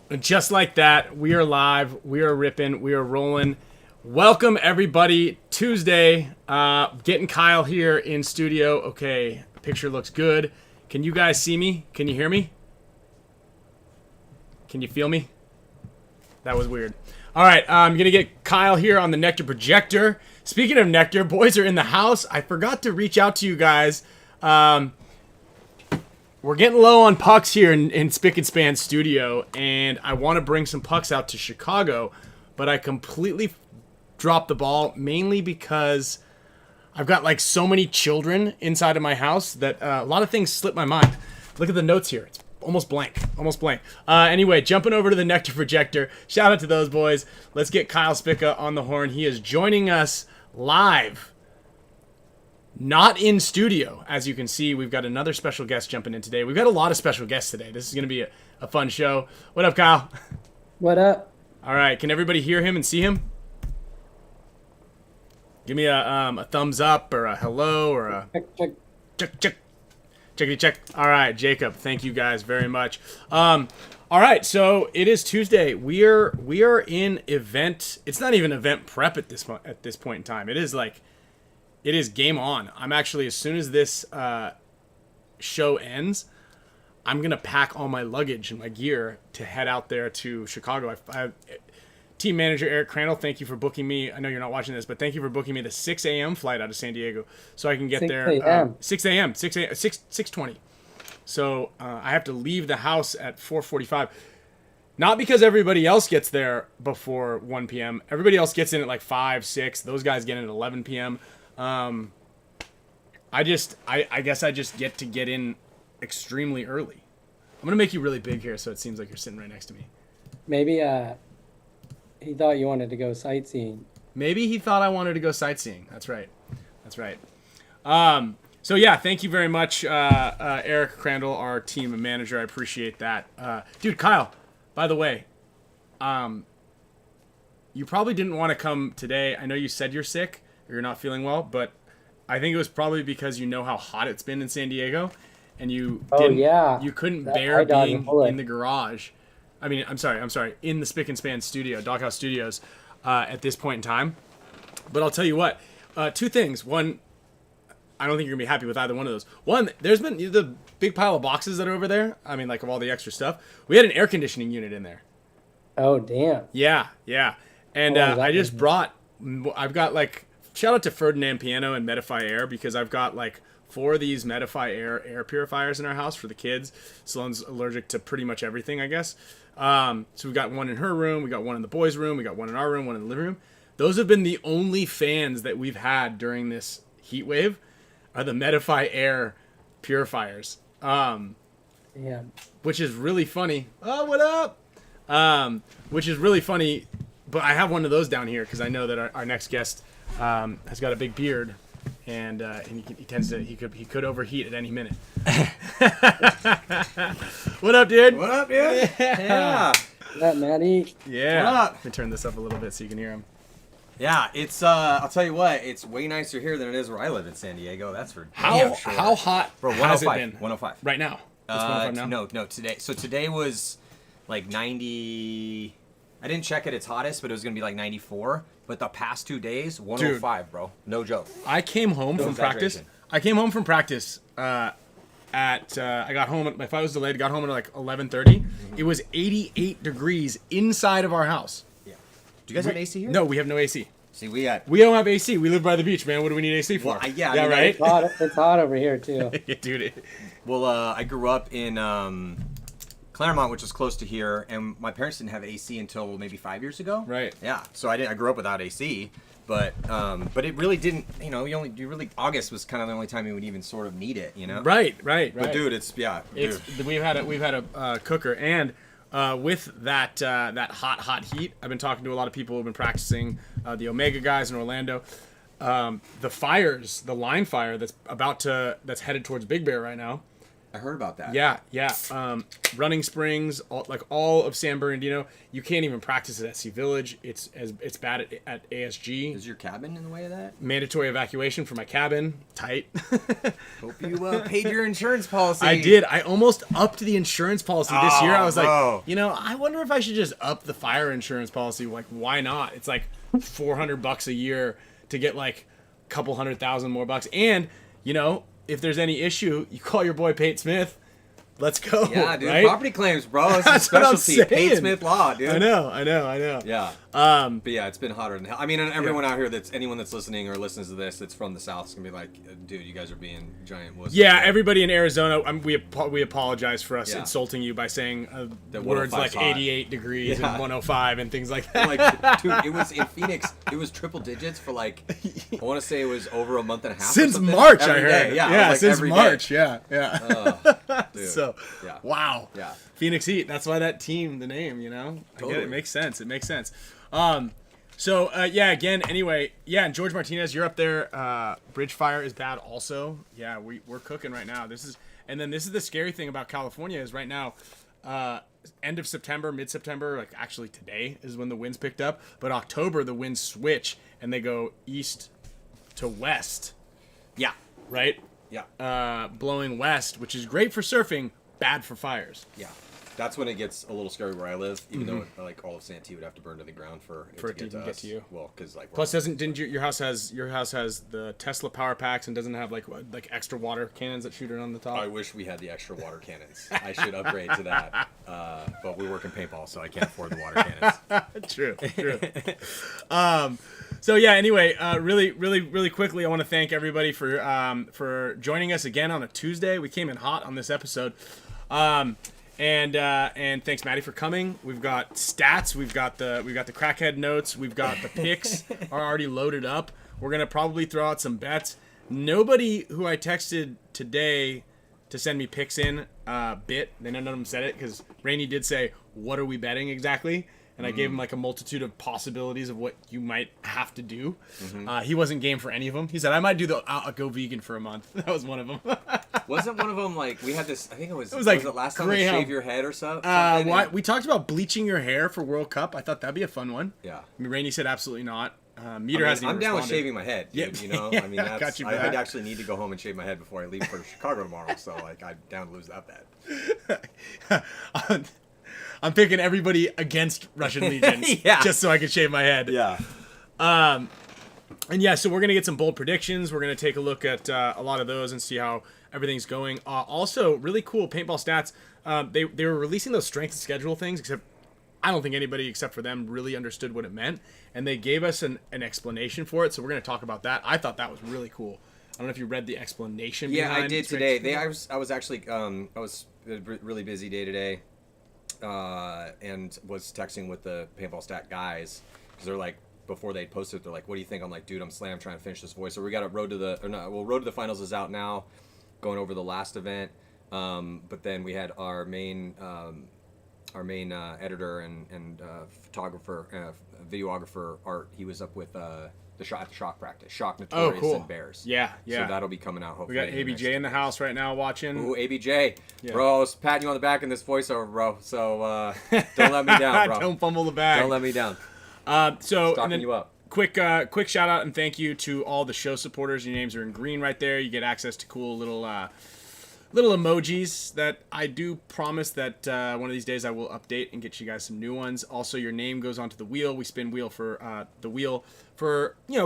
And just like that, we are live, we are ripping, we are rolling. Welcome everybody, Tuesday. Getting Kyle here in studio. Okay, picture looks good. Can you guys see me? Can you hear me? Can you feel me? That was weird. All right, I'm gonna get Kyle here on the NECTR projector. Speaking of NECTR, boys are in the house. I forgot to reach out to you guys. We're getting low on pucks here in Spicka Span studio, and I want to bring some pucks out to Chicago, but I completely dropped the ball, mainly because I've got like so many children inside of my house that a lot of things slip my mind. Look at the notes here. It's almost blank. Anyway, jumping over to the NECTR projector. Shout out to those boys. Let's get Kyle Spicka on the horn. He is joining us live. Not in studio. As you can see, we've got another special guest jumping in today. We've got a lot of special guests today. This is going to be a fun show. What up, Kyle? What up? All right. Can everybody hear him and see him? Give me a thumbs up or a hello or a check. All right, Jacob. Thank you guys very much. All right. So it is Tuesday. We are in event. It's not even event prep at this point in time. It is game on. I'm actually, as soon as this show ends, I'm going to pack all my luggage and my gear to head out there to Chicago. Team manager Eric Crandall, thank you for booking me. I know you're not watching this, but thank you for booking me the 6 a.m. flight out of San Diego so I can get there. 6 a.m. 6:20. So I have to leave the house at 4:45. Not because everybody else gets there before 1 p.m. Everybody else gets in at like 5, 6. Those guys get in at 11 p.m. I guess I just get in extremely early. I'm gonna make you really big here so it seems like you're sitting right next to me. Maybe he thought you wanted to go sightseeing. Maybe he thought I wanted to go sightseeing. That's right. So yeah, thank you very much, Eric Crandall, our team manager. I appreciate that. Dude, Kyle, by the way, you probably didn't want to come today. I know you said you're sick. You're not feeling well, but I think it was probably because you know how hot it's been in San Diego, and you couldn't bear being in the garage. I mean, I'm sorry, in the Spick and Span studio, Doghouse Studios, at this point in time. But I'll tell you what, two things. One, I don't think you're gonna be happy with either one of those. One, there's been the big pile of boxes that are over there. I mean, like of all the extra stuff. We had an air conditioning unit in there. Oh damn. Yeah, and I just brought. I've got like. Shout out to Ferdinand Piano and Medify Air because I've got like 4 of these Medify air purifiers in our house for the kids. Sloane's allergic to pretty much everything, I guess. So we've got one in her room, we got one in the boys' room, we got one in our room, one in the living room. Those have been the only fans that we've had during this heat wave are the Medify Air purifiers. Which is really funny. Oh, what up? Which is really funny, but I have one of those down here because I know that our next guest has got a big beard, and he could overheat at any minute. What up, dude? Yeah. What up, Maddie? Yeah. What up? Let me turn this up a little bit so you can hear him. Yeah, it's I'll tell you what, it's way nicer here than it is where I live in San Diego. That's for damn sure. How hot Bro, has it 105, been? 105. Right now. It's 105 now? No, today. So today was like 90. I didn't check at its hottest, but it was gonna be like 94. But the past 2 days, 105, dude, bro. No joke. I came home from practice. I got home. My flight was delayed. Got home at like 11:30. Mm-hmm. It was 88 degrees inside of our house. Yeah. Do you guys have AC here? No, we have no AC. See, we don't have AC. We live by the beach, man. What do we need AC for? Well, yeah, right. It's hot over here too. Yeah, dude. Well, I grew up in Claremont, which is close to here, and my parents didn't have AC until maybe 5 years ago. Right. Yeah. So I grew up without AC, but it really didn't. August was kind of the only time you would even sort of need it. You know. Right. But dude, we've had a cooker, and with that hot heat, I've been talking to a lot of people who've been practicing, the Omega guys in Orlando. The line fire that's headed towards Big Bear right now. I heard about that. Yeah. Running springs, all of San Bernardino. You can't even practice at SC Village. It's bad at ASG. Is your cabin in the way of that? Mandatory evacuation for my cabin. Tight. Hope you paid your insurance policy. I did. I almost upped the insurance policy this year. I was bro. like, I wonder if I should just up the fire insurance policy. Like, why not? It's like $400 a year to get like a couple $100,000 more bucks. And, if there's any issue, you call your boy Pate Smith. Let's go. Yeah, dude. Right? Property claims, bro. It's a That's what I'm specialty. Pate saying. Smith law, dude. I know. Yeah. But yeah, it's been hotter than hell. I mean, and everyone out here anyone that's listening or listens to this that's from the South is going to be like, dude, you guys are being giant wusses. Yeah, everybody in Arizona, we apologize for us Yeah. insulting you by saying That words 105 like is hot. 88 degrees Yeah. and 105 and things like that. Like, dude, it was in Phoenix. It was triple digits for like, I want to say it was over a month and a half. Since or something. March, Every I heard. day. Yeah, it was like since every day. March. Yeah. Dude. So, Yeah. wow. Yeah. Phoenix Heat. That's why that team, the name, I get it. Totally. It makes sense. Again, anyway, and George Martinez, you're up there. Bridge fire is bad also. Yeah, we're cooking right now. This is the scary thing about California is right now, end of September, mid-September, like actually today is when the winds picked up. But October, the winds switch and they go east to west. Yeah. Right? Yeah. Blowing west, which is great for surfing, bad for fires. Yeah. That's when it gets a little scary where I live, even though like all of Santee would have to burn to the ground for it to get to us. you. Well, because like Plus, your house has the Tesla power packs and doesn't have like extra water cannons that shoot it on the top. I wish we had the extra water cannons. I should upgrade to that. But we work in paintball, so I can't afford the water cannons. True. So yeah. Anyway, really quickly, I want to thank everybody for joining us again on a Tuesday. We came in hot on this episode. And thanks, Maddie, for coming. We've got stats. We've got the crackhead notes. We've got the picks are already loaded up. We're gonna probably throw out some bets. Nobody who I texted today to send me picks in bit. None of them said it because Rainey did say, "What are we betting exactly?" And I gave him like a multitude of possibilities of what you might have to do. He wasn't game for any of them. He said, "I might do I'll go vegan for a month." That was one of them. Wasn't one of them like we had this? I think it was. It was like it last time Greyhound. to shave your head or something? We talked about bleaching your hair for World Cup. I thought that'd be a fun one. Yeah. I mean, Rainey said absolutely not. Meter hasn't even I'm down with responded. shaving my head, dude, Yeah. you know? Yeah, I mean, I got you for I'd that. actually need to go home and shave my head before I leave for Chicago tomorrow, so, like, I'm down to lose that bet. I'm picking everybody against Russian Legion Yeah. just so I can shave my head. Yeah. And yeah, so we're going to get some bold predictions. We're going to take a look at a lot of those and see how everything's going. Also, really cool paintball stats. They were releasing those strength schedule things, except I don't think anybody except for them really understood what it meant. And they gave us an explanation for it, so we're going to talk about that. I thought that was really cool. I don't know if you read the explanation Yeah, behind I did strength today. schedule. I was actually, I was a really busy day today, and was texting with the paintball stat guys, because they're like, before they posted it, they're like, "What do you think?" I'm like, "Dude, I'm slammed trying to finish this voice." So we got a Road to the Finals is out now, going over the last event. But then we had our main editor and photographer, videographer, Art. He was up with at the shock practice, Shock Notorious cool. and Bears. Yeah. So that'll be coming out We hopefully. got in the ABJ next in the house right now watching. Ooh, ABJ. Yeah. Bro, I was patting you on the back in this voiceover, bro. So don't let me down, bro. Don't fumble the bag. Don't let me down. And then you up. quick shout out and thank you to all the show supporters. Your names are in green right there. You get access to cool little emojis that I do promise that one of these days I will update and get you guys some new ones. Also, your name goes onto the wheel. We spin wheel for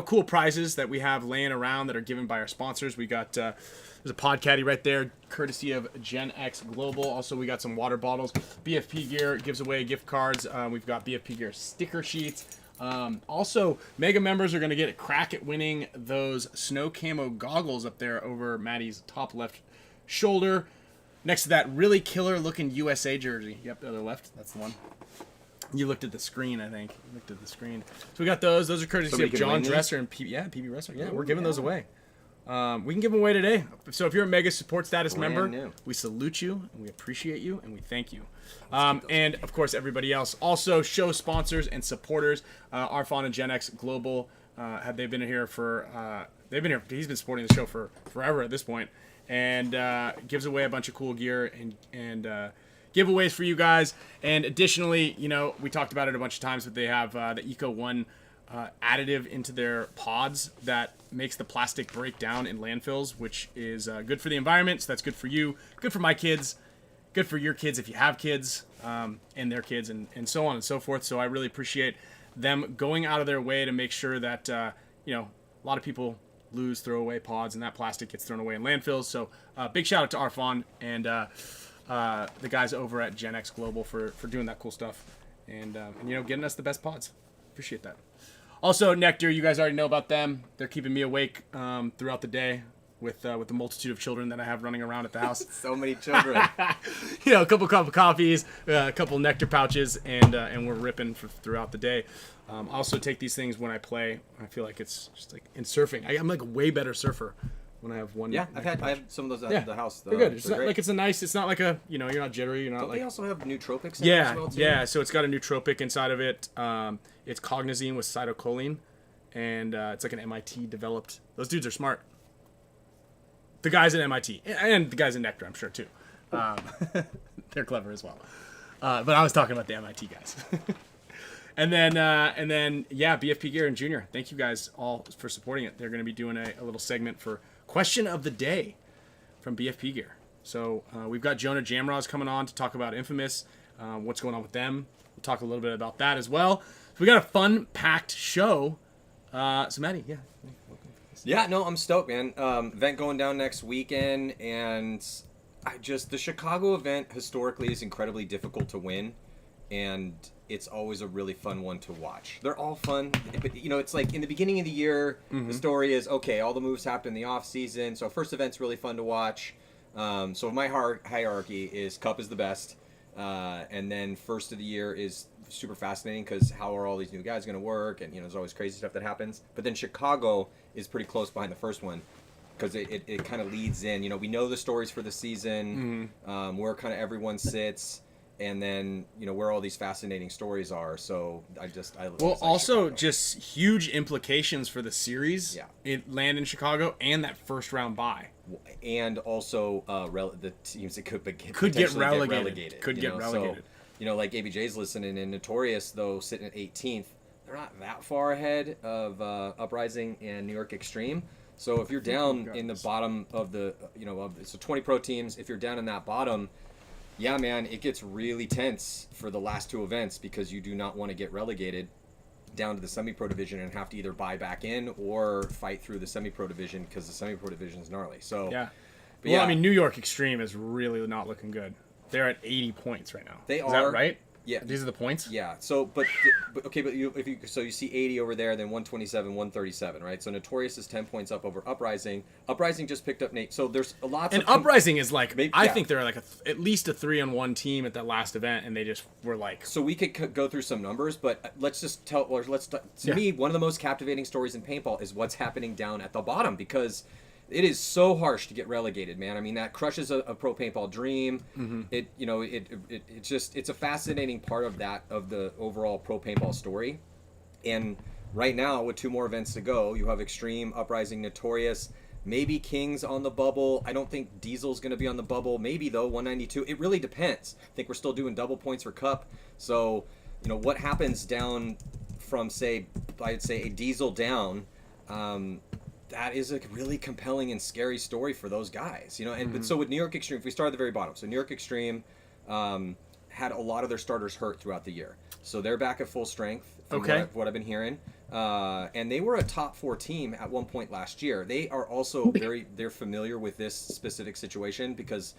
cool prizes that we have laying around that are given by our sponsors. We got there's a pod caddy right there, courtesy of Gen X Global. Also, we got some water bottles. BFP Gear gives away gift cards. We've got BFP Gear sticker sheets. Also, Mega members are going to get a crack at winning those snow camo goggles up there over Maddie's top left shoulder, next to that really killer looking USA jersey. Yep, the other left. That's the one. You looked at the screen, I think. You looked at the screen. So we got those. Those are courtesy Somebody of can John win these? Dresser and PB Wrestler. Yeah, we're Ooh, giving those yeah. away. We can give them away today. So if you're a Mega Support Status Brand member, new. we salute you, and we appreciate you, and we thank you. And, of course, everybody else. Also, show sponsors and supporters. Arfon and Gen X Global, they've been here for... he's been supporting the show for forever at this point. and gives away a bunch of cool gear and giveaways for you guys. And additionally, you know, we talked about it a bunch of times, but they have the Eco 1 additive into their pods that makes the plastic break down in landfills, which is good for the environment. So that's good for you, good for my kids, good for your kids if you have kids, and their kids, and so on and so forth. So I really appreciate them going out of their way to make sure that you know, a lot of people lose throwaway pods, and that plastic gets thrown away in landfills. So big shout out to Arfon and the guys over at Gen X Global for doing that cool stuff, and you know, getting us the best pods. Appreciate that. Also, NECTR, you guys already know about them. They're keeping me awake throughout the day with the multitude of children that I have running around at the house. So many children. You know, a couple cup of coffees, a couple NECTR pouches, and we're ripping throughout the day. I also take these things when I play. I feel like it's just like in surfing. I'm like a way better surfer when I have one. Yeah, NECTR I have some of those at the house. They're good. It's They're not, like it's a nice. It's not like a, you know, you're not jittery. You're not Don't like. they also have nootropics in it as well, too? Yeah. So it's got a nootropic inside of it. It's cognizine with cytocholine, and it's like an MIT developed. Those dudes are smart. The guys at MIT and the guys at NECTR, I'm sure too. They're clever as well. But I was talking about the MIT guys. And then yeah, BFP Gear and Junior. Thank you guys all for supporting it. They're going to be doing a little segment for Question of the Day from BFP Gear. So we've got Jonah Jamroz coming on to talk about Infamous, what's going on with them. We'll talk a little bit about that as well. So we got a fun, packed show. So Maddie, yeah. Yeah, no, I'm stoked, man. Event going down next weekend, and the Chicago event historically is incredibly difficult to win, and it's always a really fun one to watch. They're all fun, but you know, it's like in the beginning of the year, the story is, okay, all the moves happen in the off season, so first event's really fun to watch. So my hierarchy is Cup is the best, and then first of the year is super fascinating because how are all these new guys going to work, and you know, there's always crazy stuff that happens. But then Chicago is pretty close behind the first one because it kind of leads in. You know, we know the stories for the season, where kind of everyone sits, and then you know where all these fascinating stories are. So I well, also Chicago. just huge implications for the series. Yeah, it land in Chicago and that first round bye, and also the teams that could get relegated. Could get relegated. So, you know, like ABJ's listening, and Notorious though sitting at 18th, they're not that far ahead of Uprising and New York Extreme. So if you're down in the bottom of the, you know, so 20 pro teams, if you're down in that bottom, yeah, man, it gets really tense for the last two events because you do not want to get relegated down to the semi-pro division and have to either buy back in or fight through the semi-pro division because the semi-pro division is gnarly. So yeah, but well, yeah, I mean, New York Extreme is really not looking good. They're at 80 points right now. Is that right? Yeah. These are the points? Yeah. So, but you see 80 over there, then 127, 137, right? So Notorious is 10 points up over Uprising. Uprising just picked up Nate. So there's a lot. And Uprising is like, I think they're like at least a 3-on-1 team at that last event, and they just were like. So we could go through some numbers, but let's just tell. Or me, one of the most captivating stories in paintball is what's happening down at the bottom because. It is so harsh to get relegated, man. I mean, that crushes a pro paintball dream. It, you know, it's a fascinating part of the overall pro paintball story. And right now, with 2 more events to go, you have Extreme, Uprising, Notorious, maybe Kings on the bubble. I don't think Diesel's going to be on the bubble. Maybe though, 192. It really depends. I think we're still doing double points for Cup. So, you know, what happens down from I'd say a Diesel down. That is a really compelling and scary story for those guys, you know. And but so with New York Extreme, if we start at the very bottom, so New York Extreme had a lot of their starters hurt throughout the year, so they're back at full strength. From what I've been hearing, and they were a top 4 team at one point last year. They are also they're familiar with this specific situation because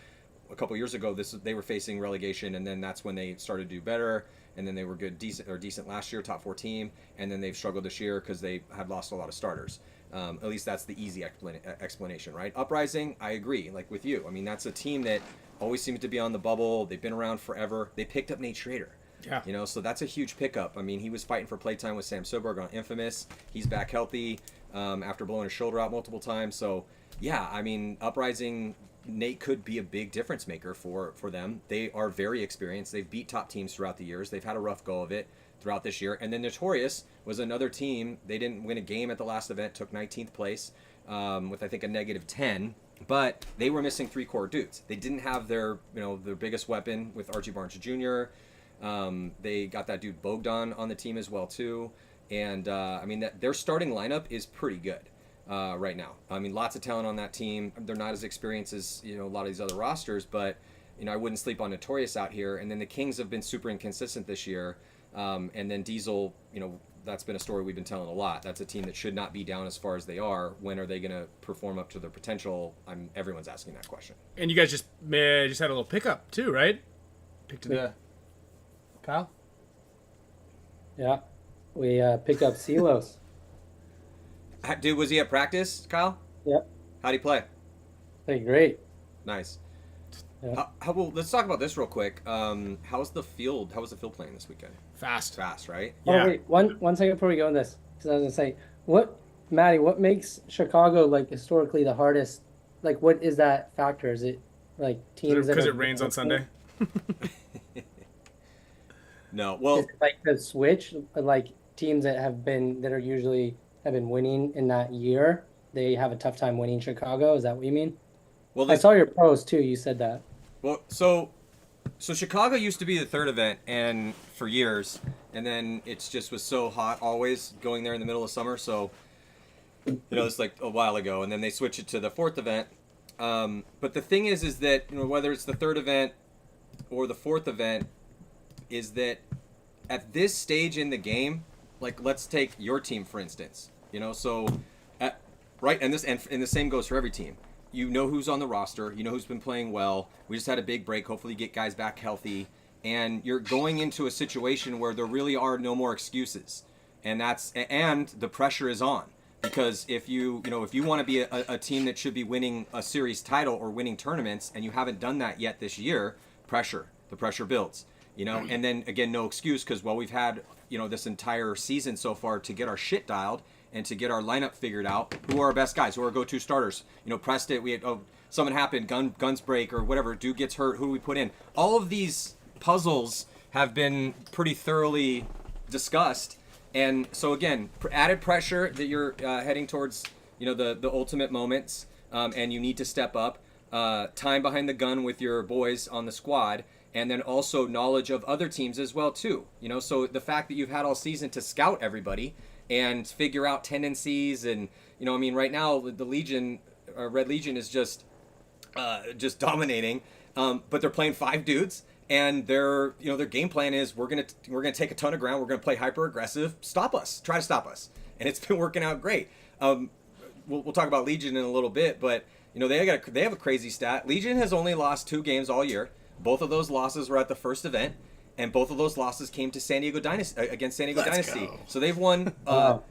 a couple years ago they were facing relegation, and then that's when they started to do better. And then they were decent last year, top 4 team, and then they've struggled this year because they had lost a lot of starters. At least that's the easy explanation, right? Uprising, I agree, like with you. I mean, that's a team that always seems to be on the bubble. They've been around forever. They picked up Nate Schrader. Yeah. You know, so that's a huge pickup. I mean, he was fighting for playtime with Sam Soberg on Infamous. He's back healthy after blowing his shoulder out multiple times. So, yeah, I mean, Uprising, Nate could be a big difference maker for them. They are very experienced. They've beat top teams throughout the years. They've had a rough go of it throughout this year. And then Notorious was another team. They didn't win a game at the last event, took 19th place with, I think, a -10. but they were missing 3 core dudes. They didn't have their their biggest weapon with Archie Barnes Jr. They got that dude Bogdan on the team as well too, and I mean their starting lineup is pretty good right now. I mean, lots of talent on that team. They're not as experienced as a lot of these other rosters, but I wouldn't sleep on Notorious out here. And then the Kings have been super inconsistent this year, and then Diesel, that's been a story we've been telling a lot. That's a team that should not be down as far as they are. When are they going to perform up to their potential? Everyone's asking that question. And you guys just had a little pickup too, right? Picked the Kyle. Yeah, we picked up Silos. Dude, was he at practice, Kyle? Yep. How'd he play? Hey, great. Nice. Yeah. Well, let's talk about this real quick. How was the field playing this weekend? Fast, right? Yeah. Oh, wait, one second before we go on this, because I was gonna say, Maddie, what makes Chicago historically the hardest? What is that factor? Is it teams? Because it rains on Sunday. No, well, is it the switch, teams that have been winning in that year, they have a tough time winning Chicago. Is that what you mean? Well, I saw your post too. You said that. Well, so Chicago used to be the third event, and for years, and then it just was so hot always going there in the middle of summer. So, it's a while ago, and then they switched it to the fourth event. But the thing is that whether it's the third event or the fourth event, is that at this stage in the game, let's take your team for instance. Right, and the same goes for every team. Who's on the roster, who's been playing well. We just had a big break. Hopefully get guys back healthy. And you're going into a situation where there really are no more excuses. And the pressure is on. Because if you want to be a team that should be winning a series title or winning tournaments and you haven't done that yet this year, the pressure builds. And then again, no excuse because we've had, this entire season so far to get our shit dialed and to get our lineup figured out. Who are our best guys? Who are our go-to starters? Pressed it. We had something happened. Guns break or whatever. Dude gets hurt. Who do we put in? All of these puzzles have been pretty thoroughly discussed. And so again, added pressure that you're heading towards, the ultimate moments, and you need to step up. Time behind the gun with your boys on the squad, and then also knowledge of other teams as well too. So the fact that you've had all season to scout everybody and figure out tendencies, and right now the Legion, Red Legion is just dominating, but they're playing 5 dudes, and their game plan is we're gonna take a ton of ground, we're gonna play hyper aggressive, try to stop us, and it's been working out great. We'll talk about Legion in a little bit, but they have a crazy stat. Legion has only lost 2 games all year. Both of those losses were at the first event. And both of those losses came to San Diego Dynasty against San Diego Dynasty. Go. So they've won.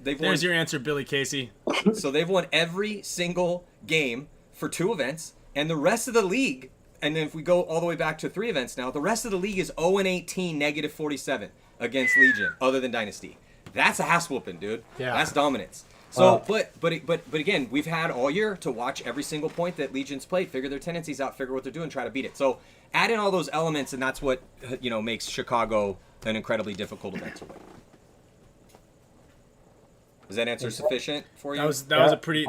There's your answer, Billy Casey. So they've won every single game for 2 events, and the rest of the league. And then if we go all the way back to 3 events now, the rest of the league is 0-18, -47 against Legion, other than Dynasty. That's a ass whooping, dude. Yeah. That's dominance. So, but again, we've had all year to watch every single point that Legion's played, figure their tendencies out, figure what they're doing, try to beat it. So add in all those elements, and that's what makes Chicago an incredibly difficult event to win. Is that answer sufficient for you? That was a pretty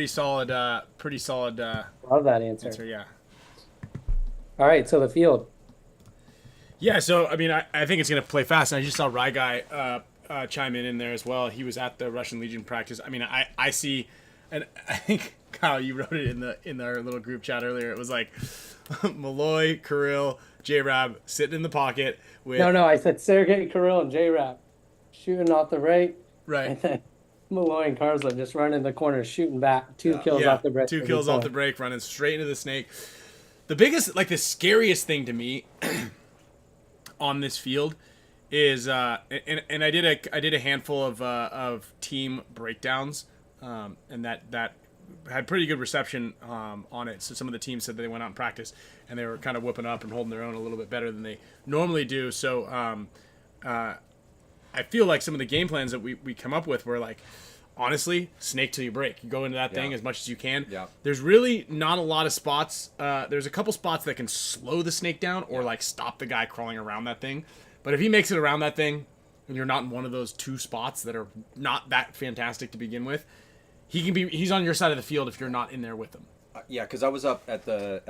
solid Love that answer. Yeah. All right, so the field. Yeah, so I mean, I think it's gonna play fast, and I just saw Rye Guy chime in there as well. He was at the Russian Legion practice. I mean, I see, and I think Kyle, you wrote it in our little group chat earlier. It was like Malloy, Kirill, J-Rab sitting in the pocket with. No, I said Sergey, Kirill, and J-Rab shooting off the right. Right. And then Malloy and Karsla just running in the corner, shooting back. 2 kills off the break. 2 kills off the break, running straight into the snake. The biggest, the scariest thing to me on this field is, and I did a handful of team breakdowns, and that had pretty good reception on it. So some of the teams said that they went out in practice and they were kind of whooping up and holding their own a little bit better than they normally do. So I feel like some of the game plans that we come up with were honestly, snake till you break. You go into that thing as much as you can. Yeah. There's really not a lot of spots. There's a couple spots that can slow the snake down or stop the guy crawling around that thing. But if he makes it around that thing and you're not in one of those 2 spots that are not that fantastic to begin with, he's on your side of the field if you're not in there with him. Yeah, because I was up at the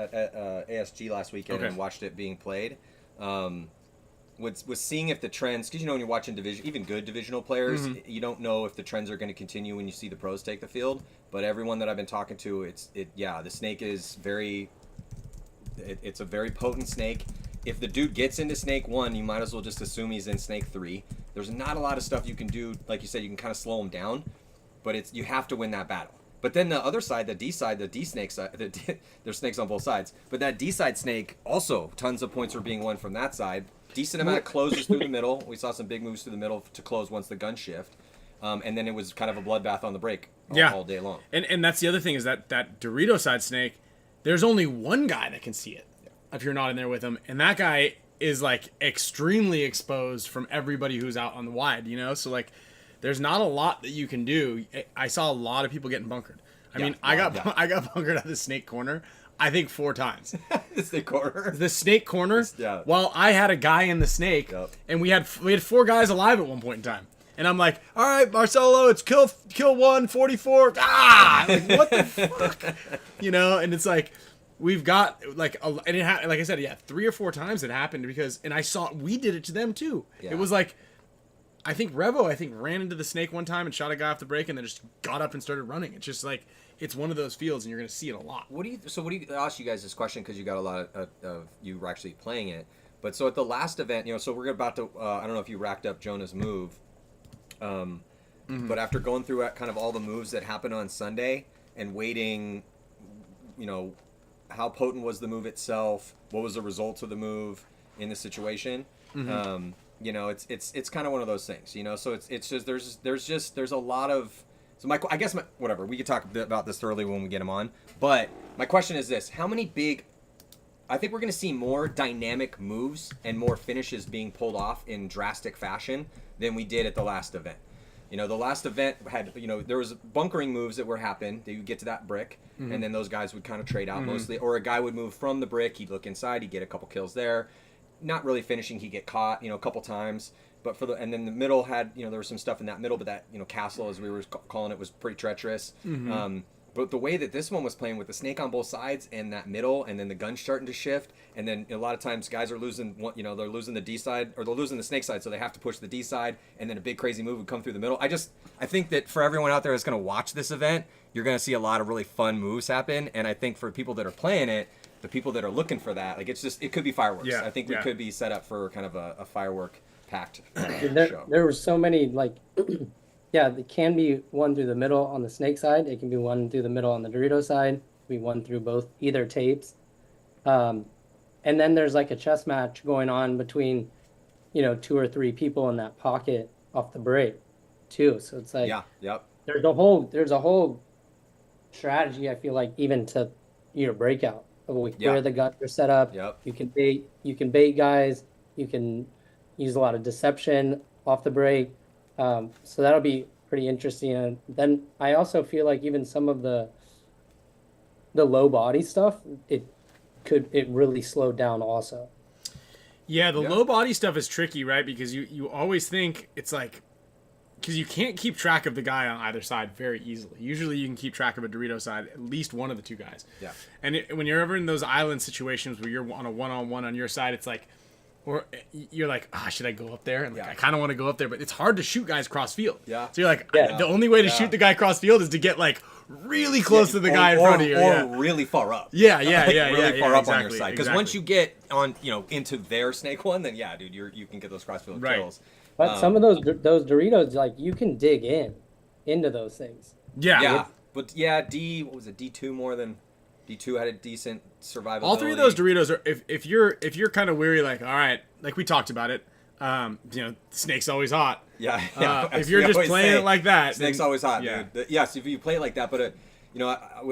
ASG last weekend Okay. and watched it being played. Was seeing if the trends, because when you're watching division, even good divisional players, you don't know if the trends are going to continue when you see the pros take the field. But everyone that I've been talking to, the snake is it's a very potent snake. If the dude gets into snake 1, you might as well just assume he's in snake 3. There's not a lot of stuff you can do. Like you said, you can kind of slow him down, but you have to win that battle. But then the other side, the D side, the D snake side, there's snakes on both sides. But that D side snake, also tons of points are being won from that side. Decent amount of closes through the middle. We saw some big moves through the middle to close once the gun shift. And then it was kind of a bloodbath on the break all day long. And that's the other thing is that Dorito side snake, there's only one guy that can see it if you're not in there with him. And that guy is like extremely exposed from everybody who's out on the wide, So like there's not a lot that you can do. I saw a lot of people getting bunkered. I mean, I got bunkered out of the snake corner, I think 4 times. The snake corner. The snake corner. Yeah. Well, I had a guy in the snake, and we had 4 guys alive at one point in time. And I'm like, all right, Marcelo, it's kill 1, 44. Ah, like, what the fuck, And it's like we've got like, and it like I said, 3 or 4 times it happened and I saw we did it to them too. Yeah. It was like, I think Revo ran into the snake one time and shot a guy off the break and then just got up and started running. It's just like it's one of those fields and you're gonna see it a lot. I'll ask you guys this question because you got a lot of you were actually playing it. But so at the last event, so we're about to. I don't know if you racked up Jonah's move. But after going through kind of all the moves that happened on Sunday and waiting, how potent was the move itself? What was the results of the move in the situation? It's kind of one of those things, So it's just there's a lot of. So whatever, we could talk about this thoroughly when we get him on. But my question is this: how many big? I think we're going to see more dynamic moves and more finishes being pulled off in drastic fashion than we did at the last event. The last event had, there was bunkering moves that were happening. That you get to that brick, and then those guys would kind of trade out mostly. Or a guy would move from the brick, he'd look inside, he'd get a couple kills there. Not really finishing, he'd get caught, a couple times. But and then the middle had, there was some stuff in that middle, but that, castle, as we were calling it, was pretty treacherous. But the way that this one was playing with the snake on both sides and that middle, and then the gun starting to shift, and then a lot of times guys are losing, they're losing the D side, or they're losing the snake side, so they have to push the D side, and then a big crazy move would come through the middle. I think that for everyone out there that's going to watch this event, you're going to see a lot of really fun moves happen, and I think for people that are playing it, the people that are looking for that, like it could be fireworks. Yeah, I think we could be set up for kind of a firework packed show. There were so many like. Yeah, it can be one through the middle on the snake side. It can be one through the middle on the Dorito side. It can be one through either tapes. And then there's like a chess match going on between, 2 or 3 people in that pocket off the break, too. So it's like there's a whole strategy. I feel like even to your breakout of where the guns are set up. Yep. You can bait guys. You can use a lot of deception off the break. So that'll be pretty interesting. And then I also feel like even some of the low body stuff, it really slowed down also. Yeah, the low body stuff is tricky, right? Because you always think it's like, because you can't keep track of the guy on either side very easily. Usually you can keep track of a Dorito side, at least one of the 2 guys. Yeah. And when you're ever in those island situations where you're on a one-on-one on your side, it's like, or you're like, should I go up there? And I kind of want to go up there, but it's hard to shoot guys cross field. Yeah. So you're like, the only way to shoot the guy cross field is to get like really close to the guy in front of you, or really far up. Really far up on your side. Because once you get on, into their snake one, then dude, you can get those cross field kills. But some of those Doritos, like you can dig into those things. Yeah. But D, what was it? D2 more than. D2 had a decent survivability. All 3 of those Doritos are if you're kind of weary, like, all right, like we talked about it, snake's always hot. Yeah. If you're just playing it like that, snake's always hot, dude. Yes, if you play it like that, but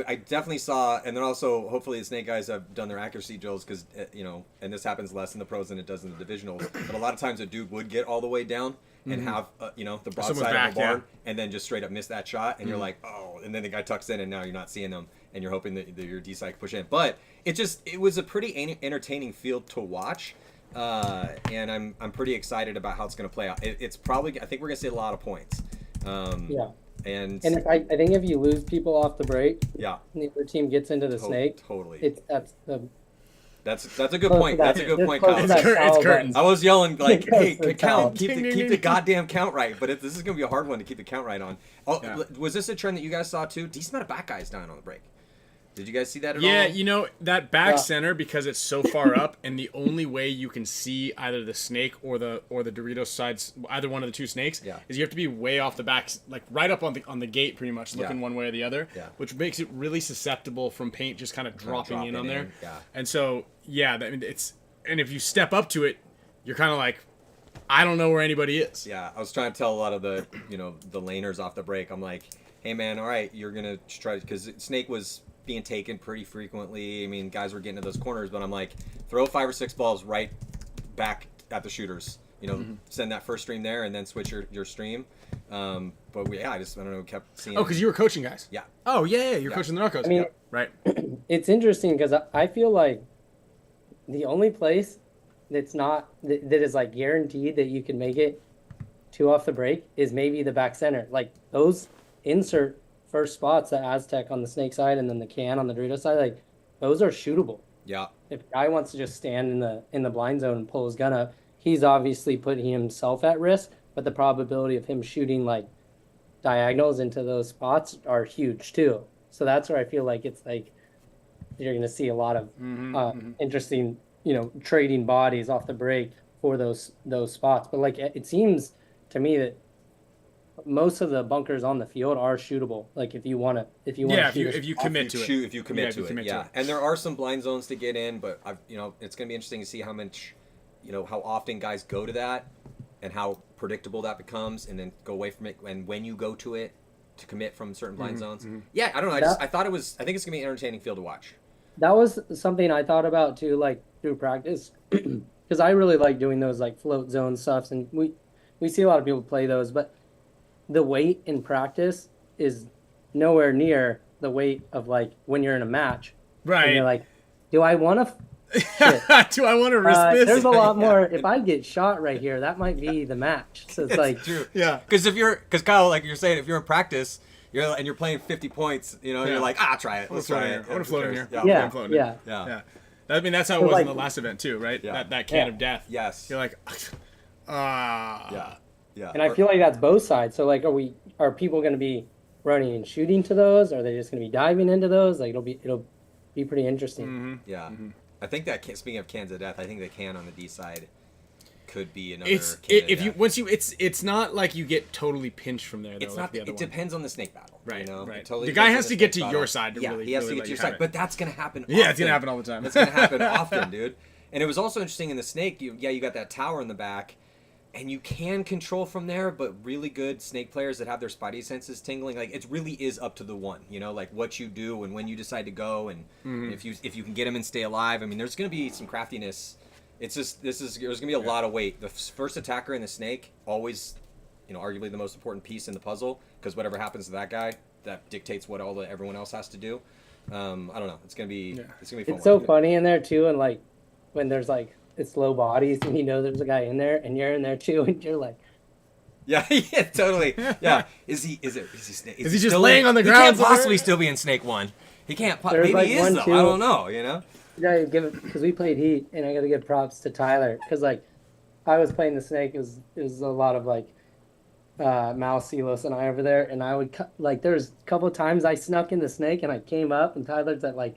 I definitely saw, and then also hopefully the snake guys have done their accuracy drills because and this happens less in the pros than it does in the divisionals. But a lot of times a dude would get all the way down and have the broadside of the barn and then just straight up miss that shot, and you're like, oh, and then the guy tucks in and now you're not seeing them. And you're hoping that your D-side can push in. But it was a pretty entertaining field to watch. And I'm pretty excited about how it's going to play out. It's probably, I think we're going to see a lot of points. And And I think if you lose people off the break, yeah, and the other team gets into the snake, totally. that's That's a good point. That's a good point, Kyle. It's curtains. I was yelling like, "Hey, Count. keep the goddamn count right." But this is gonna be a hard one to keep the count right on. Oh, Yeah. Was this a trend that you guys saw too? Decent amount of back guys dying on the break. Did you guys see that at all? Yeah, you know, that back Yeah. center, because it's so far up, and the only way you can see either the snake or the Doritos sides, either one of the two snakes, Yeah. is you have to be way off the back, like right up on the gate, pretty much looking Yeah. one way or the other, Yeah. which makes it really susceptible from paint just kind of dropping in on there. Yeah. And so, yeah, I mean, and if you step up to it, you're kind of like, I don't know where anybody is. Yeah, I was trying to tell a lot of the the laners off the break. I'm like, hey man, all right, you're gonna try, because snake was being taken pretty frequently. I mean, guys were getting to those corners, but I'm like, throw 5 or 6 balls right back at the shooters. Send that first stream there, and then switch your stream. But I don't know, kept seeing. Oh, because you were coaching guys. Yeah. Oh yeah, you're coaching the Narcos. I mean, right. it's interesting because I feel like the only place that's not that is like guaranteed that you can make it 2 off the break is maybe the back center. Like those insert first spots, the Aztec on the snake side and then the can on the Dorito side, like those are shootable. Yeah. If a guy wants to just stand in the blind zone and pull his gun up, he's obviously putting himself at risk, but the probability of him shooting like diagonals into those spots are huge too. So that's where I feel like it's like you're going to see a lot of interesting, trading bodies off the break for those spots. But like it seems to me that most of the bunkers on the field are shootable. Like if you want to If you commit to it. If you commit to it. And there are some blind zones to get in, but it's going to be interesting to see how much, how often guys go to that and how predictable that becomes, and then go away from it. And when you go to it to commit from certain blind zones. Yeah, I don't know. I thought I think it's going to be an entertaining field to watch. That was something I thought about too, like through practice, because I really like doing those like float zone stuffs, and we see a lot of people play those, but the weight in practice is nowhere near the weight of like when you're in a match. Right. And you're like, do I want to? Do I want to risk this? There's a lot more. If I get shot right here, that might be the match. So it's like, true. Yeah. Because Kyle, like you're saying, if you're in practice, you're playing 50 points, you're like, try it. Let's try it. I want to float in here. Yeah. I mean, that's how it was in the last event too, right? Yeah. That can of death. Yes. You're like, Yeah. And I feel like that's both sides. So like, are people going to be running and shooting to those? Are they just going to be diving into those? Like it'll be pretty interesting. Yeah. I think that speaking of cans of death, I think the can on the D side could be another. It's not like you get totally pinched from there. Though, it's not. It depends on the snake battle. Right. Right. Totally the guy has to get to your side to he has to get to your side. But that's gonna happen. Yeah, it's gonna happen all the time. It's gonna happen often, dude. And it was also interesting in the snake. You got that tower in the back, and you can control from there. But really good snake players that have their spidey senses tingling, like it really is up to the one. Like what you do and when you decide to go, and if you can get him and stay alive. I mean, there's gonna be some craftiness. It's just there's gonna be a lot of weight. The first attacker in the snake always, arguably the most important piece in the puzzle, because whatever happens to that guy, that dictates what everyone else has to do. I don't know. It's gonna be fun. It's so funny in there too, and like when there's like it's low bodies and there's a guy in there and you're in there too, and you're like, yeah, totally, yeah. Is he snake? Is he just laying on the ground? He can't possibly still be in snake one. He can't. Maybe like he is though. Too. I don't know. Yeah, because we played Heat, and I got to give props to Tyler, because like I was playing the snake. It was a lot of like Mal, Silos, and I over there, and I would there's a couple of times I snuck in the snake and I came up, and Tyler's at like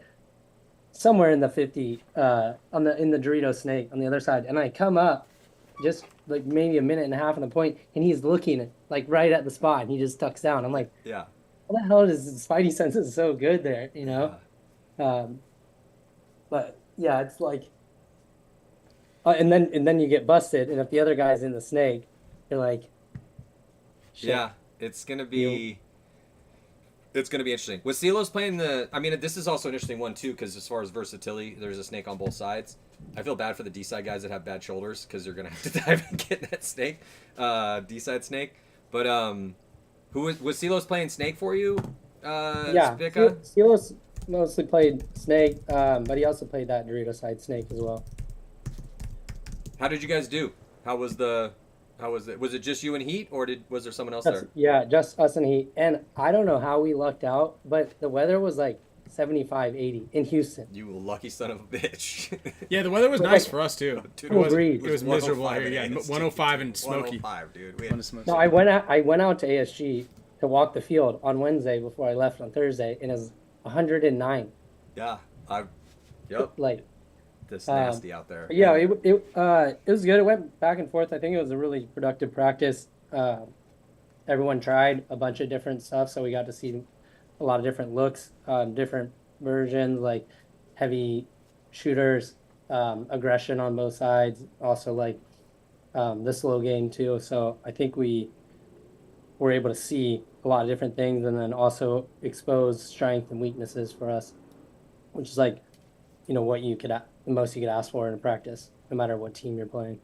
somewhere in the 50 in the Dorito snake on the other side, and I come up just like maybe a minute and a half on the point, and he's looking like right at the spot, and he just ducks down. I'm like, yeah, what the hell is his spidey senses so good there, Yeah. But yeah, it's like, and then you get busted, and if the other guy's in the snake, you're like, shit. Yeah, it's gonna be interesting. Was Silos playing I mean, this is also an interesting one too, because as far as versatility, there's a snake on both sides. I feel bad for the D side guys that have bad shoulders, because they're gonna have to dive and get that snake, D side snake. But who was Silos playing snake for you? Yeah, Spicka? Silos mostly played snake, but he also played that Dorito side snake as well. How did you guys do? How was the How was it? Was it just you and Heat, or was there someone else That's, there? yeah, just us and Heat. And I don't know how we lucked out, but the weather was like 75, 80 in Houston. You lucky son of a bitch. Yeah, the weather was But, nice like, for us too. Dude, It was breeze. it was miserable 105 here. Yeah, and it's 105 and smoky. 105, dude. We One had, of smoky. No, I went out to ASG to walk the field on Wednesday before I left on Thursday, and it was 109. yeah, yep. Like, This nasty out there. yeah, it was good. It went back and forth. I think it was a really productive practice. Everyone tried a bunch of different stuff, so we got to see a lot of different looks, different versions, like heavy shooters, aggression on both sides, also like the slow game too. So I think we were able to see a lot of different things, and then also expose strength and weaknesses for us, which is like, what you could the most you could ask for in a practice, no matter what team you're playing.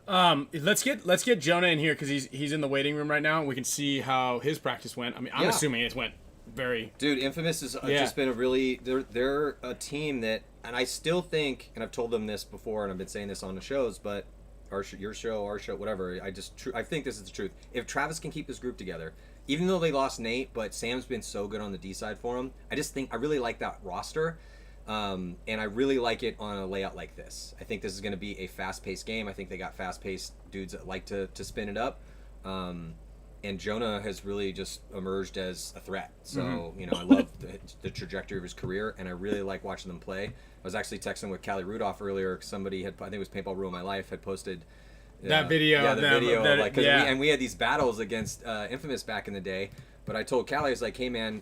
Let's get Jonah in here because he's in the waiting room right now, and we can see how his practice went. I mean, I'm assuming it went very. Dude, Infamous has just been a really they're a team that, and I still think, and I've told them this before, and I've been saying this on the shows, but your show, our show, whatever. I think this is the truth. If Travis can keep this group together, even though they lost Nate, but Sam's been so good on the D side for him. I really like that roster. And I really like it on a layout like this. I think this is going to be a fast-paced game. I think they got fast-paced dudes that like to spin it up. And Jonah has really just emerged as a threat. So, I love the trajectory of his career, and I really like watching them play. I was actually texting with Callie Rudolph earlier. Somebody I think it was Paintball Ruined My Life, had posted that video. Yeah, the video. And we had these battles against Infamous back in the day. But I told Callie, I was like, hey, man,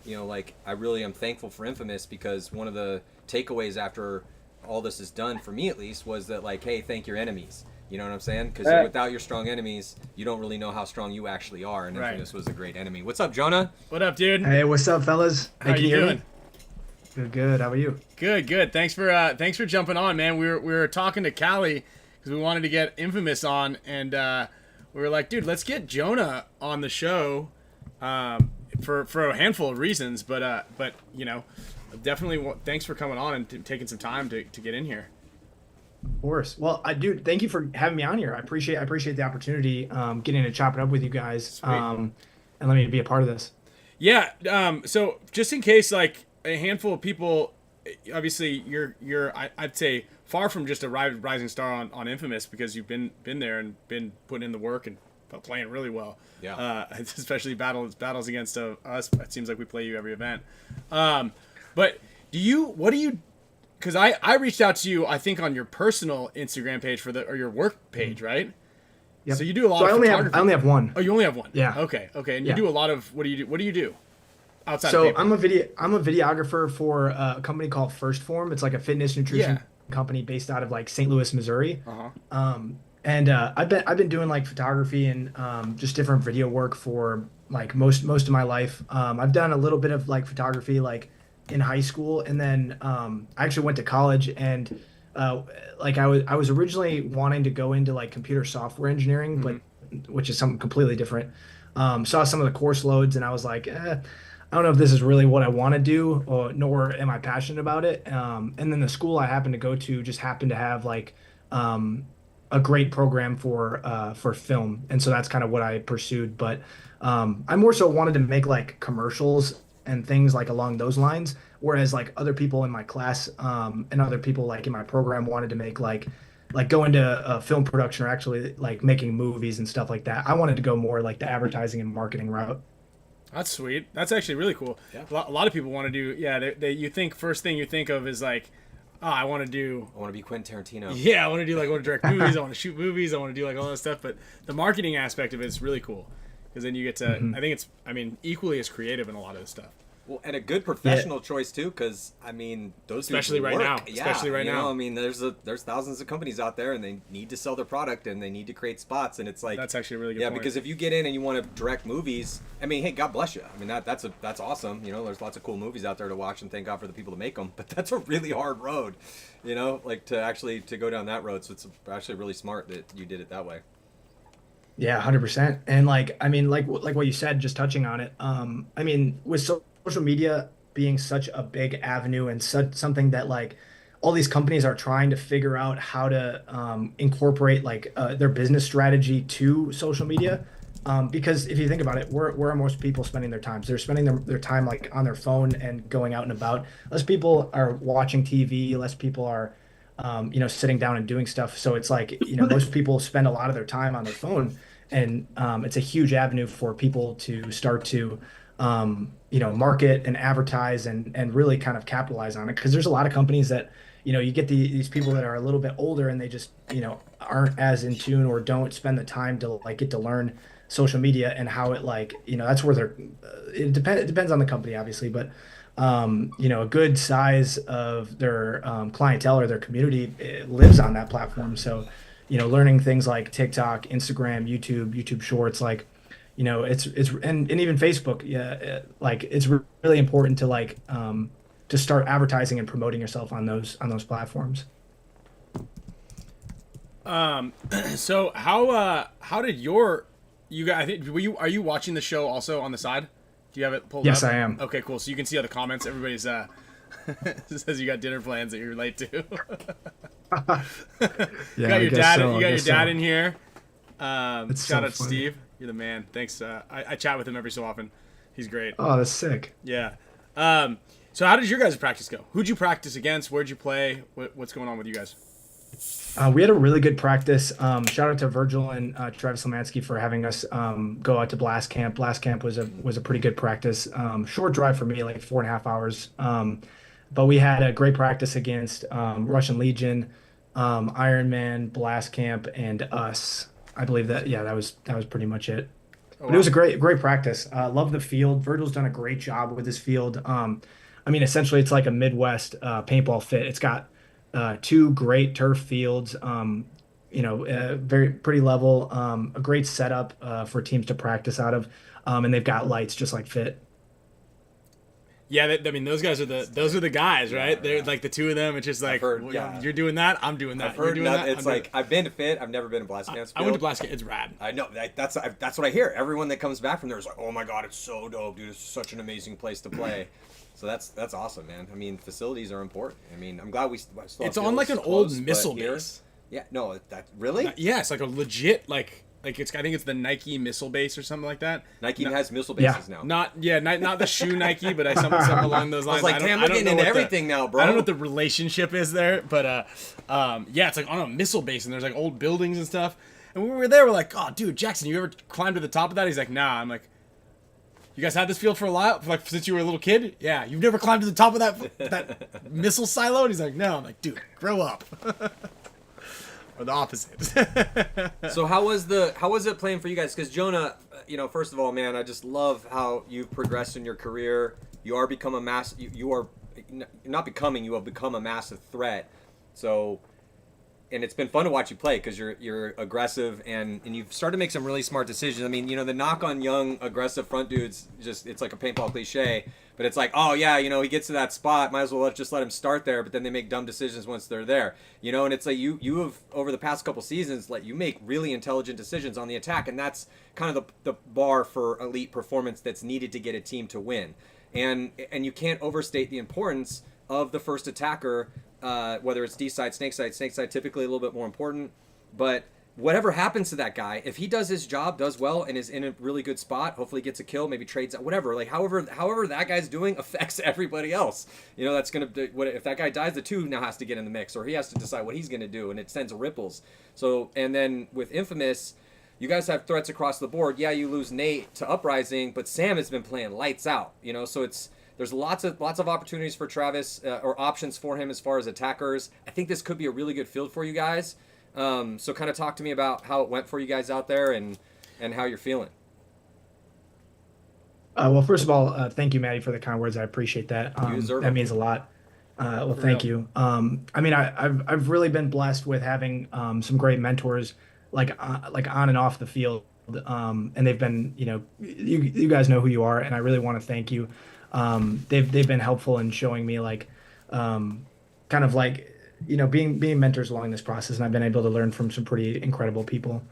I really am thankful for Infamous, because one of the takeaways after all this is done, for me at least, was that, like, hey, thank your enemies. You know what I'm saying? Because without your strong enemies, you don't really know how strong you actually are, and Infamous was a great enemy. What's up, Jonah? What up, dude? Hey, what's up, fellas? How you doing? Good. How are you? Good. Thanks for jumping on, man. We were talking to Callie because we wanted to get Infamous on, and we were like, dude, let's get Jonah on the show. For a handful of reasons, but definitely thanks for coming on and taking some time to get in here. Of course. Well, dude, thank you for having me on here. I appreciate the opportunity, getting to chop it up with you guys, and let me be a part of this. Yeah. So just in case, like, a handful of people, obviously you're I'd say far from just a rising star on Infamous, because you've been there and been putting in the work and playing really well. Yeah. Especially battles against us. It seems like we play you every event. But what do you? Because I reached out to you, I think, on your personal Instagram page or your work page, right? Yep. So you do a lot of photography. I only have one. Oh, you only have one. Yeah. Okay. And you do a lot of what do you do? Outside. So of paper? I'm a videographer for a company called First Form. It's like a fitness nutrition company based out of like St. Louis, Missouri. And I've been doing like photography and just different video work for like most of my life. I've done a little bit of like photography like in high school, and then I actually went to college, and like I was originally wanting to go into like computer software engineering, but which is something completely different. Saw some of the course loads, and I was like, I don't know if this is really what I want to do, nor am I passionate about it. And then the school I happened to go to just happened to have like a great program for film, and so that's kind of what I pursued. But I more so wanted to make like commercials and things like along those lines, whereas like other people in my class and other people like in my program wanted to make like go into film production, or actually like making movies and stuff like that. I wanted to go more like the advertising and marketing route. That's sweet. That's actually really cool. Yeah. A lot of people want to do. Yeah, you think first thing you think of is like, oh, I want to be Quentin Tarantino. Yeah, I want to direct movies. I want to shoot movies. I want to do like all that stuff. But the marketing aspect of it is really cool, because then you get to. I think it's equally as creative in a lot of this stuff. Well, and a good professional choice too, because I mean, those especially right work. now. Especially right now. I mean, there's thousands of companies out there, and they need to sell their product, and they need to create spots, and it's like that's actually a really good point. Because if you get in and you want to direct movies, I mean, hey, God bless you. I mean, that's awesome. There's lots of cool movies out there to watch, and thank God for the people to make them. But that's a really hard road, like to go down that road. So it's actually really smart that you did it that way. Yeah, 100%. And like, I mean, like what you said, just touching on it. I mean, with social media being such a big avenue and something that like all these companies are trying to figure out how to incorporate like their business strategy to social media. Because if you think about it, where are most people spending their time? So they're spending their time like on their phone and going out and about. Less people are watching TV, less people are sitting down and doing stuff. So it's like, most people spend a lot of their time on their phone, and it's a huge avenue for people to start to market and advertise and really kind of capitalize on it. Because there's a lot of companies that, you get these people that are a little bit older and they just, aren't as in tune or don't spend the time to like get to learn social media and how it like, that's where it depends on the company obviously, but a good size of their clientele or their community lives on that platform. So, learning things like TikTok, Instagram, YouTube Shorts, like, it's and even Facebook, yeah, like it's really important to like to start advertising and promoting yourself on those platforms. So how did you guys, I think, are you watching the show also on the side? Do you have it pulled up? Yes, I am. Okay, cool. So you can see all the comments. Everybody's says you got dinner plans that you're late to. You got your dad. You got your dad in here. Shout out to Steve. You're the man. Thanks. I chat with him every so often. He's great. Oh, that's sick. Yeah. So how did your guys' practice go? Who'd you practice against? Where'd you play? What's going on with you guys? We had a really good practice. Shout out to Virgil and Travis Lemansky for having us go out to Blast Camp. Blast Camp was a pretty good practice. Short drive for me, like 4.5 hours. But we had a great practice against Russian Legion, Iron Man, Blast Camp, and us. I believe that was pretty much it. Oh, but it was a great practice. Love the field. Virgil's done a great job with his field. I mean, essentially, it's like a Midwest paintball fit. It's got 2 great turf fields, very pretty level, a great setup for teams to practice out of, and they've got lights just like fit. Yeah, I mean, those guys are the guys, right? Yeah, they're like the 2 of them. It's just like, you're doing that, I'm doing that. I've heard you're doing that. It's like I've been to Fit, I've never been to Blast Camp. I went to Blast Camp. It's rad. I know that's what I hear. Everyone that comes back from there is like, oh my god, it's so dope, dude. It's such an amazing place to play. So that's awesome, man. I mean, facilities are important. I mean, I'm glad we still have it's on like an old missile base. Yeah, no, that really? Yeah, it's like a legit like it's, I think it's the Nike missile base or something like that. Nike has missile bases now. Not the shoe Nike, but something along those lines. I was like, damn, we're getting into everything now, bro. I don't know what the relationship is there, but it's like on a missile base and there's like old buildings and stuff. And when we were there, we're like, oh, dude, Jackson, you ever climbed to the top of that? He's like, nah. I'm like, you guys had this field for a while, like since you were a little kid? Yeah, you've never climbed to the top of that missile silo? And he's like, no. I'm like, dude, grow up. Or the opposite. So how was it playing for you guys? Because Jonah, first of all, man, I just love how you've progressed in your career. You are become a you have become a massive threat. So, and it's been fun to watch you play because you're aggressive and you've started to make some really smart decisions. I mean, the knock on young aggressive front dudes, it's like a paintball cliche, but it's like, oh yeah, he gets to that spot, might as well just let him start there, but then they make dumb decisions once they're there. And it's like you have over the past couple seasons you make really intelligent decisions on the attack, and that's kind of the bar for elite performance that's needed to get a team to win. And you can't overstate the importance of the first attacker. Whether it's D-side, snake side typically a little bit more important, but whatever happens to that guy, if he does his job, does well, and is in a really good spot, hopefully gets a kill, maybe trades out, whatever, like however that guy's doing affects everybody else. That's gonna, if that guy dies, the 2 now has to get in the mix, or he has to decide what he's gonna do, and it sends ripples. So, and then with Infamous, you guys have threats across the board. Yeah, you lose Nate to Uprising, but Sam has been playing lights out, so there's lots of opportunities for Travis or options for him as far as attackers. I think this could be a really good field for you guys. So kind of talk to me about how it went for you guys out there and how you're feeling. Well, first of all, thank you, Maddie, for the kind words. I appreciate that. You deserve that it. means a lot. Well, thank you. I mean, I've really been blessed with having some great mentors, like on and off the field, and they've been, you guys know who you are, and I really want to thank you. They've been helpful in showing me kind of being mentors along this process, and I've been able to learn from some pretty incredible people.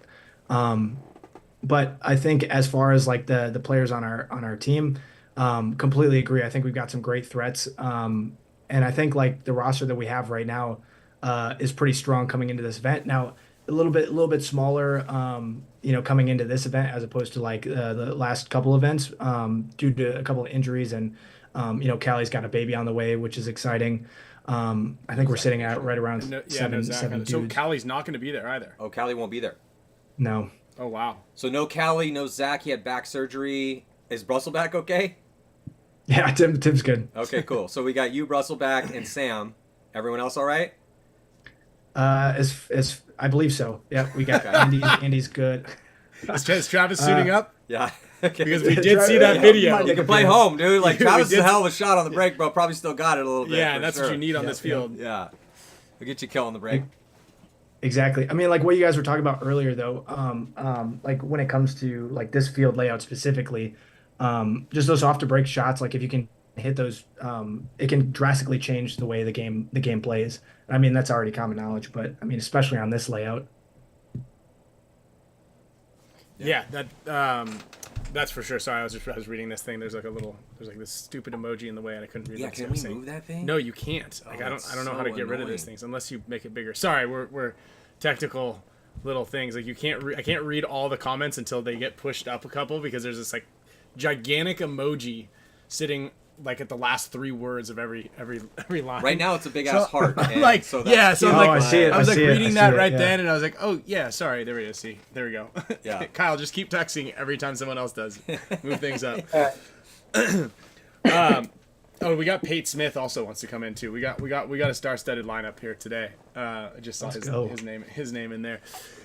But I think as far as the players on our team, completely agree. I think we've got some great threats. And I think like the roster that we have right now is pretty strong coming into this event. Now, a little bit smaller, coming into this event as opposed to like the last couple events due to a couple of injuries and Callie's got a baby on the way, which is exciting. I think we're sitting at right around seven dudes. So Callie's not going to be there either. Oh, Callie won't be there. No. Oh wow. So no Callie, no Zach. He had back surgery. Is Brussel back okay? Yeah, Tim's good. Okay, cool. So we got you, Brussel back, and Sam. Everyone else all right? As I believe so. Yeah, we got Andy. Andy's good. Is Travis suiting up? Yeah. Okay. Because we did see that video. You can play home, dude. Like Travis is a hell of a shot on the break, bro. Probably still got it a little bit. Yeah, that's what you need on this field. Yeah. We'll get you a kill on the break. Exactly. I mean, like what you guys were talking about earlier, though. Like when it comes to like this field layout specifically, just those off to break shots. Like if you can hit those, it can drastically change the way the game plays. I mean, that's already common knowledge, but I mean, especially on this layout. Yeah, that's for sure. Sorry, I was reading this thing. There's like this stupid emoji in the way, and I couldn't read. Yeah, what can it was we saying. move that thing? No, you can't. Like I don't know how to get rid of these things unless you make it bigger. Sorry, we're technical little things. Like I can't read all the comments until they get pushed up a couple because there's this like gigantic emoji sitting like at the last 3 words of every line. Right now, it's a big ass heart. I'm like, so yeah. So I'm like, I see it. I was like reading that right yeah. then, and I was like, oh yeah, sorry. There we go. See, there we go. Yeah. Kyle, just keep texting every time someone else does. Move things up. Oh, we got Pate Smith also wants to come in too. We got a star-studded lineup here today. I just saw his name in there.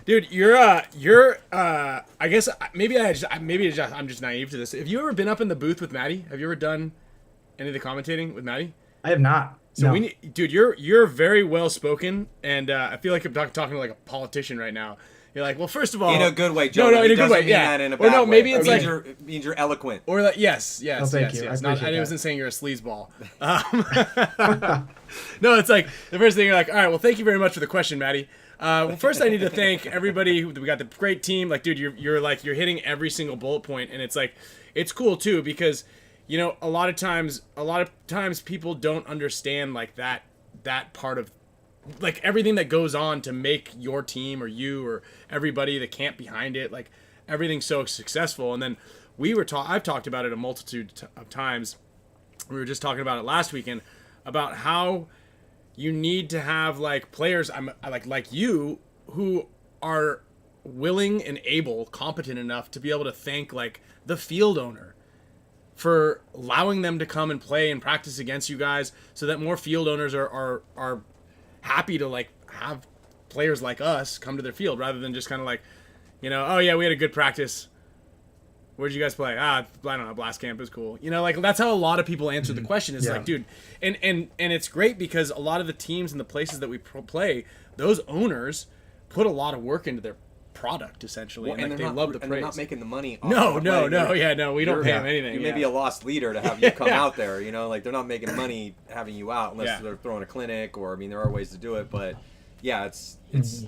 Dude, you're I guess I'm just naive to this. Have you ever been up in the booth with Maddie? Have you ever done any of the commentating with Maddie? I have not. So no. Dude, you're very well spoken, and I feel like I'm talking to like a politician right now. You're like, well, first of all, in a good way, Joe. No, in a good way, yeah. In a or no, bad maybe way. it's It means you're eloquent. Or like, yes. Thank you. I wasn't saying you're a sleazeball. No, it's like the first thing you're like, all right, well, thank you very much for the question, Maddie. Well, first I need to thank everybody. We got the great team. Like, dude, you're hitting every single bullet point, and it's like, it's cool too because, you know, a lot of times people don't understand like that part of like everything that goes on to make your team or you or everybody, the camp behind it, like everything's so successful. And then I've talked about it a multitude of times. We were just talking about it last weekend about how you need to have like players like you who are willing and able, competent enough to be able to thank like the field owner for allowing them to come and play and practice against you guys, so that more field owners are happy to like have players like us come to their field rather than just kind of like, you know, oh yeah, we had a good practice. Where'd you guys play? I don't know, Blast Camp is cool. You know, like that's how a lot of people answer the question. It's like, dude, and it's great because a lot of the teams and the places that we play, those owners put a lot of work into their product essentially, Well, and like, they love the praise. They're not making the money. Off No, of it. we don't pay them anything. You may be a lost leader to have you come out there. You know, like they're not making money having you out unless they're throwing a clinic or I mean there are ways to do it, but yeah, it's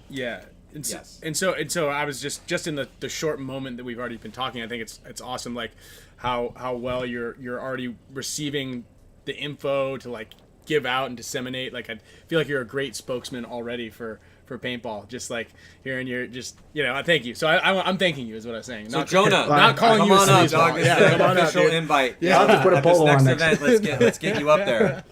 yeah. And so, yes. and so I was just in the short moment that we've already been talking. I think it's awesome, like how well you're already receiving the info to like give out and disseminate. Like I feel like you're a great spokesman already for paintball. Just like hearing you're just thank you. So I'm thanking you is what I'm saying. So Not, Jonah, not calling come you a on up, sleazeball. dog. This Yeah, is come an on up, official dude. invite. Yeah, I'll have to put a at this polo next on next event. Let's get you up there.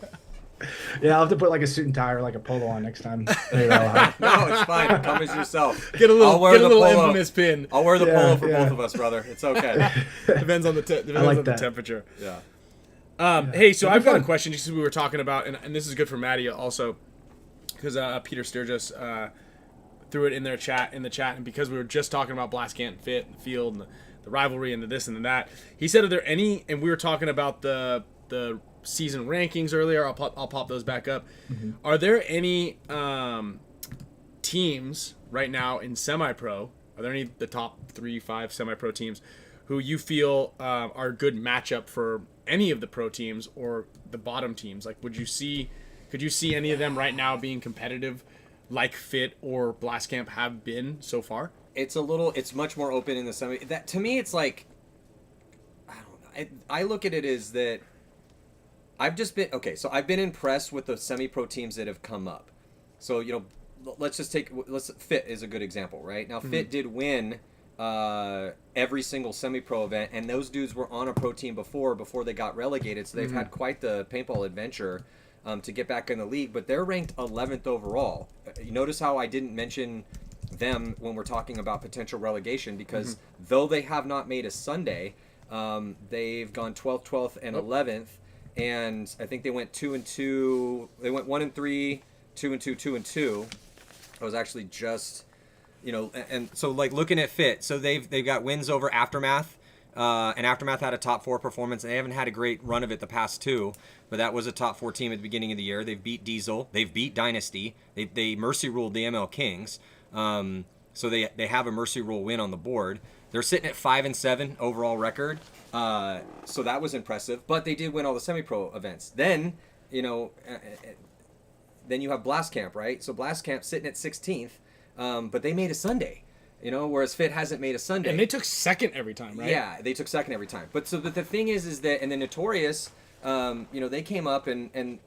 Yeah, I'll have to put like a suit and tie or like a polo on next time. Maybe that'll help. No, it's fine. Come as yourself. Get a little polo. infamous pin. I'll wear the polo for yeah. both of us, brother. It's okay. Depends on the that. temperature. Yeah. Hey, so I've got a question just as we were talking about, and this is good for Maddie also, because Peter Sturgis threw it in the chat, and because we were just talking about Blast Can't Fit and the field and the rivalry and the this and the that, he said, are there any? And we were talking about the season rankings earlier. I'll pop those back up. Mm-hmm. Are there any teams right now in semi-pro? Are there any the top 3-5 semi-pro teams who you feel are a good matchup for any of the pro teams or the bottom teams? Like, could you see any of them right now being competitive, like Fit or Blast Camp have been so far? It's much more open in the semi. That to me, it's like, I don't know. I look at it as that. I've just been okay. So I've been impressed with the semi-pro teams that have come up. So let's Fit is a good example, right? Now Fit did win every single semi-pro event, and those dudes were on a pro team before they got relegated. So they've had quite the paintball adventure to get back in the league. But they're ranked 11th overall. You notice how I didn't mention them when we're talking about potential relegation, because though they have not made a Sunday, they've gone 12th, 12th, and 11th, and I think they went 2-2. They went 1-3, 2-2, 2-2. I was actually just, and so like looking at Fit, so they've got wins over Aftermath, and Aftermath had a top 4 performance, and they haven't had a great run of it the past 2, but that was a top 4 team at the beginning of the year. They've beat Diesel, they've beat Dynasty, they mercy ruled the ML Kings. So they have a mercy rule win on the board. They're sitting at 5-7 overall record. So that was impressive. But they did win all the semi-pro events. Then, then you have Blast Camp, right? So Blast Camp sitting at 16th, but they made a Sunday. Whereas Fit hasn't made a Sunday. And they took second every time, right? Yeah, they took second every time. But the thing is that, and then Notorious, they came up and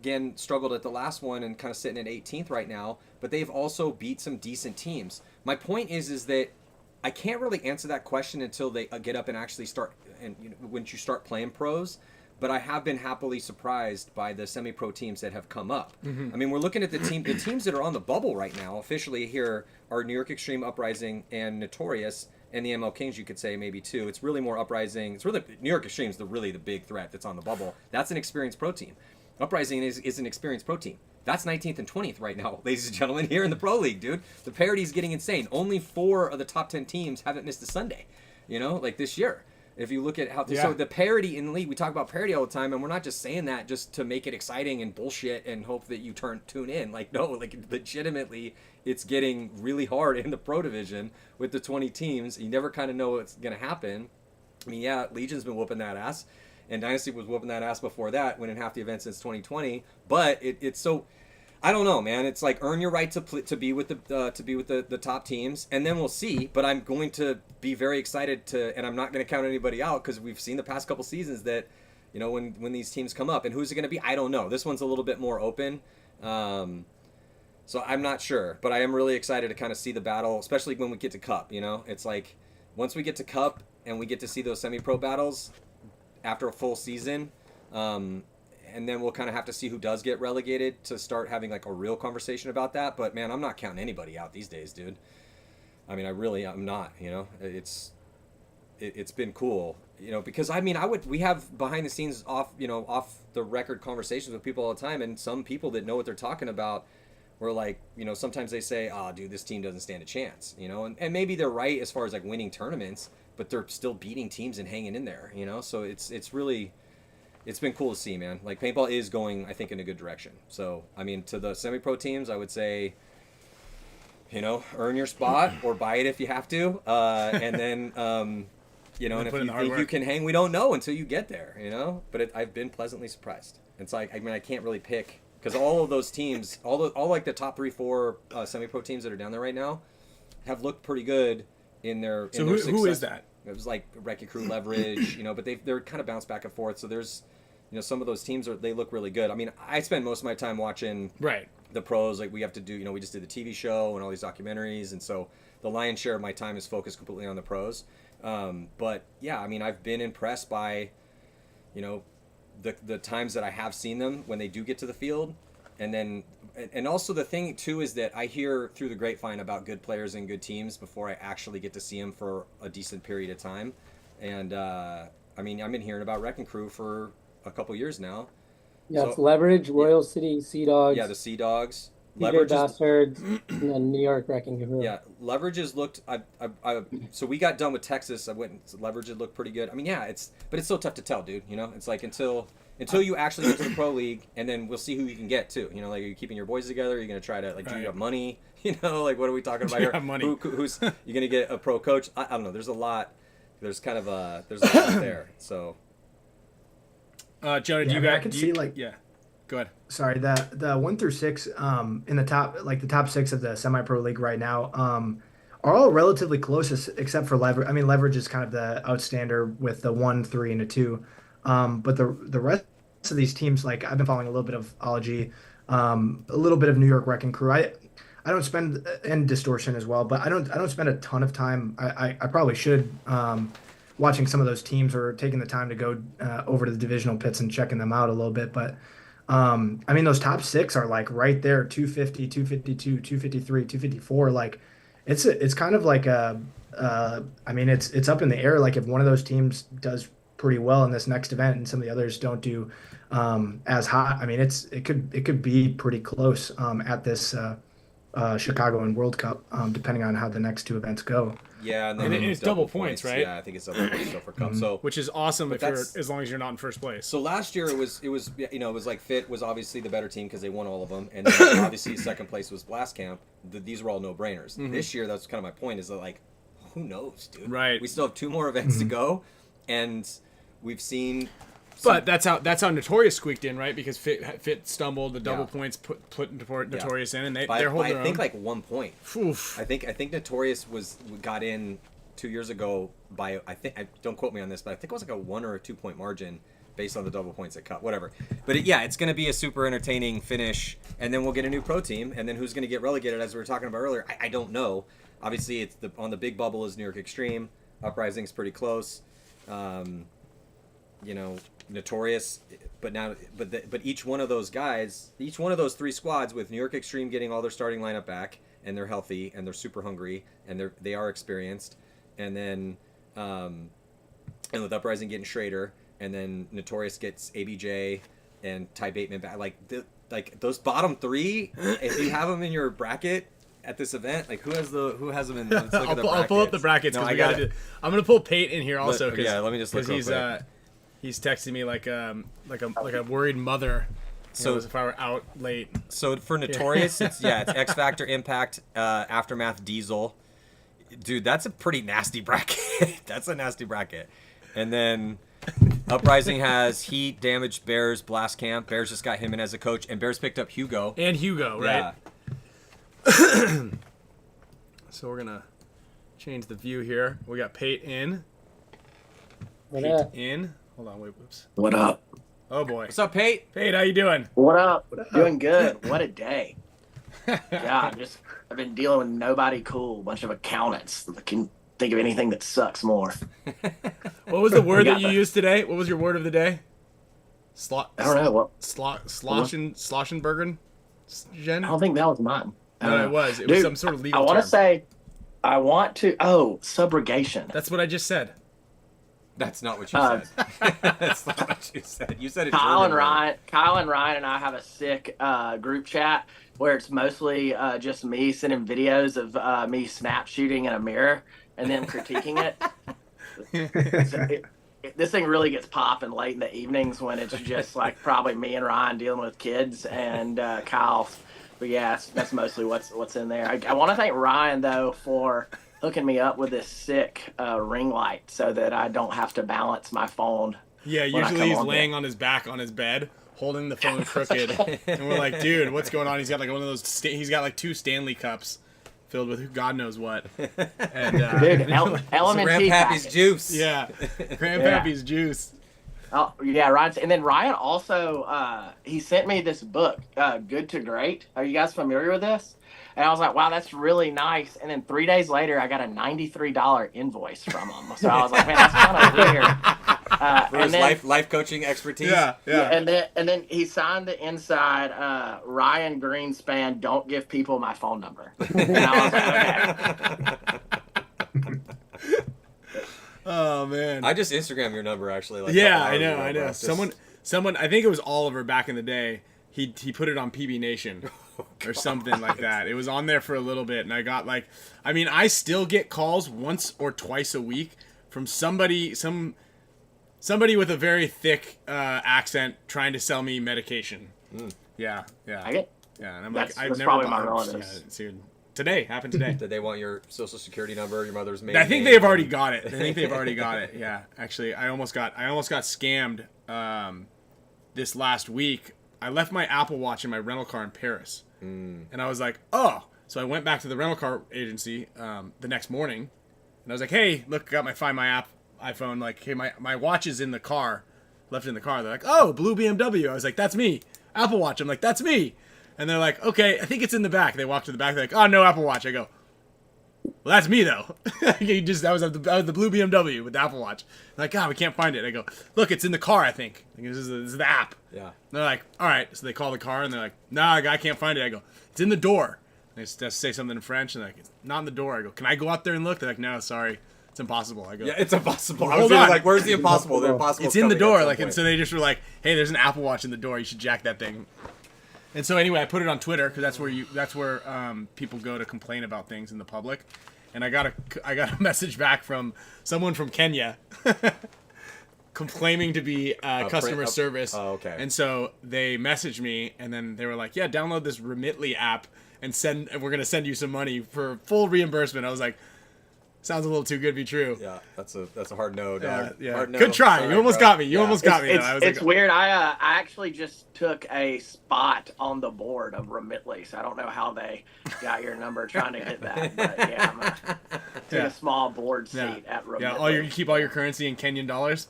again struggled at the last one and kind of sitting at 18th right now, but they've also beat some decent teams. My point is that I can't really answer that question until they get up and actually start, and when you start playing pros. But I have been happily surprised by the semi-pro teams that have come up. I mean, we're looking at the teams that are on the bubble right now. Officially here are New York Extreme, Uprising, and Notorious, and the ML Kings, you could say maybe too. It's really more Uprising. It's really New York Extreme is really the big threat that's on the bubble. That's an experienced pro team. Uprising is an experienced pro team. That's 19th and 20th right now, ladies and gentlemen, here in the Pro League, dude. The parity is getting insane. Only 4 of the top 10 teams haven't missed a Sunday, like this year. If you look at how... So the parity in the league, we talk about parity all the time, and we're not just saying that just to make it exciting and bullshit and hope that you tune in. No, legitimately, it's getting really hard in the pro division with the 20 teams. You never kind of know what's going to happen. I mean, yeah, Legion's been whooping that ass. And Dynasty was whooping that ass before that, winning half the events since 2020. But it's so, I don't know, man. It's like earn your right to be with the top teams, and then we'll see. But I'm going to be very excited and I'm not going to count anybody out, because we've seen the past couple seasons that, when these teams come up, and who's it going to be? I don't know. This one's a little bit more open, so I'm not sure. But I am really excited to kind of see the battle, especially when we get to Cup. It's like once we get to Cup and we get to see those semi-pro battles after a full season, and then we'll kind of have to see who does get relegated to start having like a real conversation about that. But man, I'm not counting anybody out these days, dude. I mean, I'm not, it's been cool, because I mean, we have behind the scenes off the record conversations with people all the time, and some people that know what they're talking about were like, sometimes they say, oh dude, this team doesn't stand a chance, and maybe they're right as far as like winning tournaments, but they're still beating teams and hanging in there, so it's been cool to see, man. Like, paintball is going, I think, in a good direction. So I mean, to the semi-pro teams, I would say, earn your spot or buy it if you have to, and then and if you think you can hang, we don't know until you get there, but I've been pleasantly surprised. It's like, I mean, I can't really pick, because all of those teams, all like the top 3-4 semi-pro teams that are down there right now have looked pretty good in their who is that? It was like Wrecking Crew, Leverage, but they're kind of bounced back and forth. So there's, some of those teams they look really good. I mean, I spend most of my time watching the pros. Like we have to do, we just did the TV show and all these documentaries, and so the lion's share of my time is focused completely on the pros. But yeah, I mean, I've been impressed by, the times that I have seen them when they do get to the field. And also the thing too is that I hear through the grapevine about good players and good teams before I actually get to see them for a decent period of time. And I mean, I've been hearing about Wrecking Crew for a couple years now. Yeah, So- it's Leverage, Royal City, Sea Dogs, Yeah, the Sea Dogs. TJ Bastards, and then New York Wrecking Crew. Yeah, Leverage has looked. So we got done with Texas. Leverage had looked pretty good. I mean, yeah, but it's so tough to tell, dude. It's like until you actually get to the pro league, and then we'll see who you can get too. Like, are you keeping your boys together? Are you gonna try to do you have money? Like what are we talking about here? Money. Who's you gonna get a pro coach? I don't know. There's a lot. There's kind of there's a lot there. So. Jonah, do you I got? can see Go ahead. Sorry, the 1 through 6 in the top 6 of the semi-pro league right now are all relatively close, except for Leverage. I mean, Leverage is kind of the outstander with the 1, 3, and a 2, but the rest of these teams, like I've been following a little bit of Ology, a little bit of New York Wrecking Crew. I don't spend and Distortion as well, but I don't spend a ton of time. I probably should watching some of those teams or taking the time to go over to the divisional pits and checking them out a little bit. But I mean, those top six are like right there: 250, 252, 253, 254. Like it's kind of like I mean, it's up in the air. Like if one of those teams does pretty well in this next event and some of the others don't do as hot, I mean, it could be pretty close at this Chicago and World Cup, depending on how the next two events go. Yeah, and then it's double points, right? Yeah, I think it's double points still for Cup. So which is awesome if you're, that's- as long as you're not in first place. So last year it was it was like Fit was obviously the better team because they won all of them, and then obviously second place was Blast Camp. These were all no brainers. This year, that's kind of my point. Is that like, who knows, dude? Right. We still have 2 more events to go, and we've seen. But that's how Notorious squeaked in, right? Because Fit stumbled, the double points put Notorious in, and they're holding their I think own. like 1 point. Oof. I think Notorious got in 2 years ago by don't quote me on this, but I think it was like a 1 or a 2 point margin based on the double points at Cup, whatever. But it's going to be a super entertaining finish, and then we'll get a new pro team, and then who's going to get relegated, as we were talking about earlier, I don't know. Obviously, it's on the big bubble is New York Extreme. Uprising's pretty close. Notorious, but each one of those guys, each one of those 3 squads with New York Extreme getting all their starting lineup back, and they're healthy and they're super hungry and they are experienced, and then and with Uprising getting Schrader, and then Notorious gets ABJ and Ty Bateman back, like those bottom 3, if you have them in your bracket at this event, like who has them in? Let's look at the I'll pull up the brackets because No, I'm gonna pull Pate in here also. let me just look real he's quick. he's texting me like a worried mother. So if I were out late. So for Notorious, it's X Factor, Impact, Aftermath, Diesel. Dude, that's a pretty nasty bracket. That's a nasty bracket. And then Uprising has Heat, Damage, Bears, Blast Camp. Bears just got him in as a coach, and Bears picked up Hugo. And Hugo, right? Yeah. So we're gonna change the view here. We got Pate in. What up? In. Hold on, wait, whoops. What up? Oh boy. What's up, Pate? Pate, how you doing? What up? Doing good. What a day. God, I've been dealing with nobody cool, bunch of accountants that can think of anything that sucks more. What was the word that you that. used today? What was your word of the day? I don't know what. Sloshenbergen? Jen? I don't think that was mine. No, it was. It Dude, was some sort of legal I want term. to say, subrogation. That's what I just said. That's not what you said. That's not what you said. You said it. Kyle and German. Ryan and I have a sick group chat where it's mostly just me sending videos of me snap shooting in a mirror and then critiquing it. This thing really gets popping late in the evenings when it's just like probably me and Ryan dealing with kids and Kyle. But yeah, that's mostly what's in there. I want to thank Ryan though for hooking me up with this sick ring light so that I don't have to balance my phone. Yeah, when I usually come he's on laying there. on his back on his bed, holding the phone crooked, and we're like, dude, what's going on? He's got like one of those. He's got like 2 Stanley cups filled with God knows what. And Dude, Element T Grandpappy's package. juice. yeah, Grandpappy's juice. Oh yeah, Ryan. And then Ryan also he sent me this book, Good to Great. Are you guys familiar with this? And I was like, wow, that's really nice. And then 3 days later, I got a $93 invoice from him. So I was like, man, that's kind of weird. For his life coaching expertise. Yeah. And then he signed the inside, Ryan Greenspan, don't give people my phone number. And I was like, okay. Oh man. I just Instagram your number actually. Like Yeah, a couple I know, hours ago, I bro. know. Just- Someone. I think it was Oliver back in the day. He put it on PB Nation or something like that. It was on there for a little bit, and I got like, I mean, I still get calls once or twice a week from somebody with a very thick accent trying to sell me medication. Yeah. I get Yeah, and I'm That's- like, I've that's never probably my bought relatives. dude. Today happened today. Did they want your social security number, your mother's maiden I think name? they've already got it. Yeah, actually, I almost got scammed this last week. I left my Apple Watch in my rental car in Paris, and I was like, oh. So I went back to the rental car agency the next morning, and I was like, hey, look, got my Find My app iPhone. Like, hey, my watch is in the car. left it in the car. They're like, oh, blue BMW. I was like, that's me. Apple Watch. I'm like, that's me. And they're like, okay, I think it's in the back. They walk to the back. They're like, oh, no Apple Watch. I go, well, that's me though. That was the blue BMW with the Apple Watch. They're like, God, we can't find it. I go, look, it's in the car. I think this is the app. Yeah. And they're like, all right. So they call the car and they're like, nah, I can't find it. I go, it's in the door. And they say something in French and they're like, it's not in the door. I go, can I go out there and look? They're like, no, sorry, it's impossible. I go, Yeah, it's impossible. I Hold was on. like, where's the impossible? The impossible. it's in the door. Like, and so they just were like, hey, there's an Apple Watch in the door. You should jack that thing. And so anyway, I put it on Twitter because that's where people go to complain about things in the public. And I got a message back from someone from Kenya complaining to be customer service. Oh, okay. And so they messaged me, and then they were like, "Yeah, download this Remitly app and we're gonna send you some money for full reimbursement." I was like, "Sounds a little too good to be true." Yeah, that's a hard no, dog. Yeah. Hard no. Good try. Sorry, You almost bro. got me. You Yeah. almost got me. It's, though. I was it's like, weird. I actually just took a spot on the board of Remitly, so I don't know how they got your number trying to get that. But yeah, took Yeah. a small board seat Yeah. at Remitly. Yeah, you keep all your currency in Kenyan dollars.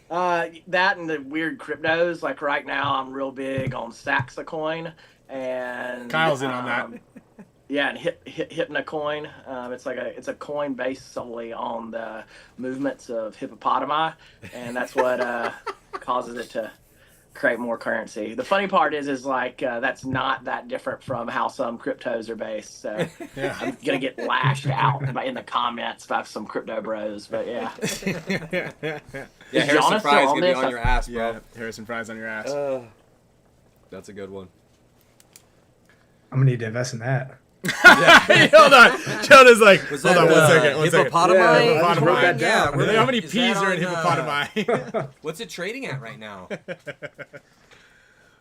That and the weird cryptos. Like right now, I'm real big on Saxacoin and Kyle's in on that. Yeah, and Hypnocoin. It's a coin based solely on the movements of hippopotami, and that's what causes it to create more currency. The funny part is like that's not that different from how some cryptos are based. So Yeah. I'm gonna get lashed out in the comments by some crypto bros. But yeah, Yeah, Is Harrison Giannis Fry's still on gonna be this? on your ass, bro. Yeah, Harrison Fry's on your ass. That's a good one. I'm gonna need to invest in that. Hey, hold on. Jonah's like, Was hold that on one second. hippopotami? Yeah, I just Hippopotami. wrote that Yeah, down. really? How many Is P's that are in on, hippopotami? What's it trading at right now?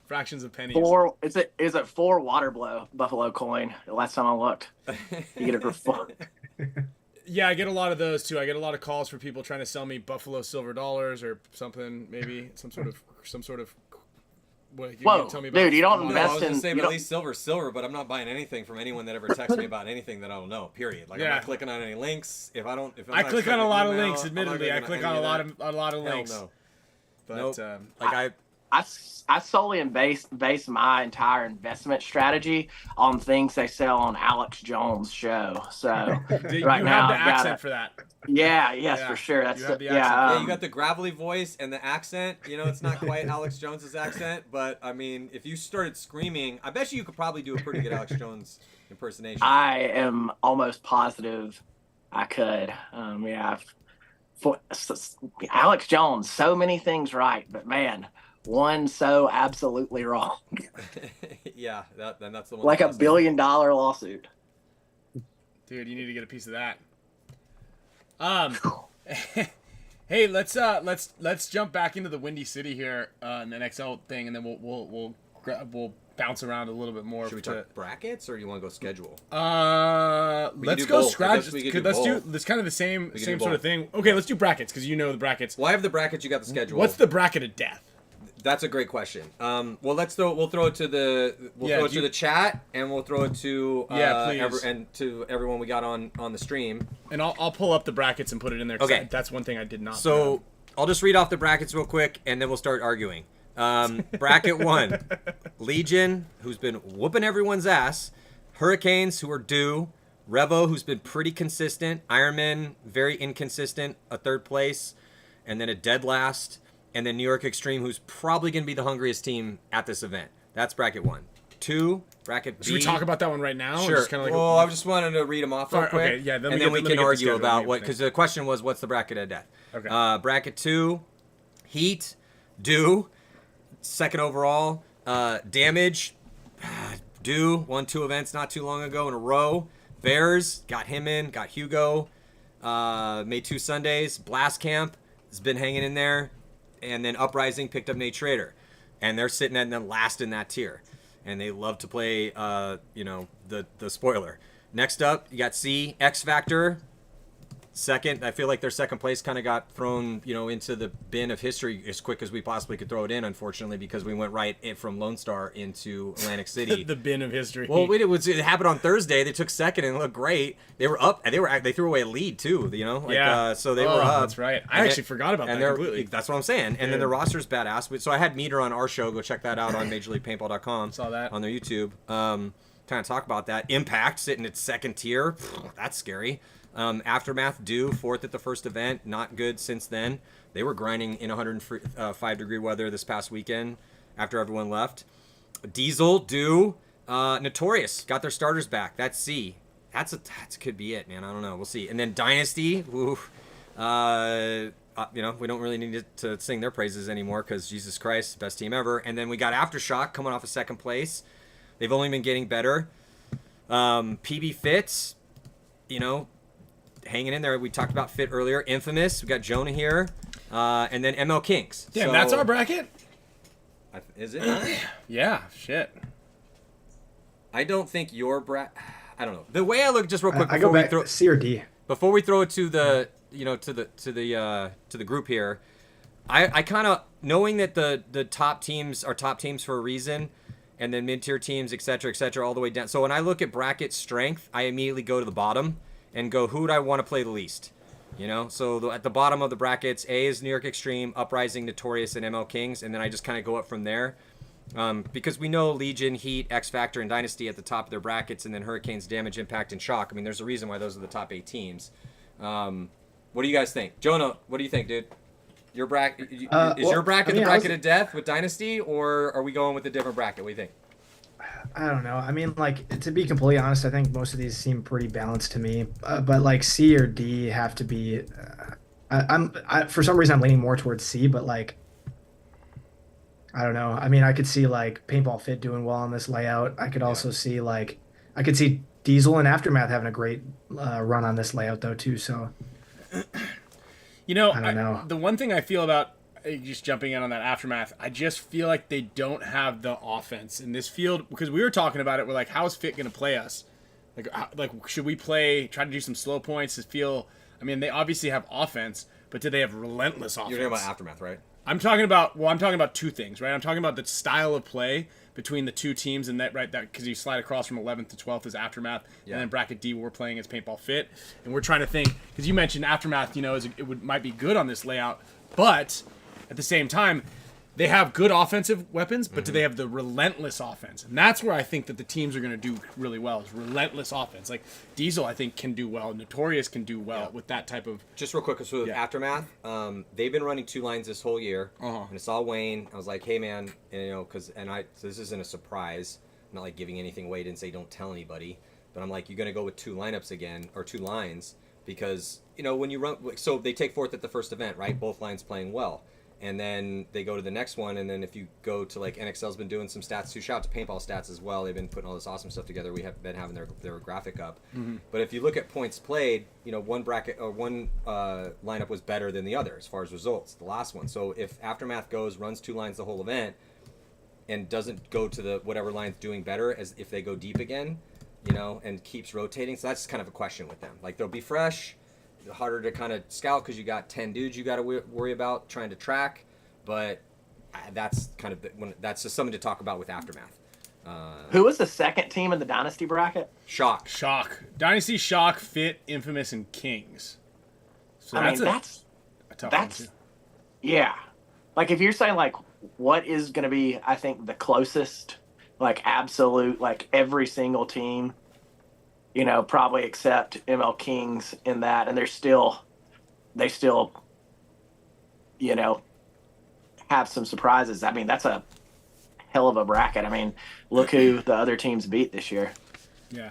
Fractions of pennies. is it 4 water buffalo coin? The last time I looked, you get it for 4. Yeah, I get a lot of those too. I get a lot of calls for people trying to sell me Buffalo silver dollars or something, maybe some sort of. What, you Whoa, tell me about dude, you don't No, I invest was in. gonna say, you but at don't- least silver. But I'm not buying anything from anyone that ever texts me about anything that I don't know. Period. Like I'm Yeah. not clicking on any links. If I'm I not click on a expecting lot of email, links. I'm not Admittedly, I clicking click any on of that. a lot of Hell links. no. But Nope. Like I solely base my entire investment strategy on things they sell on Alex Jones' show. So you right have now, the I've got accent it. for that. Yeah, yes, Yeah, for sure. That's you have the yeah. accent. Yeah, you got the gravelly voice and the accent. You know, it's not quite Alex Jones's accent, but I mean, if you started screaming, I bet you could probably do a pretty good Alex Jones impersonation. I am almost positive I could. Yeah. Alex Jones, so many things right, but man, one so absolutely wrong. Yeah, that's the one. Like that a does $1 it. billion lawsuit. Dude, you need to get a piece of that. Hey, let's jump back into the Windy City here in the NXL thing, and then we'll bounce around a little bit more. Should we talk brackets or you want to go schedule? Let's do go both. scratch. We could do Let's do. both. It's kind of the same can same do sort of both. thing. Okay, let's do brackets because you know the brackets. Well, I have the brackets. You got the schedule. What's the bracket of death? That's a great question. Well, we'll throw it to the chat, and we'll throw it to please. and to everyone we got on the stream. And I'll pull up the brackets and put it in there. 'Cause Okay. that's one thing I did not. So I'll just read off the brackets real quick, and then we'll start arguing. Bracket 1, Legion, who's been whooping everyone's ass. Hurricanes, who are due. Revo, who's been pretty consistent. Ironman, very inconsistent, a 3rd place. And then a dead last. And then New York Extreme, who's probably going to be the hungriest team at this event. That's bracket 1. 2, bracket B. Should we talk about that one right now? Sure. Just kinda like Well, I just wanted to read them off real Sorry, quick. okay, yeah, then and we then get- we let me can get the argue schedule, about let me what, get the because the question was, what's the bracket of death? Okay. Bracket 2, Heat, Do, 2nd overall. Damage, Do, won 2 events not too long ago in a row. Bears, got him in, got Hugo. Made 2 Sundays. Blast Camp has been hanging in there. And then Uprising picked up Nate Schrader. And they're sitting at the last in that tier. And they love to play, the spoiler. Next up, you got C, X Factor. second. I feel like their second place kind of got thrown, into the bin of history as quick as we possibly could throw it in, unfortunately, because we went right in from Lone Star into Atlantic City. The bin of history. Well, it happened on Thursday. They took second and looked great. They were up. They threw away a lead too. So they were up. That's right. I actually forgot about that completely. That's what I'm saying. And then the roster's badass. So I had Meter on our show. Go check that out on MajorLeaguePaintball.com. Saw that on their YouTube. Trying to talk about that. Impact sitting at second tier. That's scary. Aftermath due fourth at the first event. Not good since then. They were grinding in 105-degree weather this past weekend after everyone left. Diesel due. Notorious got their starters back. That's C. That could be it, man. I don't know. We'll see. And then Dynasty. Ooh, we don't really need to sing their praises anymore because Jesus Christ, best team ever. And then we got Aftershock coming off of second place. They've only been getting better. PB Fits, hanging in there. We talked about Fit earlier. Infamous. We got Jonah here. And then ML Kings. Damn, that's our bracket? Is it? Yeah, shit. I don't think your I don't know. The way I look, just real quick, I go back C or D. Before we throw it to the to the group here, I kind of, knowing that the top teams are top teams for a reason, and then mid-tier teams, et cetera, all the way down. So when I look at bracket strength, I immediately go to the bottom and go, who would I want to play the least? So at the bottom of the brackets, A is New York Extreme, Uprising, Notorious, and ML Kings, and then I just kind of go up from there. Because we know Legion, Heat, X Factor, and Dynasty at the top of their brackets, and then Hurricanes, Damage, Impact, and Shock. I mean, there's a reason why those are the top 8 teams. What do you guys think? Jonah, what do you think, dude? Your bracket your bracket the bracket of death with Dynasty, or are we going with a different bracket? What do you think? I don't know. I mean, to be completely honest, I think most of these seem pretty balanced to me. But C or D have to be. For some reason I'm leaning more towards C, but I don't know. I mean, I could see Paintball Fit doing well on this layout. I could also see I could see Diesel and Aftermath having a great run on this layout though too. So. I don't know. The one thing I feel about just jumping in on that Aftermath, I just feel like they don't have the offense in this field, because we were talking about it. We're like, how is Fit going to play us? Should we try to do some slow points to feel? I mean, they obviously have offense, but do they have relentless offense? You're talking about Aftermath, right? I'm talking about two things, right? I'm talking about the style of play between the two teams, and that because you slide across from 11th to 12th is Aftermath, and then bracket D we're playing as Paintball Fit, and we're trying to think, because you mentioned Aftermath, might be good on this layout, but at the same time, they have good offensive weapons, but do they have the relentless offense? And that's where I think that the teams are going to do really well, is relentless offense. Like Diesel, I think, can do well. Notorious can do well with that type of... Just real quick, so with Aftermath, they've been running 2 lines this whole year, and it's all Wayne. I was like, hey, man, so this isn't a surprise. I'm not giving anything away. I didn't say don't tell anybody. But I'm like, you're going to go with 2 lineups again, or 2 lines, because, when you run... So they take 4th at the first event, right? Both lines playing well. And then they go to the next one, and then if you go to NXL's been doing some stats too. Shout out to Paintball Stats as well. They've been putting all this awesome stuff together. We have been having their graphic up. But if you look at points played, one bracket or one lineup was better than the other as far as results. The last one. So if Aftermath runs 2 lines the whole event, and doesn't go to the whatever line's doing better, as if they go deep again, and keeps rotating. So that's kind of a question with them. They'll be fresh. Harder to kind of scout because you got 10 dudes you got to worry about trying to track, but that's kind of that's just something to talk about with Aftermath. Who was the second team in the Dynasty bracket? Shock, Dynasty, Shock, Fit, Infamous, and Kings. So that's a tough one too. Yeah. If you're saying what is going to be, I think, the closest, absolute, every single team, probably except ML Kings in that, and they still, have some surprises. I mean, that's a hell of a bracket. I mean, look who the other teams beat this year. Yeah.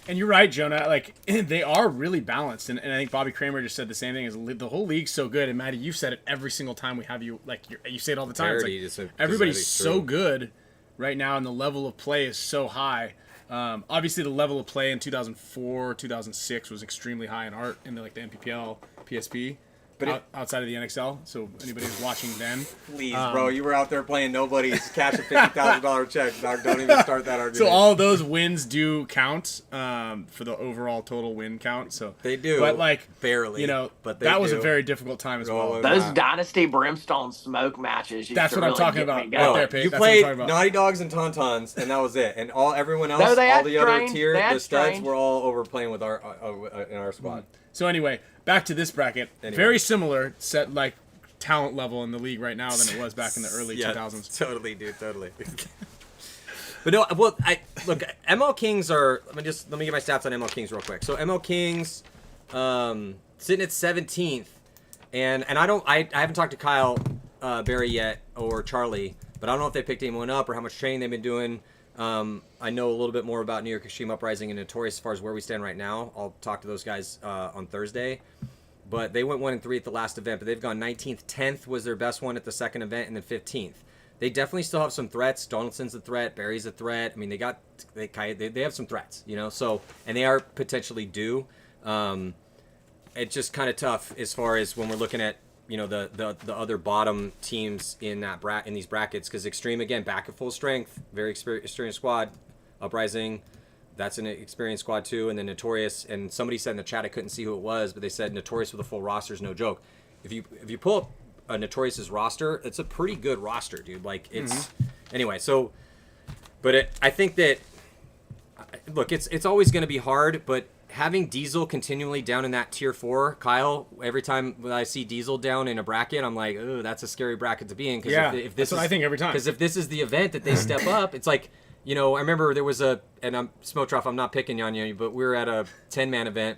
And you're right, Jonah. They are really balanced, and I think Bobby Kramer just said the same thing. Is the whole league's so good, and Maddie, you've said it every single time we have you. You say it all the time. Everybody's so good right now, and the level of play is so high. Obviously, the level of play in 2004, 2006 was extremely high in the NPPL, PSP. But outside of the NXL. So anybody who's watching then, please, bro, you were out there playing nobodies, cashing $50,000 checks. Dog, don't even start that argument. so all of those wins do count for the overall total win count. So they do, but like barely. You know, but that was do. a very difficult time as well. Those Dynasty Brimstone smoke matches. That's what I'm talking about. No, Right there, you That's played what I'm talking about. Naughty Dogs and Tauntauns, and that was it. And everyone else, No, they all had the other strange- tier, they had the studs strange. were all over playing with our in our squad. So anyway, back to this bracket. Anyway. Very similar set like talent level in the league right now than it was back in the early 2000s. Totally, dude, totally. But no, well, look, ML Kings are. Let me get my stats on ML Kings real quick. So ML Kings, sitting at 17th, and I haven't talked to Kyle Barry yet or Charlie, but I don't know if they picked anyone up or how much training they've been doing. I know a little bit more about New York Extreme Uprising and Notorious as far as where we stand right now. I'll talk to those guys on Thursday. But they went 1-3 at the last event, but they've gone 19th, 10th was their best one at the second event, and then 15th. They definitely still have some threats. Donaldson's a threat. Barry's a threat. I mean, they have some threats, you know. So, and they are potentially due. It's just kind of tough as far as when we're looking at, you know, the other bottom teams in in these brackets, because Extreme again back at full strength, very experienced squad. Uprising, that's an experienced squad too, and then Notorious. And somebody said in the chat, I couldn't see who it was, but they said Notorious with a full roster is no joke. If you pull up Notorious's roster, it's a pretty good roster, dude. Like it's anyway. So, but I think that look, it's always going to be hard, but having Diesel continually down in that tier 4, Kyle, every time I see Diesel down in a bracket, I'm like, oh, that's a scary bracket to be in. Cause if this that's what I think every time. Because if this is the event that they step up, it's like, you know, I remember there was and I'm Smotroff, I'm not picking on you, but we were at a 10-man event,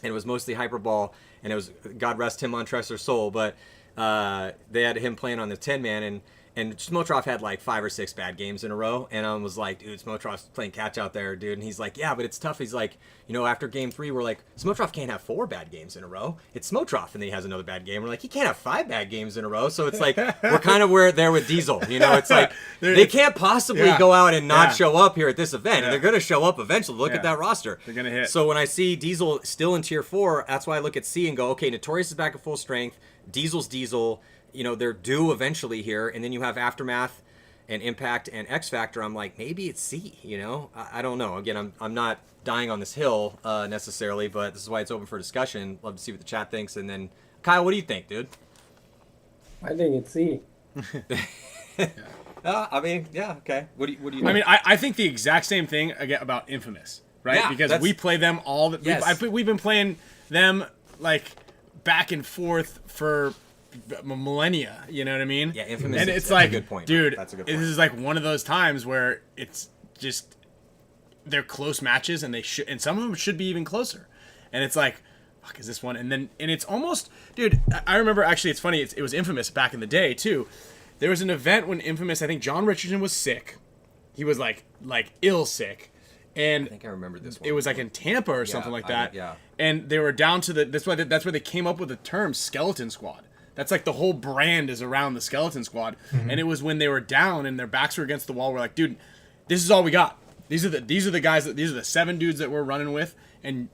and it was mostly Hyperball, and it was, God rest him on Trust or Soul, but they had him playing on the 10-man, and Smotroff had like 5 or 6 bad games in a row, and I was like, dude, Smotroff's playing catch out there, dude. And he's like, yeah, but it's tough. He's like, you know, after game 3, we're like, Smotroff can't have 4 bad games in a row. It's Smotroff, and then he has another bad game. We're like, he can't have 5 bad games in a row. So it's like, we're kind of there with Diesel. You know, it's like, they can't possibly go out and not show up here at this event. And they're going to show up eventually. Look at that roster. They're going to hit. So when I see Diesel still in tier 4, that's why I look at C and go, okay, Notorious is back at full strength. Diesel's Diesel. You know, they're due eventually here, and then you have Aftermath and Impact and X Factor. I'm like, maybe it's C, you know? I don't know. Again, I'm not dying on this hill necessarily, but this is why it's open for discussion. Love to see what the chat thinks. And then, Kyle, what do you think, dude? I think it's C. I mean, yeah, okay. What do you think? I mean, I think the exact same thing again about Infamous, right? Yeah, because we play them all. Yes. We've been playing them like back and forth for millennia. You know what I mean? Yeah, Infamous. And it's that's like, a good point, dude, that's a good this point. is like one of those times where it's just they're close matches, and and some of them should be even closer. And it's like, fuck, is this one? And it's almost, dude. I remember actually, it's funny. It was Infamous back in the day too. There was an event when Infamous, I think John Richardson was sick. He was like ill sick. And I think I remember this one. it was like in Tampa or something like that. yeah. And they were down to that's where they came up with the term Skeleton Squad. That's like the whole brand is around the Skeleton Squad. And it was when they were down and their backs were against the wall. We're like, dude, this is all we got. These are the guys these are the 7 dudes that we're running with. And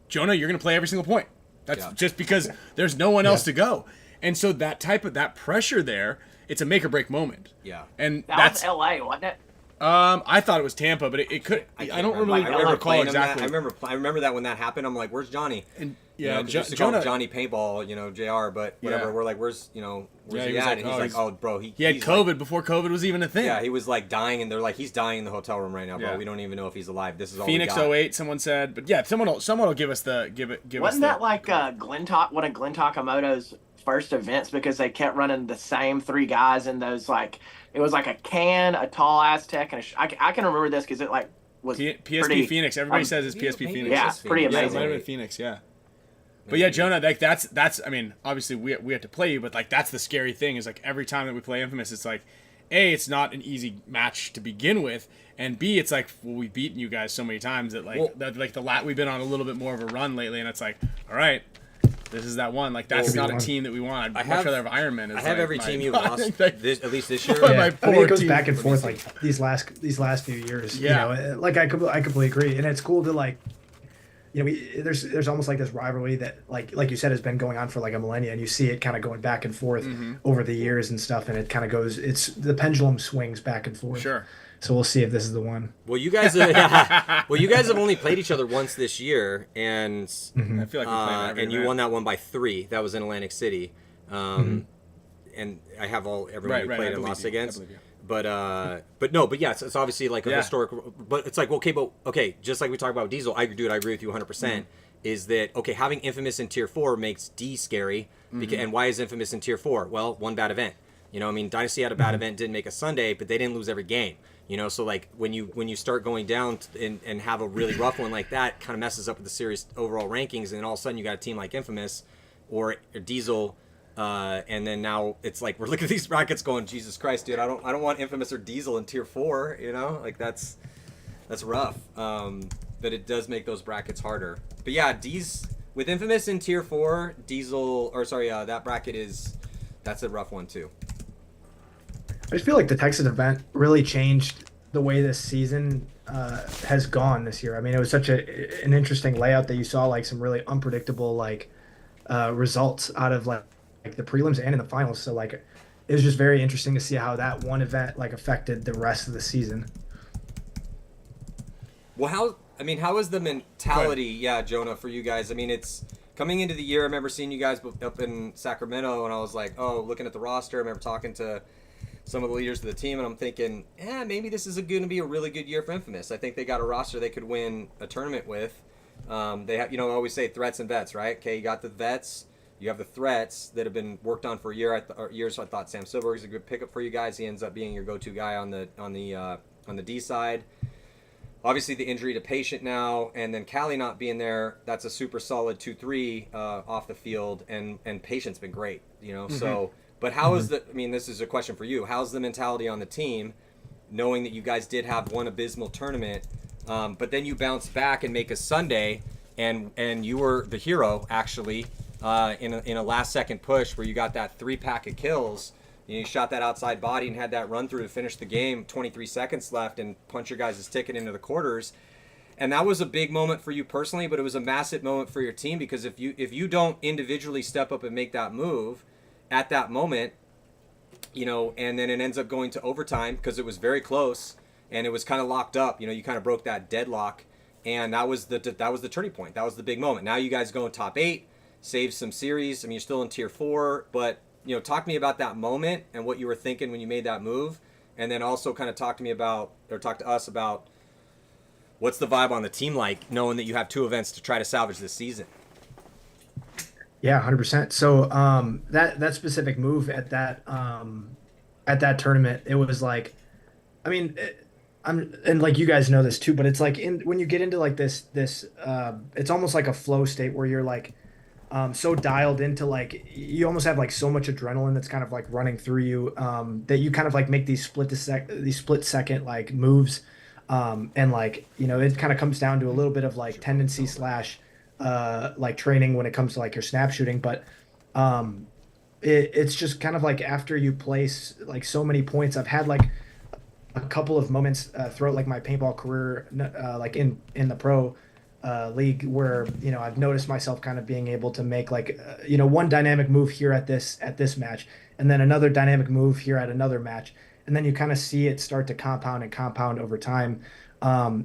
Jonah, you're gonna play every single point. That's just because there's no one else to go. And so that pressure there, it's a make or break moment. Yeah. And That was LA, wasn't it? I thought it was Tampa, but it could. I don't really recall exactly. I remember that when that happened. I'm like, "Where's Johnny?" And You yeah, know, 'cause we used to call him Johnny Paintball, you know, JR, but whatever. Yeah. We're like, where's he he was at? like, And he's like, oh, bro, he had he's COVID like, before COVID was even a thing. yeah, he was like dying, and they're like, he's dying in the hotel room right now, bro. Yeah. We don't even know if he's alive. This is all Phoenix we got. 08, someone said, but yeah, someone will give us the give us. Wasn't that like Glenn Takamoto's first events, because they kept running the same 3 guys in those, like, it was like a can, a tall Aztec, and I can remember this because it like was PSP pretty, Phoenix? Everybody says it's PSP Phoenix. Yeah, it's pretty Yeah, it amazing. might have been Phoenix, yeah. But yeah, Jonah, like that's I mean, obviously we have to play you, but like that's the scary thing is like every time that we play Infamous, it's like, A, it's not an easy match to begin with, and B, it's like, well, we've beaten you guys so many times that like we've been on a little bit more of a run lately, and it's like, all right, this is that one. Like that's not a team that we want. I'd much rather have Iron Man. I have every team you lost at least this year. My Yeah, I mean, poor it goes team. back and forth like these last few years. Yeah. You know, like I completely agree, and it's cool to like there's almost like this rivalry that like you said has been going on for like a millennia, and you see it kind of going back and forth over the years and stuff, and it kind of goes, it's the pendulum swings back and forth. Sure. So we'll see if this is the one. Well, you guys have only played each other once this year, and I feel like we played every and you event. won that one by 3. That was in Atlantic City. And I have everyone we played and lost against. But yeah, it's obviously like a historic. But it's like, okay, just like we talked about Diesel, I agree with you 100%. Is that okay? Having Infamous in Tier 4 makes D scary. And why is Infamous in Tier 4? Well, one bad event. I mean, Dynasty had a bad event, didn't make a Sunday, but they didn't lose every game. So like when you start going down and have a really rough one like that, kind of messes up with the series overall rankings, and then all of a sudden you got a team like Infamous or Diesel. And then now it's like we're looking at these brackets going, Jesus Christ, dude, I don't want Infamous or Diesel in Tier 4, like that's rough. But it does make those brackets harder. But yeah, with Infamous in Tier 4, Diesel, that bracket that's a rough one too. I just feel like the Texas event really changed the way this season has gone this year. I mean, it was such an interesting layout that you saw like some really unpredictable results out of like the prelims and in the finals. So like it was just very interesting to see how that one event like affected the rest of the season. Well, how is the mentality, Jonah, for you guys? I mean, it's coming into the year. I remember seeing you guys up in Sacramento, and I was like, looking at the roster. I remember talking to some of the leaders of the team, and I'm thinking, maybe this is going to be a really good year for Infamous. I think they got a roster they could win a tournament with. They have, I always say threats and vets, right? Okay, you got the vets. You have the threats that have been worked on for years. So I thought Sam Silberg is a good pickup for you guys. He ends up being your go-to guy on the D side. Obviously, the injury to Patient now, and then Callie not being there, that's a super solid 2-3 off the field, and Patient's been great, So, but how is this is a question for you. How's the mentality on the team, knowing that you guys did have one abysmal tournament, but then you bounce back and make a Sunday, and you were the hero, actually, in a last-second push where you got that 3-pack of kills. You shot that outside body and had that run through to finish the game, 23 seconds left, and punch your guys' ticket into the quarters. And that was a big moment for you personally, but it was a massive moment for your team, because if you don't individually step up and make that move at that moment, and then it ends up going to overtime because it was very close and it was kind of locked up. You kind of broke that deadlock, and that was the turning point. That was the big moment. Now you guys go in top 8, save some series. I mean, you're still in Tier 4, but talk to me about that moment and what you were thinking when you made that move, and then also kind of talk to us about what's the vibe on the team like, knowing that you have 2 events to try to salvage this season. Yeah, 100%. So that specific move at that tournament, it was like, I mean, and like you guys know this too, but it's like when you get into like this it's almost like a flow state where you're like so dialed into, like, you almost have like so much adrenaline that's kind of like running through you, that you kind of like make these split second like moves, and like it kind of comes down to a little bit of like tendency / like training when it comes to like your snap shooting. But it's just kind of like after you place like so many points, I've had like a couple of moments throughout like my paintball career, like in the pro league, where I've noticed myself kind of being able to make like one dynamic move here at this match, and then another dynamic move here at another match, and then you kind of see it start to compound over time.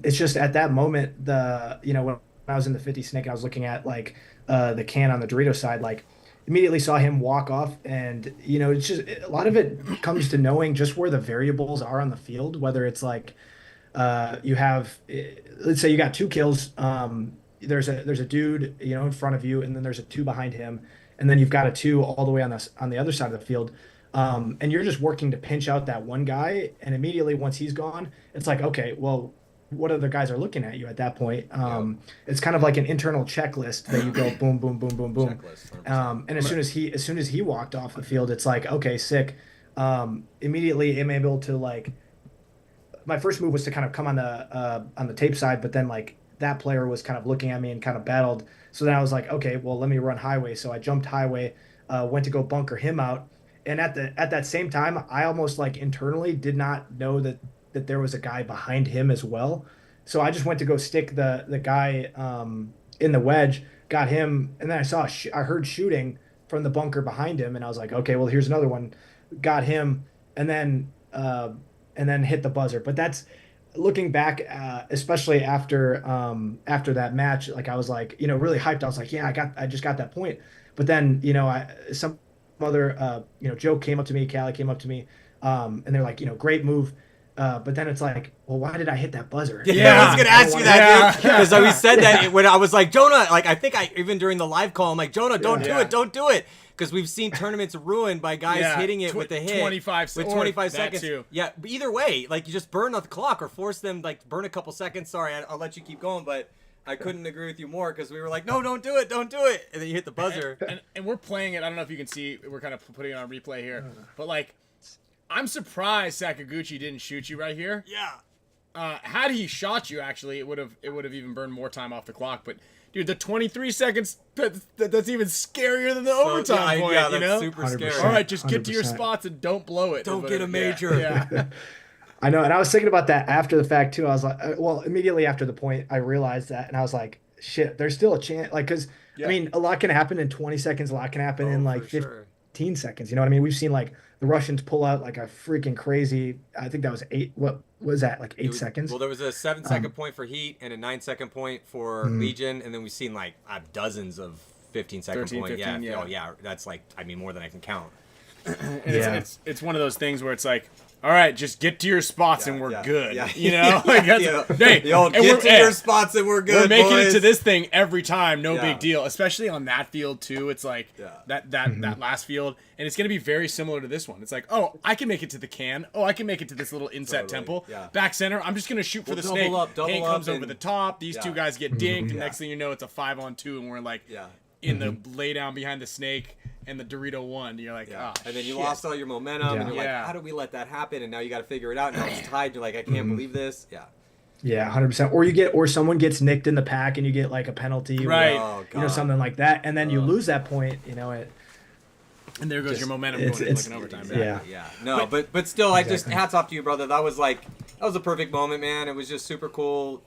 It's just at that moment, when I was in the 50 snake and I was looking at like the can on the Dorito side, like immediately saw him walk off, and it's just a lot of it comes to knowing just where the variables are on the field, whether it's like you have, let's say you got 2 kills, there's a dude in front of you, and then there's a 2 behind him, and then you've got a 2 all the way on the other side of the field, and you're just working to pinch out that one guy, and immediately once he's gone, it's like, okay, well, what other guys are looking at you at that point? It's kind of like an internal checklist that you go boom, boom, boom, boom, boom. And as soon as he walked off the field, it's like, okay, sick. Immediately I'm able to, like, my first move was to kind of come on the tape side, but then like that player was kind of looking at me and kind of battled. So then I was like, okay, well, let me run highway. So I jumped highway, went to go bunker him out. And at that same time, I almost like internally did not know that there was a guy behind him as well. So I just went to go stick the guy in the wedge, got him, and then I heard shooting from the bunker behind him, and I was like, okay, well, here's another one, got him, and then hit the buzzer. But that's looking back, especially after that match, like I was like, really hyped. I was like, yeah, I just got that point. But then, some other, Joe came up to me, Callie came up to me, and they're like, great move. But then it's like, well, why did I hit that buzzer? Yeah, I was gonna ask you that because we said that when I was like, Jonah, like I think even during the live call, I'm like, Jonah, don't do it, because we've seen tournaments ruined by guys hitting it with a hit 25 seconds. Too. Yeah, but either way, like you just burn the clock or force them like burn a couple seconds. Sorry, I'll let you keep going, but I couldn't agree with you more because we were like, no, don't do it, and then you hit the buzzer. And we're playing it. I don't know if you can see. We're kind of putting it on replay here, but like. I'm surprised Sakaguchi didn't shoot you right here. Yeah. Had he shot you, actually, it would have even burned more time off the clock. But dude, the 23 seconds that's even scarier than the overtime point. Yeah, that's super 100%. scary. All right, just get to your 100%. spots and don't blow it. Don't get a major. Yeah. I know, and I was thinking about that after the fact too. I was like, well, immediately after the point, I realized that, and I was like, shit, there's still a chance. Like, because I mean, a lot can happen in 20 seconds. A lot can happen in like 15 seconds. You know what I mean? We've seen like the Russians pull out like a freaking crazy. I think that was 8. What was that? Like 8 seconds? Well, there was a 7-second point for Heat and a 9-second point for Legion, and then we've seen like dozens of 15-second points. 15, yeah. Oh yeah, that's like more than I can count. And it's one of those things where it's like, all right, just get to your spots and we're good. Yeah. You know, like that's, hey, get to your spots and we're good. We're making boys. it to this thing every time, no big deal. Especially on that field too. It's like that last field, and it's gonna be very similar to this one. It's like, oh, I can make it to the can. Oh, I can make it to this little inset temple. Yeah. Back center, I'm just gonna shoot for the snake. Hank comes over the top. These two guys get dinked, and next thing you know, it's a 5-on-2, and we're like in the lay down behind the snake. And the Dorito won. You're like, ah, and then you lost all your momentum, and you're like, how did we let that happen? And now you got to figure it out. Now it's tied. You're like, I can't believe this. Yeah, 100%. Or someone gets nicked in the pack, and you get like a penalty, right? Or, something like that, and then you lose that point. And there goes your momentum going into like an overtime. Yeah. No, but still, I just hats off to you, brother. That was a perfect moment, man. It was just super cool.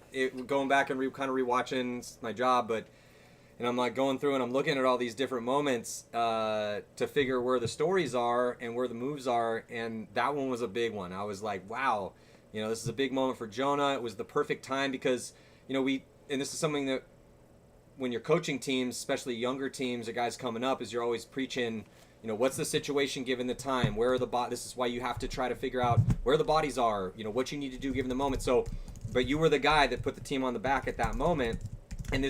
Going back and kind of rewatching my job, and I'm like going through and I'm looking at all these different moments to figure where the stories are and where the moves are. And that one was a big one. I was like, wow, this is a big moment for Jonah. It was the perfect time because, and this is something that when you're coaching teams, especially younger teams or guys coming up, is you're always preaching, what's the situation given the time? Where are the this is why you have to try to figure out where the bodies are, what you need to do given the moment. So, but you were the guy that put the team on the back at that moment. And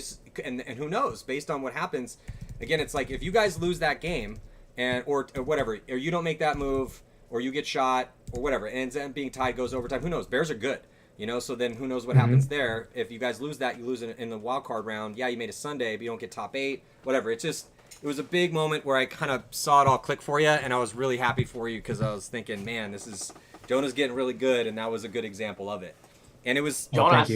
who knows, based on what happens, again, it's like if you guys lose that game or whatever, or you don't make that move, or you get shot, or whatever, and ends up being tied, goes overtime. Who knows? Bears are good, So then who knows what happens there? If you guys lose that, you lose in the wild card round. Yeah, you made a Sunday, but you don't get top 8, whatever. It was a big moment where I kind of saw it all click for you, and I was really happy for you because I was thinking, man, Jonah's getting really good, and that was a good example of it. And it was Jonah.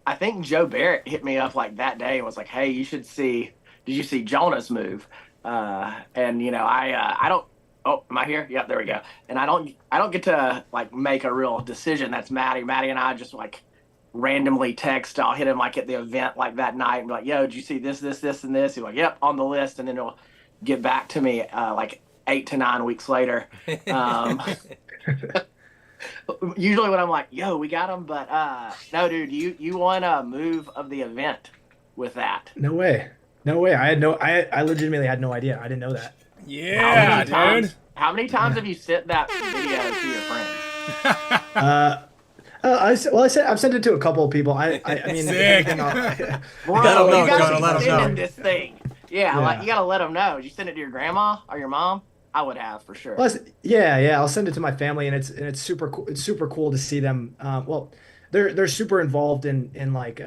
I think Joe Barrett hit me up like that day and was like, "Hey, you should see. Did you see Jonah's move?" I don't. Oh, am I here? Yep, there we go. And I don't get to like make a real decision. That's Maddie. Maddie and I just like randomly text. I'll hit him like at the event like that night and be like, "Yo, did you see this, and this?" He's like, "Yep, on the list." And then he'll get back to me like 8 to 9 weeks later. Usually when I'm like, yo, we got him, but no, dude, you won a move of the event with that. No way. I legitimately had no idea. I didn't know that. Yeah, dude. How many times have you sent that video to your friends? I've sent it to a couple of people. I mean, sick. Bro, know, you gotta Jonah, let be 'em know. sending this thing. Yeah, like you gotta let them know. Did you send it to your grandma or your mom? I would have for sure. Well, I'll send it to my family, and it's super cool. It's super cool to see them. They're super involved in like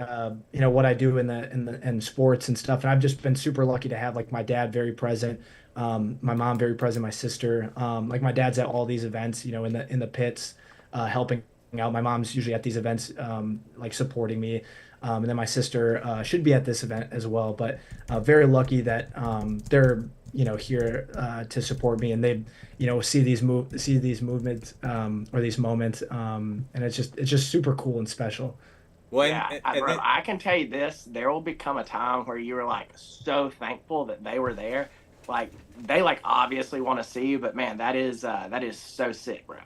what I do in sports and stuff, and I've just been super lucky to have like my dad very present, my mom very present, my sister. Like my dad's at all these events, in the pits, helping out. My mom's usually at these events, like supporting me. And then my sister should be at this event as well, but very lucky that they're here to support me, and they see these movements or these moments, and it's just super cool and special. Well, Yeah, I can tell you this: there will become a time where you are like so thankful that they were there. Like they like obviously want to see you, but man, that is so sick, bro.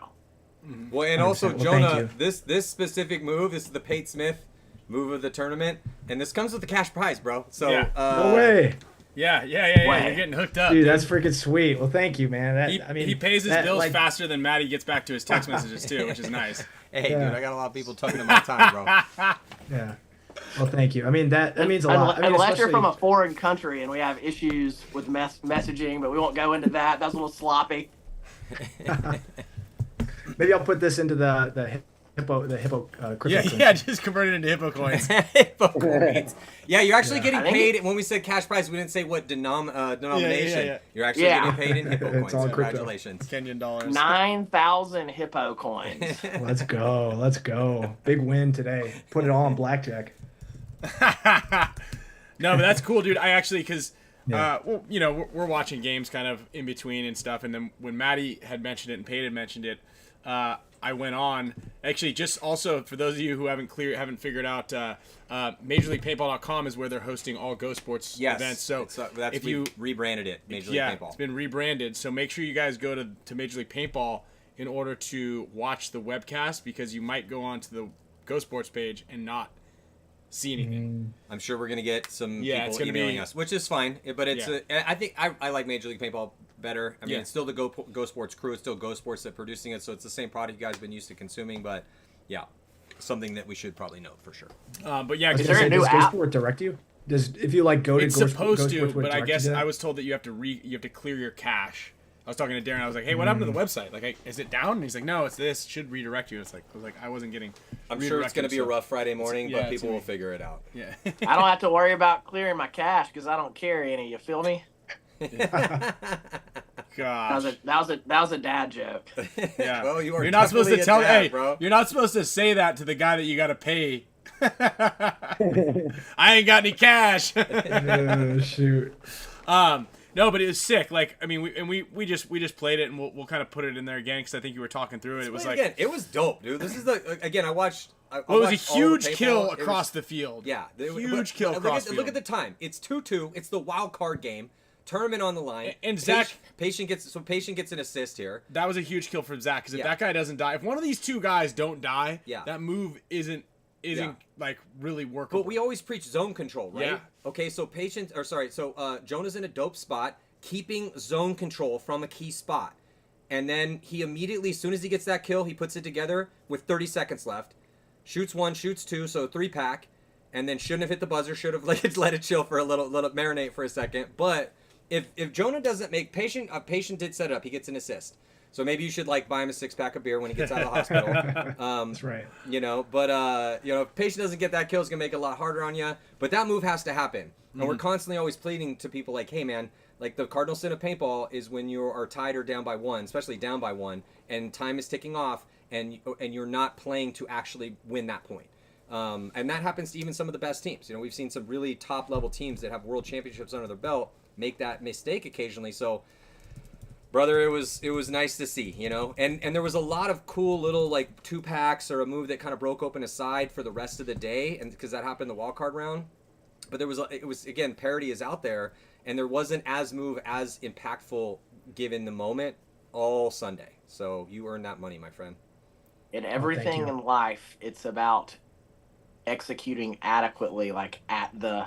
Well, and 100%. also Well, Jonah, thank you. this specific move, this is the Pate Smith move of the tournament, and this comes with the cash prize, bro. So Yeah. No way. Yeah. Way. You're getting hooked up, Dude, that's freaking sweet. Well, thank you, man. That, He, I mean, he pays his that, bills like, faster than Maddie gets back to his text messages too, which is nice. Hey, Yeah. dude, I got a lot of people tugging at my time, bro. Yeah. Well, thank you. I mean, that means a lot. I mean, Unless you're especially- from a foreign country and we have issues with messaging, but we won't go into that. That's a little sloppy. Maybe I'll put this into the hippo crypto. Yeah, just convert it into hippo coins. Hippo coins. Yeah, you're actually getting I think paid. When we said cash prize, we didn't say what denomination. Yeah. You're actually Yeah. getting paid in hippo It's coins. all crypto. Congratulations. Kenyan dollars. 9,000 hippo coins. Let's go. Let's go. Big win today. Put it all on blackjack. No, but that's cool, dude. I actually, because, Yeah. well, you know, we're watching games kind of in between and stuff. And then when Maddie had mentioned it and Pate had mentioned it, I went on. Actually, just also for those of you who haven't figured out, MajorLeaguePaintball.com is where they're hosting all Go Sports Yes. events. So That's if we you rebranded it, Major League yeah, Paintball. it's been rebranded. So make sure you guys go to Major League Paintball in order to watch the webcast, because you might go on to the Go Sports page and not see anything. I'm sure we're gonna get some Yeah, it's people gonna emailing be- us, which is fine. But it's Yeah. I think I like Major League Paintball better. I mean, Yeah. it's still the Go Sports crew. It's still Go Sports that producing it, so it's the same product you guys have been used to consuming. But yeah, something that we should probably know for sure. But yeah, I was Is gonna there a say, new does app? GoSport direct you? If you like go to it's Go supposed Go to, Sports, would it but I direct you guess to that? I was told that you have to clear your cache. I was talking to Darren. I was like, "Hey, what happened to the website? Like, is it down?" And he's like, "No, it's this. Should redirect you." It's like I wasn't getting. I'm sure it's gonna be a so- rough Friday morning, yeah, but it's people gonna will be- figure it out. Yeah. I don't have to worry about clearing my cash because I don't carry any. You feel me? Gosh. That was a dad joke. Yeah. Well, you are You're not supposed to definitely a tell. dad, Hey, bro. you're not supposed to say that to the guy that you got to pay. I ain't got any cash. Oh, shoot. No, but it was sick. Like, I mean, we just played it, and we'll kind of put it in there again because I think you were talking through it. It was like, again, it was dope, dude. This is the again. I watched. I well, it was a watched all of huge Paintball. kill It across was- the field. Yeah, huge kill across the field. Look at the time. It's 2-2. It's the wild card game. Tournament on the line. And Zach- Patient gets an assist here. That was a huge kill from Zach because if Yeah. that guy doesn't die, if one of these two guys don't die, Yeah. that move isn't Yeah. like really workable. But we always preach zone control, right? Yeah. Okay, so Jonah's in a dope spot, keeping zone control from a key spot. And then he immediately, as soon as he gets that kill, he puts it together with 30 seconds left. Shoots one, shoots two, so 3-pack. And then shouldn't have hit the buzzer, should have let it chill for a little marinate for a second. But if Jonah doesn't make Patient did set it up, he gets an assist. So maybe you should buy him a 6-pack of beer when he gets out of the hospital. That's right. But if Patient doesn't get that kill, it's gonna make it a lot harder on you. But that move has to happen, and we're constantly always pleading to people like, hey man, the cardinal sin of paintball is when you are tied or down by one, especially down by one, and time is ticking off, and you're not playing to actually win that point. And that happens to even some of the best teams. We've seen some really top level teams that have world championships under their belt make that mistake occasionally. So, brother, it was nice to see, and there was a lot of cool little 2-packs or a move that kind of broke open a side for the rest of the day, and because that happened in the wild card round. But it was again, parity is out there, and there wasn't as impactful given the moment all Sunday. So you earned that money, my friend. In everything you. in life, it's about executing adequately, at the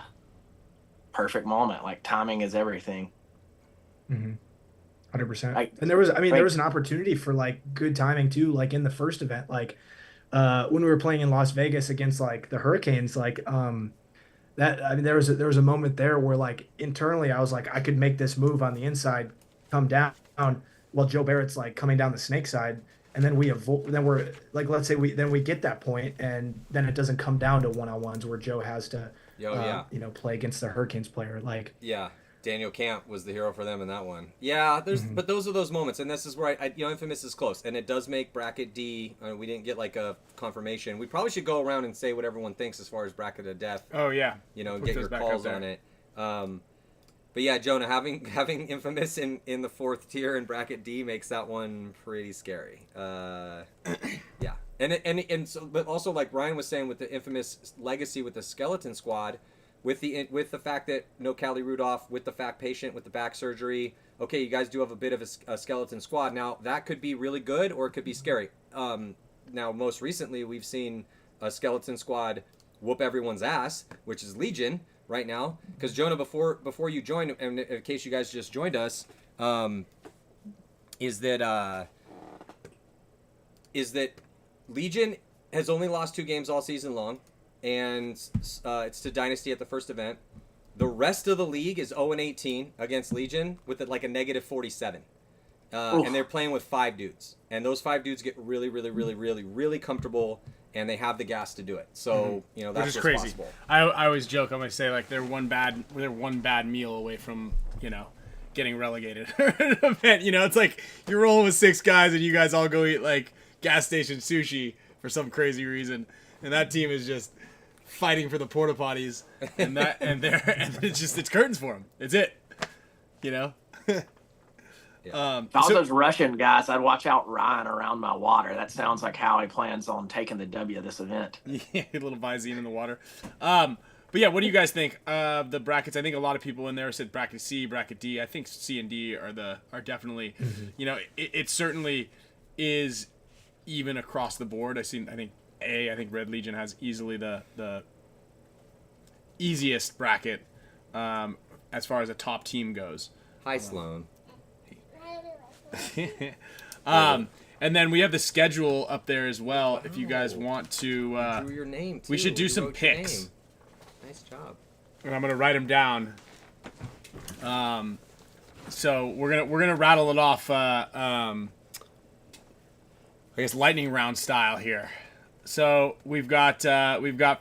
perfect moment. Timing is everything. 100%. And there was an opportunity for good timing too. In the first event, when we were playing in Las Vegas against the Hurricanes, there was a moment there where internally I was I could make this move on the inside, come down while Joe Barrett's coming down the snake side, and then we're let's say we get that point, and then it doesn't come down to one-on-ones where Joe has to play against the Hurricanes player Yeah, Daniel Camp was the hero for them in that one. Yeah, but those are those moments, and this is where Infamous is close, and it does make bracket D. We didn't get a confirmation. We probably should go around and say what everyone thinks as far as bracket of death. Oh yeah. And Put get those your back calls up on there. it. But yeah, Jonah, having Infamous in the 4th tier in bracket D makes that one pretty scary. Yeah, And so, but also like Ryan was saying with the infamous legacy with the skeleton squad, with the fact that no Callie Rudolph, with the fat patient, with the back surgery. Okay, you guys do have a bit of a skeleton squad. Now that could be really good or it could be scary. Now most recently we've seen a skeleton squad whoop everyone's ass, which is Legion right now. Because Jonah, before you joined, and in case you guys just joined us, is that Legion has only lost 2 games all season long, and it's to Dynasty at the first event. The rest of the league is 0-18 against Legion with like a negative 47. And they're playing with 5 dudes. And those 5 dudes get really, really, really, really, really comfortable, and they have the gas to do it. So, you know, that's Which is what's crazy. possible. I always joke, I'm going to say, like, they're one bad meal away from, you know, getting relegated. You know, it's like you're rolling with 6 guys and you guys all go eat, like, gas station sushi for some crazy reason. And that team is just fighting for the porta potties, and it's curtains for them. It's it, you know. All those Russian guys, I'd watch out Ryan around my water. That sounds like how he plans on taking the W of this event. Yeah, a little Visine in the water. But yeah, what do you guys think of the brackets? I think a lot of people in there said bracket C, bracket D. I think C and D are definitely, you know, it certainly is even across the board. I think Red Legion has easily the easiest bracket as far as a top team goes. Hi, Sloan. And then we have the schedule up there as well. If you guys want to, You drew your name too. we should do You some wrote your picks. name. Nice job. And I'm gonna write them down. So we're gonna rattle it off. I guess lightning round style here. So we've got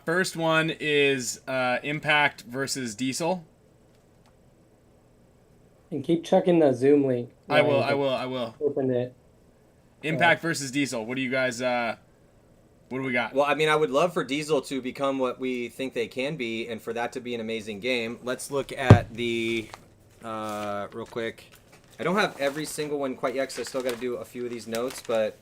first one is Impact versus Diesel. And keep checking the Zoom link. I will. Open it. Impact versus Diesel. What do you guys? What do we got? Well, I mean, I would love for Diesel to become what we think they can be, and for that to be an amazing game. Let's look at the real quick. I don't have every single one quite yet, because I still got to do a few of these notes. But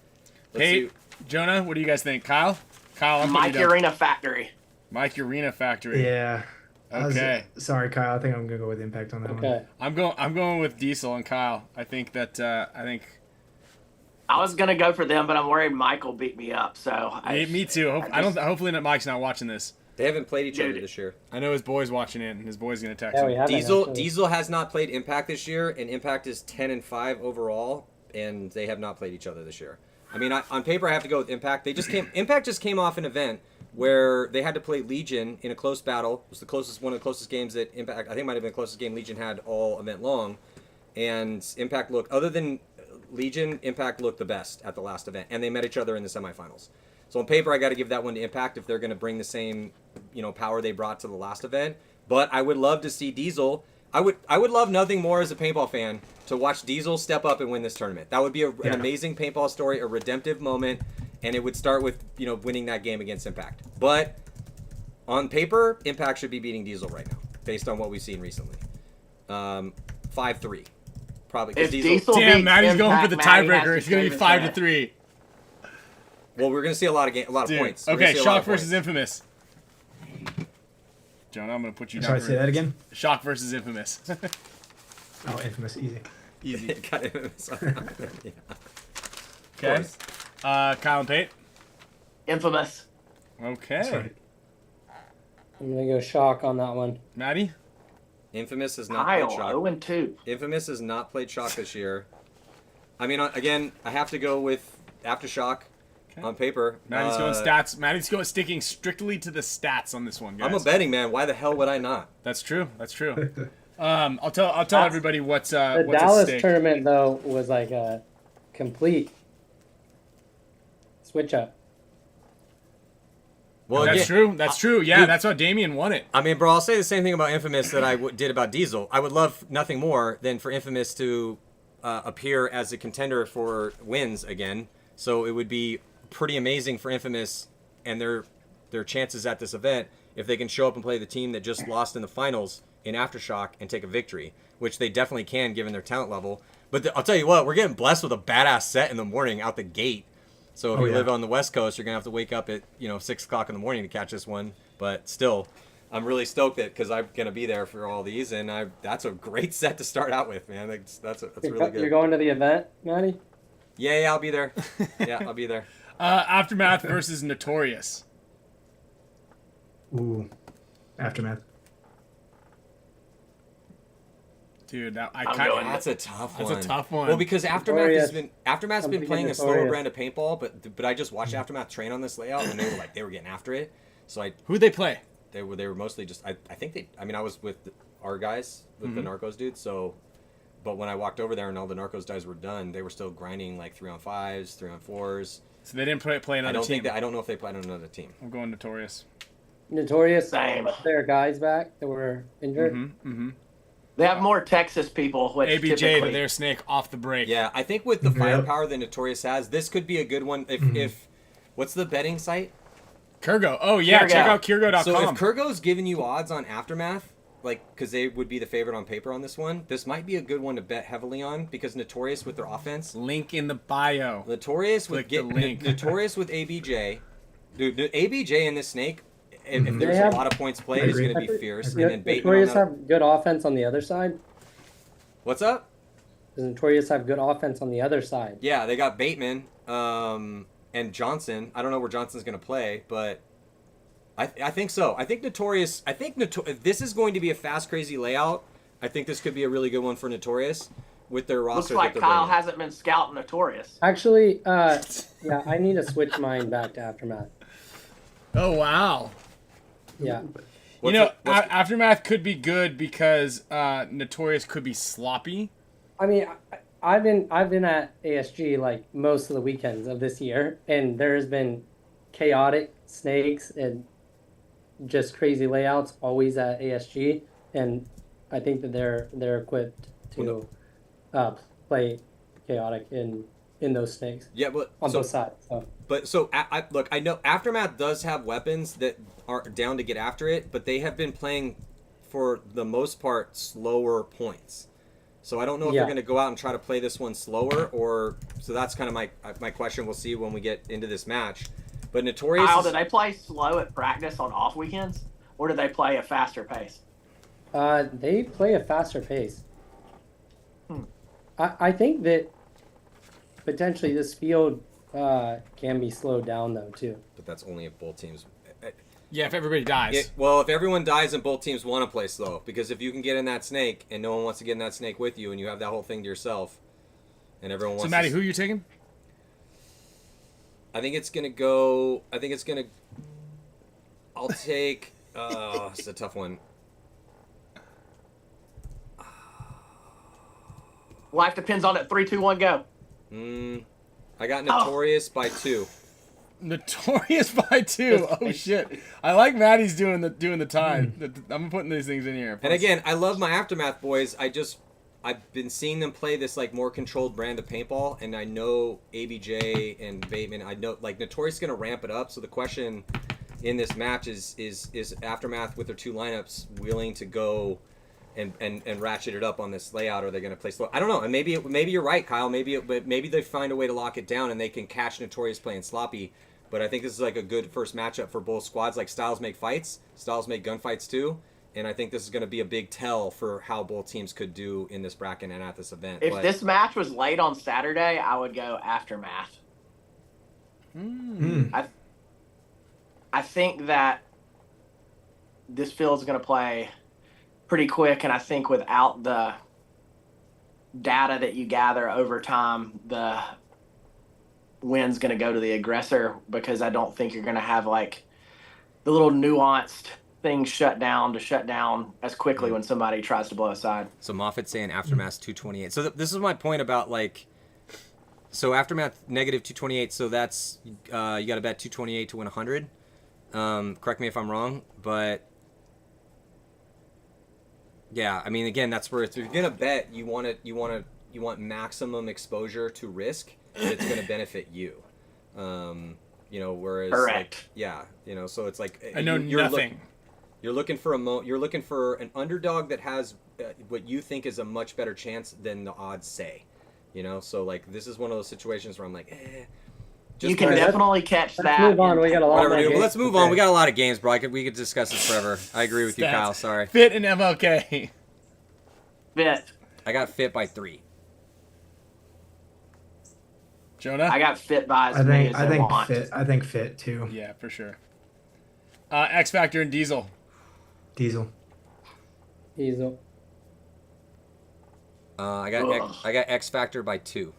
let's see. Jonah, what do you guys think? Kyle, I'm Mike Arena Factory. Mike Arena Factory. Yeah. Okay. Sorry, Kyle. I think I'm gonna go with Impact on that one. Okay. I'm going with Diesel and Kyle. I think that I was gonna go for them, but I'm worried Mike will beat me up. So me too. Hopefully not. Mike's not watching this. They haven't played each other this year. I know his boy's watching it, and his boy's gonna text Yeah, him. we haven't, Diesel actually. Diesel has not played Impact this year, and Impact is 10-5 overall, and they have not played each other this year. I mean, on paper, I have to go with Impact. Impact just came off an event where they had to play Legion in a close battle. It was one of the closest games that Impact, I think, might have been the closest game Legion had all event long. And Impact looked, other than Legion, Impact looked the best at the last event, and they met each other in the semifinals. So on paper, I got to give that one to Impact if they're going to bring the same, power they brought to the last event. But I would love to see Diesel. I would love nothing more as a paintball fan to watch Diesel step up and win this tournament. That would be an amazing paintball story, a redemptive moment, and it would start with winning that game against Impact. But on paper, Impact should be beating Diesel right now, based on what we've seen recently. 5-3, probably. If Diesel Damn, beats Maddie's going for the Impact, Maddie has tiebreaker. to It's gonna be shave his 5-3. Well, we're gonna see a lot of Dude. points. We're gonna Okay, see a lot Shock of versus points. Infamous. Jonah, I'm gonna put you down. Sorry, say that again. Shock versus Infamous. Oh, Infamous, easy. Easy. Got it. Yeah. Okay. Kyle and Pate. Infamous. Okay. Sorry. I'm gonna go Shock on that one. Maddie. Infamous has not Kyle, played Shock. 0-2. Infamous has not played Shock this year. I mean, again, I have to go with Aftershock on paper. Maddie's going stats. Maddie's sticking strictly to the stats on this one, guys. I'm a betting man. Why the hell would I not? That's true. That's true. I'll tell everybody what's The what's at Dallas stake. tournament though was like a complete switch up. Well, That's again, true. That's true. Yeah, dude, that's how Damien won it. I mean, bro, I'll say the same thing about Infamous that I did about Diesel. I would love nothing more than for Infamous to appear as a contender for wins again. So it would be pretty amazing for Infamous and their chances at this event if they can show up and play the team that just lost in the finals in Aftershock and take a victory, which they definitely can given their talent level. But I'll tell you what, we're getting blessed with a badass set in the morning out the gate. So if Oh, you yeah. live on the West Coast, you're gonna have to wake up at 6 o'clock in the morning to catch this one. But still, I'm really stoked that because I'm gonna be there for all these, and that's a great set to start out with, man. That's really You're good. going to the event, Matty? Yeah, I'll be there. Yeah, I'll be there. Aftermath versus Notorious. Ooh, Aftermath. Dude, that I I'm kind going- of That's a tough one. That's a tough one. Well, because Aftermath's been Something playing a slower Notorious. brand of paintball, but I just watched Aftermath train on this layout, and they were getting after it. So who'd they play? they were mostly just I think I was with our guys with the Narcos dudes. So, but when I walked over there and all the Narcos guys were done, they were still grinding like 3-on-5s, 3-on-4s. So they didn't play another team. I don't know if they played on another team. I'm going Notorious. Notorious. Same. Their guys back that were injured. Mm-hmm. They have more Texas people, which ABJ to typically... their snake off the break. Yeah, I think with the firepower that Notorious has, this could be a good one. If what's the betting site? Kurgo. Oh yeah, Kurgo. check out Kurgo.com. So if Kurgo's giving you odds on Aftermath, like because they would be the favorite on paper on this one, this might be a good one to bet heavily on because Notorious with their offense, Link in the bio. Notorious Click with the link. Notorious with ABJ, dude. ABJ and this snake, if there's They a have- lot of points played, is going to be fierce. And then Bateman on Notorious that. have good offense on the other side. What's up? Does Notorious have good offense on the other side? Yeah, they got Bateman and Johnson. I don't know where Johnson's going to play, but I think so. I think Notorious. If this is going to be a fast, crazy layout. I think this could be a really good one for Notorious with their roster. Looks like that they're Kyle bringing. hasn't been scouting Notorious. Actually, yeah, I need to switch mine back to Aftermath. Oh wow. Yeah. Aftermath could be good because Notorious could be sloppy. I mean, I've been at ASG like most of the weekends of this year, and there has been chaotic snakes and just crazy layouts always at ASG, and I think that they're equipped to play chaotic in those snakes Yeah, but on both sides. So. Look, I know Aftermath does have weapons that are down to get after it, but they have been playing for the most part slower points. So I don't know if they're going to go out and try to play this one slower, or so that's kind of my question. We'll see when we get into this match. But Notorious. Kyle, do they play slow at practice on off weekends, or do they play a faster pace? They play a faster pace. I think that potentially this field can be slowed down though too. But that's only if both teams. Yeah, if everybody dies. If everyone dies and both teams want to play slow, because if you can get in that snake and no one wants to get in that snake with you, and you have that whole thing to yourself, and everyone wants. So Maddie, who are you taking? I think it's gonna go. I'll take. It's a tough one. Life depends on it. 3, 2, 1, go. I got Notorious by 2. Notorious by 2. Oh shit! I like Maddie's doing the time. I'm putting these things in here. And again, I love my Aftermath boys. I've been seeing them play this like more controlled brand of paintball, and I know ABJ and Bateman. I know like Notorious is gonna ramp it up. So the question in this match is Aftermath with their 2 lineups willing to go and ratchet it up on this layout, or are they going to play slow? I don't know. And maybe you're right, Kyle. Maybe they find a way to lock it down and they can catch Notorious playing sloppy. But I think this is like a good first matchup for both squads. Like styles make fights, styles make gunfights too. And I think this is going to be a big tell for how both teams could do in this bracket and at this event. If this match was late on Saturday, I would go Aftermath. I think that this field's going to play pretty quick, and I think without the data that you gather over time, the win's going to go to the aggressor, because I don't think you're going to have like the little nuanced things shut down as quickly when somebody tries to blow aside. So Moffat's saying Aftermath's 228. So this is my point about like, so Aftermath negative 228. So that's you got to bet 228 to win 100. Correct me if I'm wrong, but yeah, I mean, again, that's where if you're gonna bet, you want maximum exposure to risk that's gonna benefit you. Whereas Correct. like, yeah, so it's like I know you're nothing. You're looking for you're looking for an underdog that has what you think is a much better chance than the odds say. So like this is one of those situations where I'm like, You can because- definitely catch Let's that. move on. We got a lot Whatever, more dude. Well, games let's move to on. We play. got a lot of games, bro. We could discuss this forever. I agree with you, Stats. Kyle. Sorry. Fit and MLK. Fit. I got fit by 3. Jonah? I got fit by as I many think as I I think want. fit. I think fit too. Yeah, for sure. X Factor and Diesel. Diesel. Diesel. I Ugh. got X Factor by 2.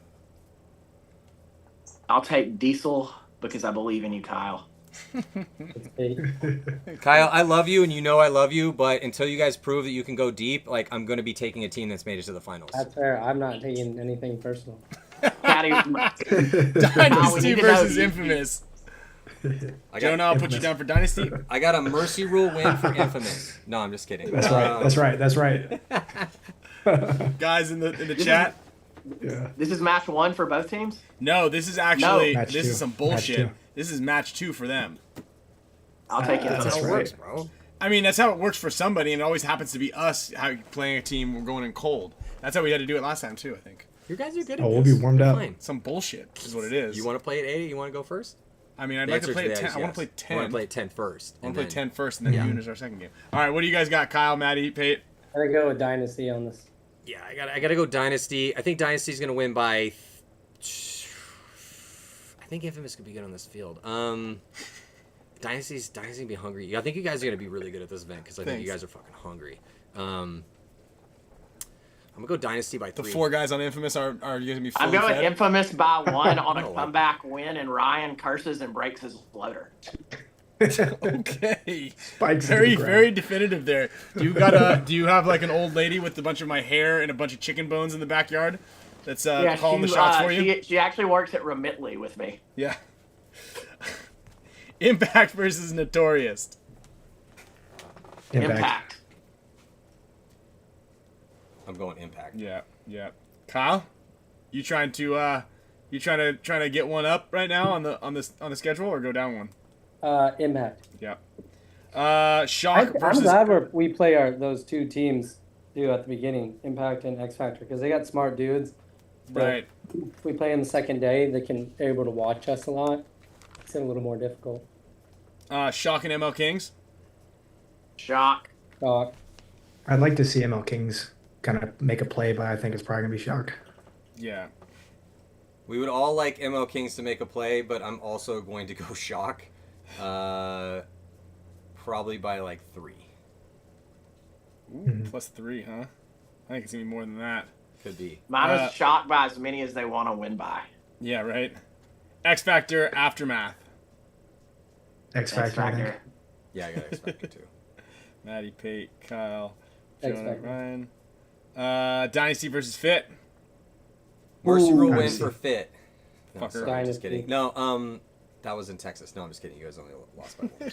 I'll take Diesel because I believe in you, Kyle. It's 8. Kyle, I love you, and you know I love you, but until you guys prove that you can go deep, like, I'm going to be taking a team that's made it to the finals. That's fair. I'm not taking anything personal. Patty, Dynasty need to versus know- Infamous. I Jonah, I'll put you down for Dynasty. I got a mercy rule win for Infamous. No, I'm just kidding. That's right. That's right. That's right. Guys in the chat. Yeah. this is match 1 for both teams? No, this is actually Match this two. is some Match bullshit. two. This is match 2 for them. I'll take it. That's That's how it right. works, bro. I mean, that's how it works for somebody, and it always happens to be us playing a team. We're going in cold. That's how we had to do it last time too. I think You guys are good at Oh, we'll this. be warmed up. Fine. some bullshit is what it is. You want to play at 80? You want to go first? I mean, I'd The like to answer play that at 10. is I want yes. to play 10. I want to play at 10 first. I want to play 10 first, and then Yeah. Yoon is our second game. All right, what do you guys got? Kyle, Maddie, Pate. I'm gonna go with Dynasty on this. Yeah, I gotta go Dynasty. I think Dynasty's gonna win by. I think Infamous could be good on this field. Dynasty's gonna be hungry. I think you guys are gonna be really good at this event because I think you Thanks. guys are fucking hungry. I'm gonna go Dynasty by The 3. 4 guys on Infamous are going to be I'm fully going fed. Infamous by 1 on a Oh. comeback win, and Ryan curses and breaks his loader. Okay. Spikes into Very, the ground. very definitive there. Do you have like an old lady with a bunch of my hair and a bunch of chicken bones in the backyard that's calling the shots for you? She actually works at Remitly with me. Yeah. Impact versus Notorious. Impact. I'm going Impact. Yeah, yeah. Kyle, you trying to get one up right now on the schedule or go down one? Impact. Yeah. I'm Shock versus glad we play those 2 teams do at the beginning, Impact and X Factor, because they got smart dudes. But right. If we play them the second day, they're able to watch us a lot. It's a little more difficult. Shock and ML Kings. Shock. Shock. I'd like to see ML Kings kind of make a play, but I think it's probably gonna be Shock. Yeah. We would all like ML Kings to make a play, but I'm also going to go Shock. Probably by like 3. Ooh, plus 3, huh? I think it's gonna be more than that. Could be. Mine is shock by as many as they want to win by. Yeah, right. X Factor Aftermath. X Factor. I think. Yeah, I got X Factor too. Maddie, Pate, Kyle, X Jonah, Factor. Ryan. Dynasty versus Fit. Mercy rule win Dynasty. for Fit. No, Fucker. sorry, I'm just Dynasty. kidding. No, that was in Texas. No, I'm just kidding. You guys only lost by 1.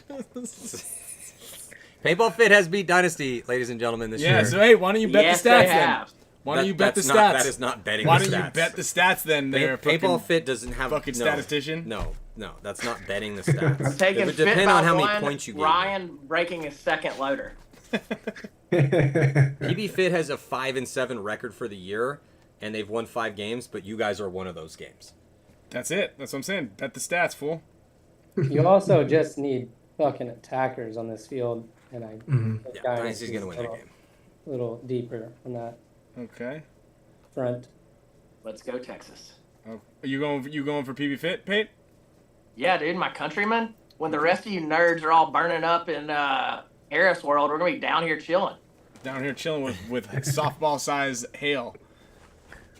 Paintball Fit has beat Dynasty, ladies and gentlemen, this Yeah, year. so hey, why don't you bet Yes, the stats they then? have. Why don't you bet the That's stats? not- that is not betting Why the don't you stats. bet the stats then? There, Paintball Fit doesn't have fucking no, statistician. No, that's not betting the stats. I'm taking It would fit depend by on how 1, many points you get. Ryan breaking his second loader. PB Fit has a 5-7 record for the year, and they've won 5 games, but you guys are one of those games. That's it. That's what I'm saying. Bet the stats, fool. You also just need fucking attackers on this field, and I think Yeah, Dynasty's Dynasty's gonna win that little- game. little deeper on that Okay. front. Let's go, Texas. Oh, are you going for PB Fit, Pate? Yeah, dude, my countrymen. When the rest of you nerds are all burning up in Harris World, we're gonna be down here chilling. Down here chilling with softball size hail.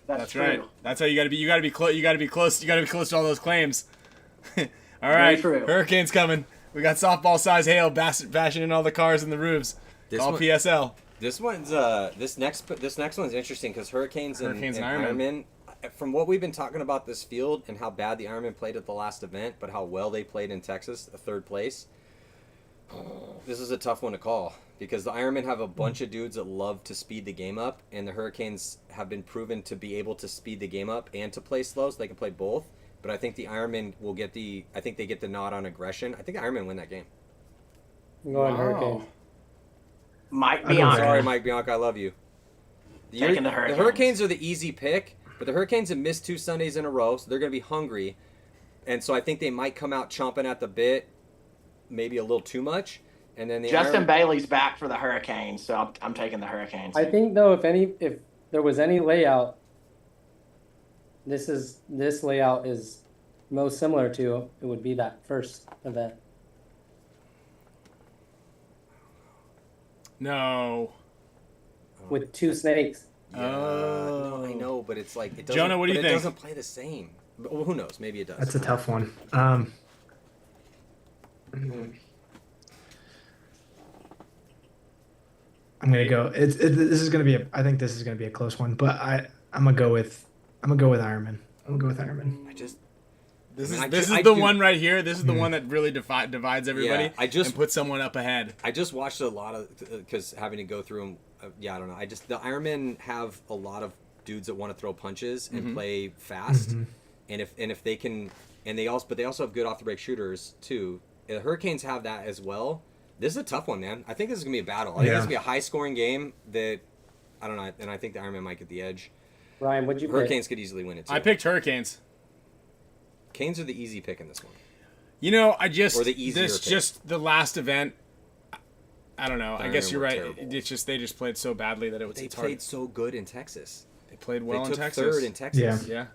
That's true. right. That's how you gotta be. You gotta be close. You gotta be close. You gotta be close to all those claims. All right. true. Hurricane's coming. We got softball size hail bashing in all the cars and the roofs. This All one- PSL. This one's this next one's interesting because Hurricanes and Ironmen. Ironmen. From what we've been talking about this field and how bad the Ironmen played at the last event, but how well they played in Texas, a 3rd place. This is a tough one to call because the Ironmen have a bunch of dudes that love to speed the game up, and the Hurricanes have been proven to be able to speed the game up and to play slow, so they can play both. But I think the Ironmen will get I think they get the nod on aggression. I think the Ironmen win that game. I'm going Wow. Hurricanes. Mike I go Bianca. Sorry, Mike Bianca, I love you. Taking the The Hurricanes. Hurricanes are the easy pick, but the Hurricanes have missed 2 Sundays in a row, so they're going to be hungry. and so I think they might come out chomping at the bit, maybe a little too much. And then the Justin Bailey's back for the Hurricanes, so I'm taking the Hurricanes. I think though, if there was any layout, this layout is most similar to it would be that first event. No. With 2 snakes. Yeah, no, I know, but it's like it doesn't. Jonah, what do you think? It doesn't play the same. But, well, who knows? Maybe it does. That's a tough one. I'm gonna go. This is gonna be. I think this is gonna be a close one, but I'm gonna go with Ironman. I'm gonna go with Ironman. This is the one right here. This is the one that really divides everybody. Yeah, and puts someone up ahead. I just watched a lot of because having to go through them. I don't know. The Ironmen have a lot of dudes that want to throw punches and play fast, and if they can, and they also have good off the break shooters too. The Hurricanes have that as well. This is a tough one, man. I think this is gonna be a battle. I think it's gonna be a high scoring game that I don't know, and I think the Ironman might get the edge. Ryan, what'd you Hurricanes could easily win it too. I picked Hurricanes. Canes are the easy pick in this one. You know, I just or the easier pick. Just the last event. I don't know. I guess you're right. Terrible. It's just they just played so badly that They played so good in Texas. They played well they in took Texas. third in Texas. Yeah.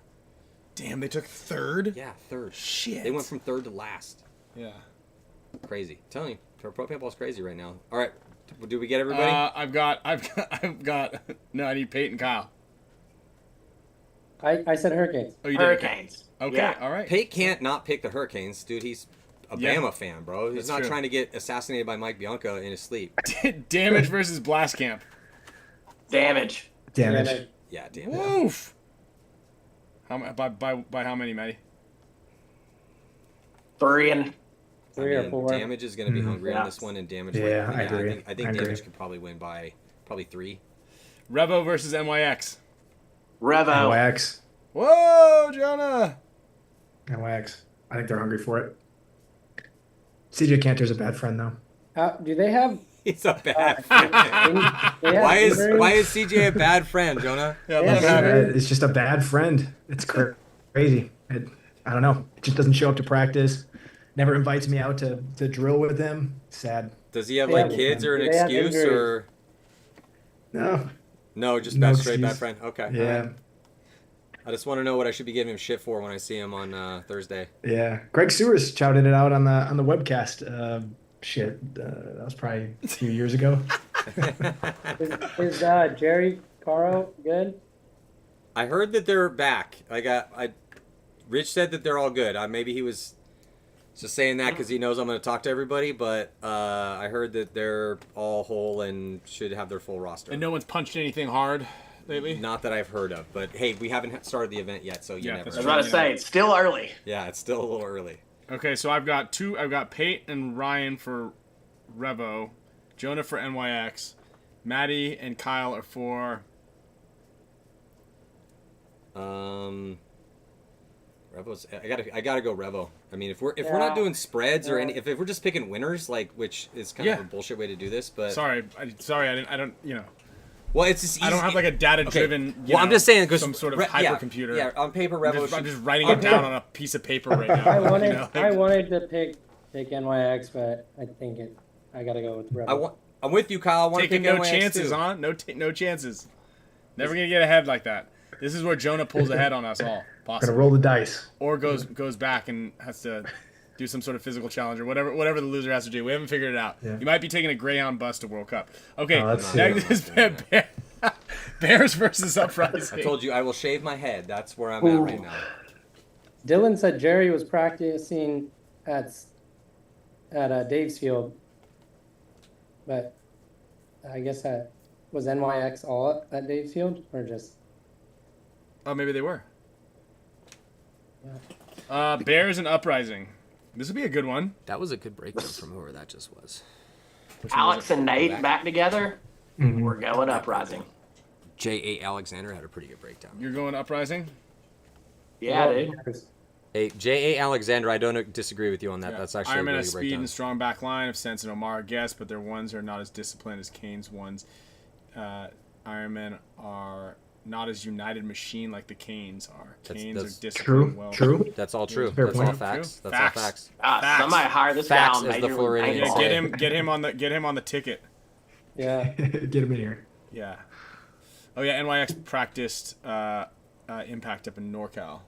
Damn, they took third. Yeah, third. Shit. They went from third to last. Yeah. Crazy. I'm telling you, pro paintball's crazy right now. All right, do we get everybody? I've got. No, I need Pate and Kyle. I said Hurricanes. Oh, you did. Hurricanes. Okay. Yeah. All right. Pate can't not pick the Hurricanes, dude. He's a Bama fan, bro. He's That's not true. trying to get assassinated by Mike Bianco in his sleep. Damage versus Blast Camp. Damage. Damage. Yeah, damn. Woof. By how many, Matty? 3 and 3 or 4. Damage is going to be hungry Yeah. on this one, and damage. Yeah, might, I agree. I think I agree. damage could probably win by probably 3. Revo versus NYX. Revo. NYX. Whoa, Jonah. NYX. I think they're hungry for it. CJ Cantor's a bad friend though. Do they have? He's a bad friend. They have Why is injuries? CJ a bad friend, Jonah? Yeah, let him Yeah. have it. It's just a bad friend. It's crazy. I don't know. It just doesn't show up to practice. Never invites me out to drill with him. Sad. Does he have They like have- kids or an they have excuse injuries. or No. no? Just No straight bad excuse. friend. Okay. Yeah. I just want to know what I should be giving him shit for when I see him on Thursday. Yeah. Greg Sewers shouted it out on the webcast. That was probably a few years ago. Is Jerry Caro good? I heard that they're back. Rich said that they're all good. Maybe he was just saying that because he knows I'm going to talk to everybody, but I heard that they're all whole and should have their full roster. And no one's punched anything hard lately? Not that I've heard of, but hey, we haven't started the event yet, so you Yeah, never that's I was know. about to say, it's still early. Yeah, it's still a little early. Okay, so I've got Pate and Ryan for Revo, Jonah for NYX, Maddie and Kyle are for... Revo's. I gotta go Revo. I mean, if we're not doing spreads or if we're just picking winners, like, which is kind of a bullshit way to do this, but Sorry, I don't, you know. well, it's just easy. I don't have like a data-driven, Okay. Well, I'm just saying because some sort of hypercomputer. Yeah, on paper, Revo. I'm just writing it down on a piece of paper right now. I wanted to pick NYX, but I think I gotta go with Rebel. I'm with you, Kyle. I want to Taking pick no NYX chances, too. huh? No chances. Never gonna get ahead like that. This is where Jonah pulls ahead on us all, Gonna possibly, roll the dice. or goes back and has to do some sort of physical challenge or whatever the loser has to do. We haven't figured it out. Yeah. You might be taking a Greyhound bus to World Cup. Okay, let's see. next is Bears versus Uprising. I told you I will shave my head. That's where I'm at right now. Dylan said Jerry was practicing at Dave's Field, but I guess that was NYX all at Dave's Field or just. Oh, maybe they were. Bears and Uprising. This would be a good one. That was a good breakdown from whoever that just was. Alex and Nate back together. We're going Uprising. J.A. Alexander had a pretty good breakdown. You're going Uprising? Yeah, dude. Hey, J.A. Alexander, I don't disagree with you on that. Yeah. That's actually Ironman a really has good speed breakdown. and strong back line of Sense and Omar, I guess, but their ones are not as disciplined as Kane's ones. Ironmen are not as united machine like the Canes are. Canes that's are disciplined well. True. That's all true. Fair That's point. all facts. True. That's all facts. Facts. Somebody hire this Facts guy on is the Major Floridian League Yeah, Baseball. get him on the ticket. Yeah. Get him in here. Yeah. Oh yeah, NYX practiced impact up in NorCal.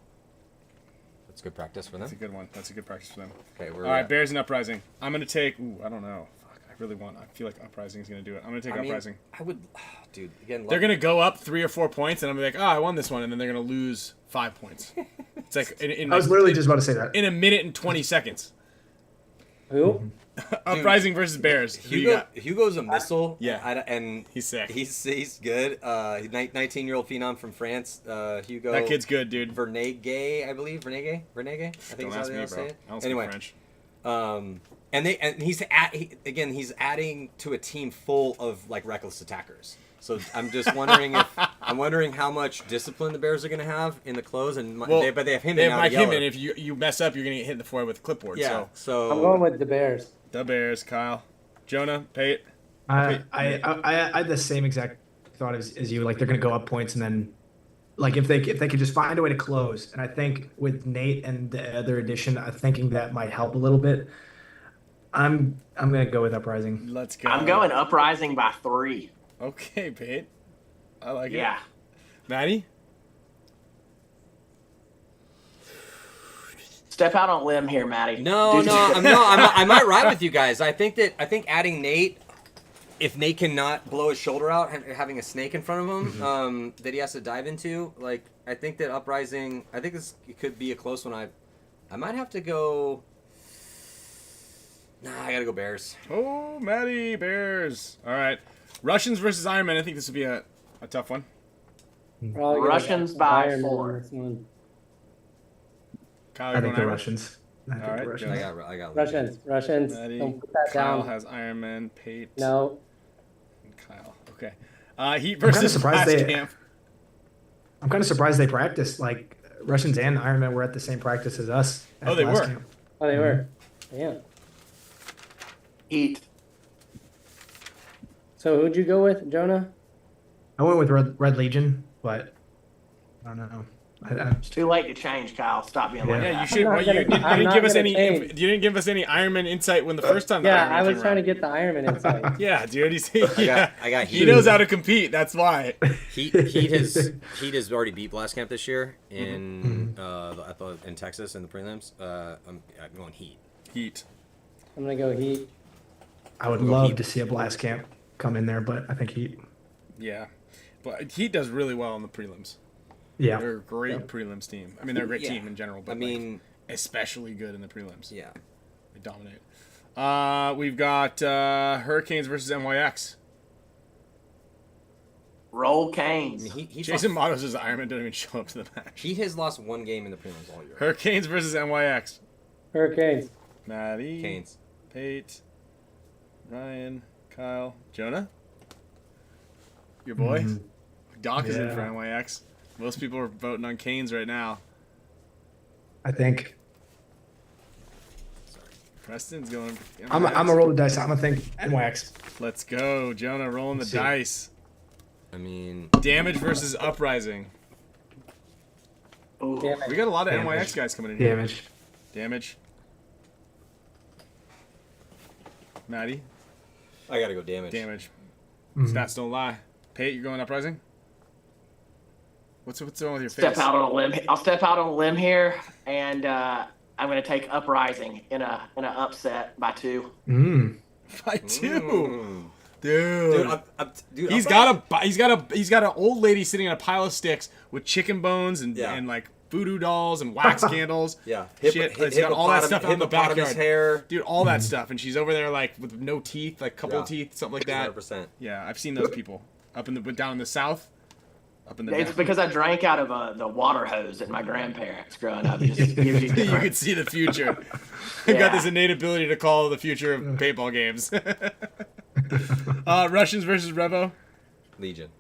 That's good practice for them. That's a good one. That's a good practice for them. Okay, we're All right, Bears and Uprising. I'm gonna take. Ooh, I don't know. Fuck, I feel like Uprising is gonna do it. I'm gonna take Uprising. I would, dude. Again, They're gonna go up 3 or 4 points, and I'm gonna be like, I won this one, and then they're gonna lose 5 points. It's like I was literally just about to say that. in a minute and 20 seconds. Who? Uprising versus Bears. Who you got? Hugo's a missile. Yeah. And He's sick. He's good. 19-year-old phenom from France. Hugo. That kid's good, dude. Vernegue, I believe. Vernegue. I think Don't is ask how me, they bro. say it. I don't speak Anyway, French. and he's he's adding to a team full of like reckless attackers. So I'm just wondering how much discipline the Bears are going to have in the close, and but they have him. They in have now Mike to yell Hinman. at. If you mess up, you're gonna get hit in the forehead with a clipboard. Yeah. So I'm going with the Bears. The Bears, Kyle, Jonah, Pate. I had the same exact thought as you. Like they're gonna go up points, and then like if they could just find a way to close. And I think with Nate and the other addition, I'm thinking that might help a little bit. I'm gonna go with Uprising. Let's go. I'm going Uprising by 3. Okay, Pate. I like it. Yeah. Maddie. Step out on a limb here, Maddie. I might ride with you guys. I think adding Nate, if Nate cannot blow his shoulder out, having a snake in front of him that he has to dive into, like I think that Uprising. I think it could be a close one. I might have to go. Nah, I gotta go Bears. Oh, Maddie, Bears. All right. Russians versus Iron Man. I think this would be a tough one. Probably gonna Russians go by Iron Man 4. on this one. Kyle, I you're think going the Iron? Russians. I think All right, the Russians. I got Russians. Maddie, Don't put that Kyle down. has Iron Man, Pate. No. And Kyle. Okay. Heat versus surprised Blast they- Camp. I'm kind of surprised they practiced. Like Russians and Iron Man were at the same practice as us. at Oh, they last were? camp. Oh, they were. Yeah. Heat. So who'd you go with, Jonah? I went with Red Legion, but I don't know. It's too late to change, Kyle. Stop being like Yeah, that. you should. not Well, gonna- you didn't I'm not give us gonna any. change. You didn't give us any Iron Man insight when the first time. the Yeah, Iron Man I was came trying to around. get the Iron Man insight. Yeah, dude. I got He Heat. knows how to compete. That's why. Heat has already beat Blast Camp this year in in Texas in the prelims. I'm going Heat. Heat. I'm gonna go Heat. I would love to see a Blast Camp come in there, but I think Heat. Yeah, but Heat does really well in the prelims. Yeah. They're a great prelims team. I mean, they're a great Yeah. team in general, but I mean, especially good in the prelims. yeah. They dominate. We've got Hurricanes versus NYX. Roll I mean, Canes. he's Jason lost, Matos' Iron Man don't even show up to the match. Heat has lost one game in the prelims all year. Hurricanes versus NYX. Hurricanes. Maddie. Canes. Pate. Ryan. Kyle. Jonah. Your boy. Doc is in for Yeah. NYX. Most people are voting on Canes right now. I think Preston's going. For I'm a roll the dice. I'm gonna think NYX. Let's go, Jonah. Rolling the Let's see. dice. I mean, Damage versus Uprising. Ooh. Damn it. We got a lot of Damage. NYX guys coming in here. Damage. Damage. Maddie. I gotta go damage. Damage. Mhm. Stats don't lie. Pate, you're going Uprising? What's wrong with your Step face? out on a limb. I'll step out on a limb here, and I'm going to take Uprising in an upset by 2. By 2. Mm. Dude. Dude, He's got an old lady sitting on a pile of sticks with chicken bones and Yeah. and like voodoo dolls and wax candles. Yeah. Shit, it's got all that stuff out in the hippopotamus backyard. hair. Dude, all that stuff, and she's over there like with no teeth, like couple Yeah. teeth, something like that. 100%. Yeah, I've seen those people up in the down in the south, up in the. It's because I drank out of the water hose at my grandparents growing up. It just gives you you different- could see the future. I got Yeah. this innate ability to call the future of paintball games. Russians versus Revo. Legion.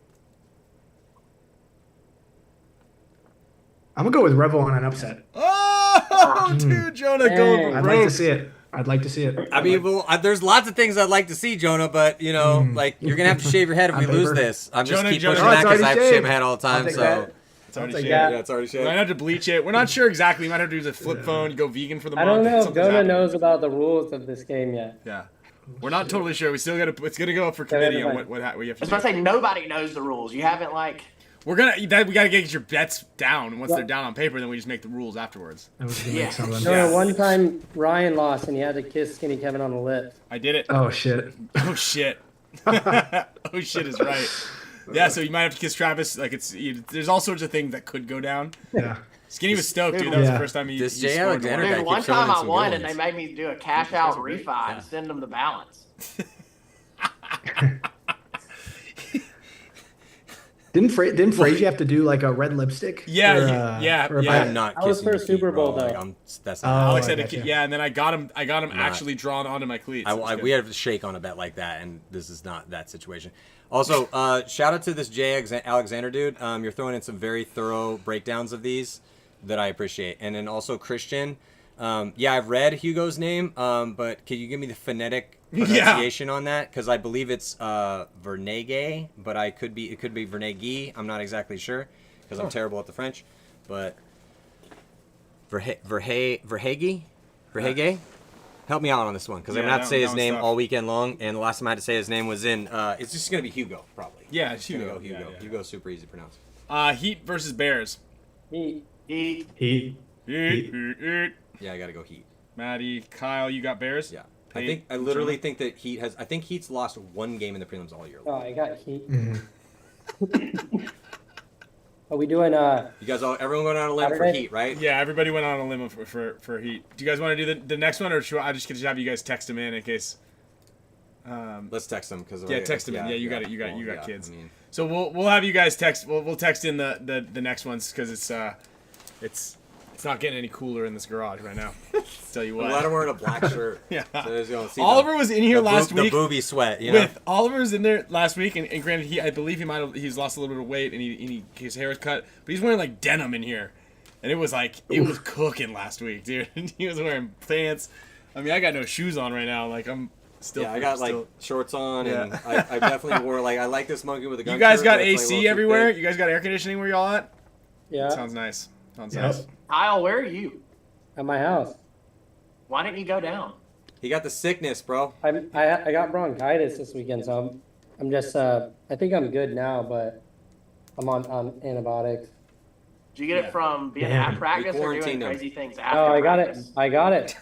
I'm gonna go with Revel on an upset. Oh, dude, Jonah going Dang. for I'd broke. like to see it. I'd like to see it. I mean, well, there's lots of things I'd like to see, Jonah, but you know, like you're gonna have to shave your head if we lose this. I'm just keep pushing that because I have to shave my head all the time. So It's already I'll take shaved. that. yeah, it's already We shaved. might have to bleach it. We're not sure exactly. We might have to do the flip phone, go vegan for the I month. don't know if Something's Jonah happening. knows about the rules of this game yet. Yeah. We're not totally sure. We still got to. It's gonna go up for committee on what we have I to was do. about to say nobody knows the rules. You haven't like. We gotta get your bets down. Once they're down on paper, then we just make the rules afterwards. I was gonna Yeah. make something. Jonah, one time Ryan lost and he had to kiss Skinny Kevin on the lips. I did it. Oh shit. Oh shit. Oh shit is right. Yeah, so you might have to kiss Travis. Like there's all sorts of things that could go down. Yeah. Skinny was stoked, dude. That was the Yeah. first time he This he Jay scored Alexander in a guy while. Dude, one keeps throwing time in I some won good and they ones. made me do a cash out refi and send them the balance. Didn't FRAIGE have to do like a red lipstick? Yeah, Or, yeah, or a yeah. bite? I'm not That was kissing for your Super feet, bro. Bowl, though. Like, that's Oh, not. Alex I had to, gotcha. yeah, and then I got him actually drawn onto my cleats. It was good. We had to shake on a bet like that, and this is not that situation. Also, shout out to this Jay Alexander dude. You're throwing in some very thorough breakdowns of these that I appreciate. And then also Christian. Yeah, I've read Hugo's name, but can you give me the phonetic pronunciation on that? Because I believe it's Vernegay, but it could be Vernegay. I'm not exactly sure because I'm terrible at the French. But Verhage? Help me out on this one because I'm Yeah, gonna have to say that his one's name tough. all weekend long. And the last time I had to say his name was in. It's just gonna be Hugo probably. Yeah, it's It's gonna Hugo. go Hugo. Yeah, yeah. Hugo's super easy to pronounce. Heat versus Bears. He, He, Heat. Heat. Yeah, I gotta go Heat. Maddie, Kyle, you got Bears? Yeah. Pete, I literally think that Heat has. I think Heat's lost one game in the prelims all year. oh, I got Heat. Mm-hmm. Are we doing You guys everyone going on a limb for Saturday? Heat, right? Yeah, everybody went on a limb for Heat. Do you guys want to do the next one, or should I just have you guys text them in case? Let's text them because Yeah, text them in. Yeah, you got it. You got yeah, kids. I mean, So we'll have you guys text. We'll text in the next ones because it's not getting any cooler in this garage right now. Tell you I'm glad I'm what. wearing a black shirt. Yeah. So there's gonna see Oliver was in here last the week. booby sweat. You know. With Oliver was in there last week, and granted, I believe he's lost a little bit of weight, and his hair is cut, but he's wearing like denim in here, and it was cooking last week, dude. He was wearing pants. I mean, I got no shoes on right now. Like I'm still. Yeah, I got like shorts on, and Yeah. I definitely wore I like this monkey with a gun. You guys shirt, got but it's, like, a AC little too everywhere. thick. You guys got air conditioning where y'all at? yeah Sounds nice. Sounds Yep. nice. Kyle, where are you? at my house? Why didn't you go down? He got the sickness, bro. I got bronchitis this weekend, so I'm just I think I'm good now, but I'm on antibiotics. Did you get Yeah. it from being Yeah. at practice or doing quarantined him. crazy things after No, I got it. practice? I got it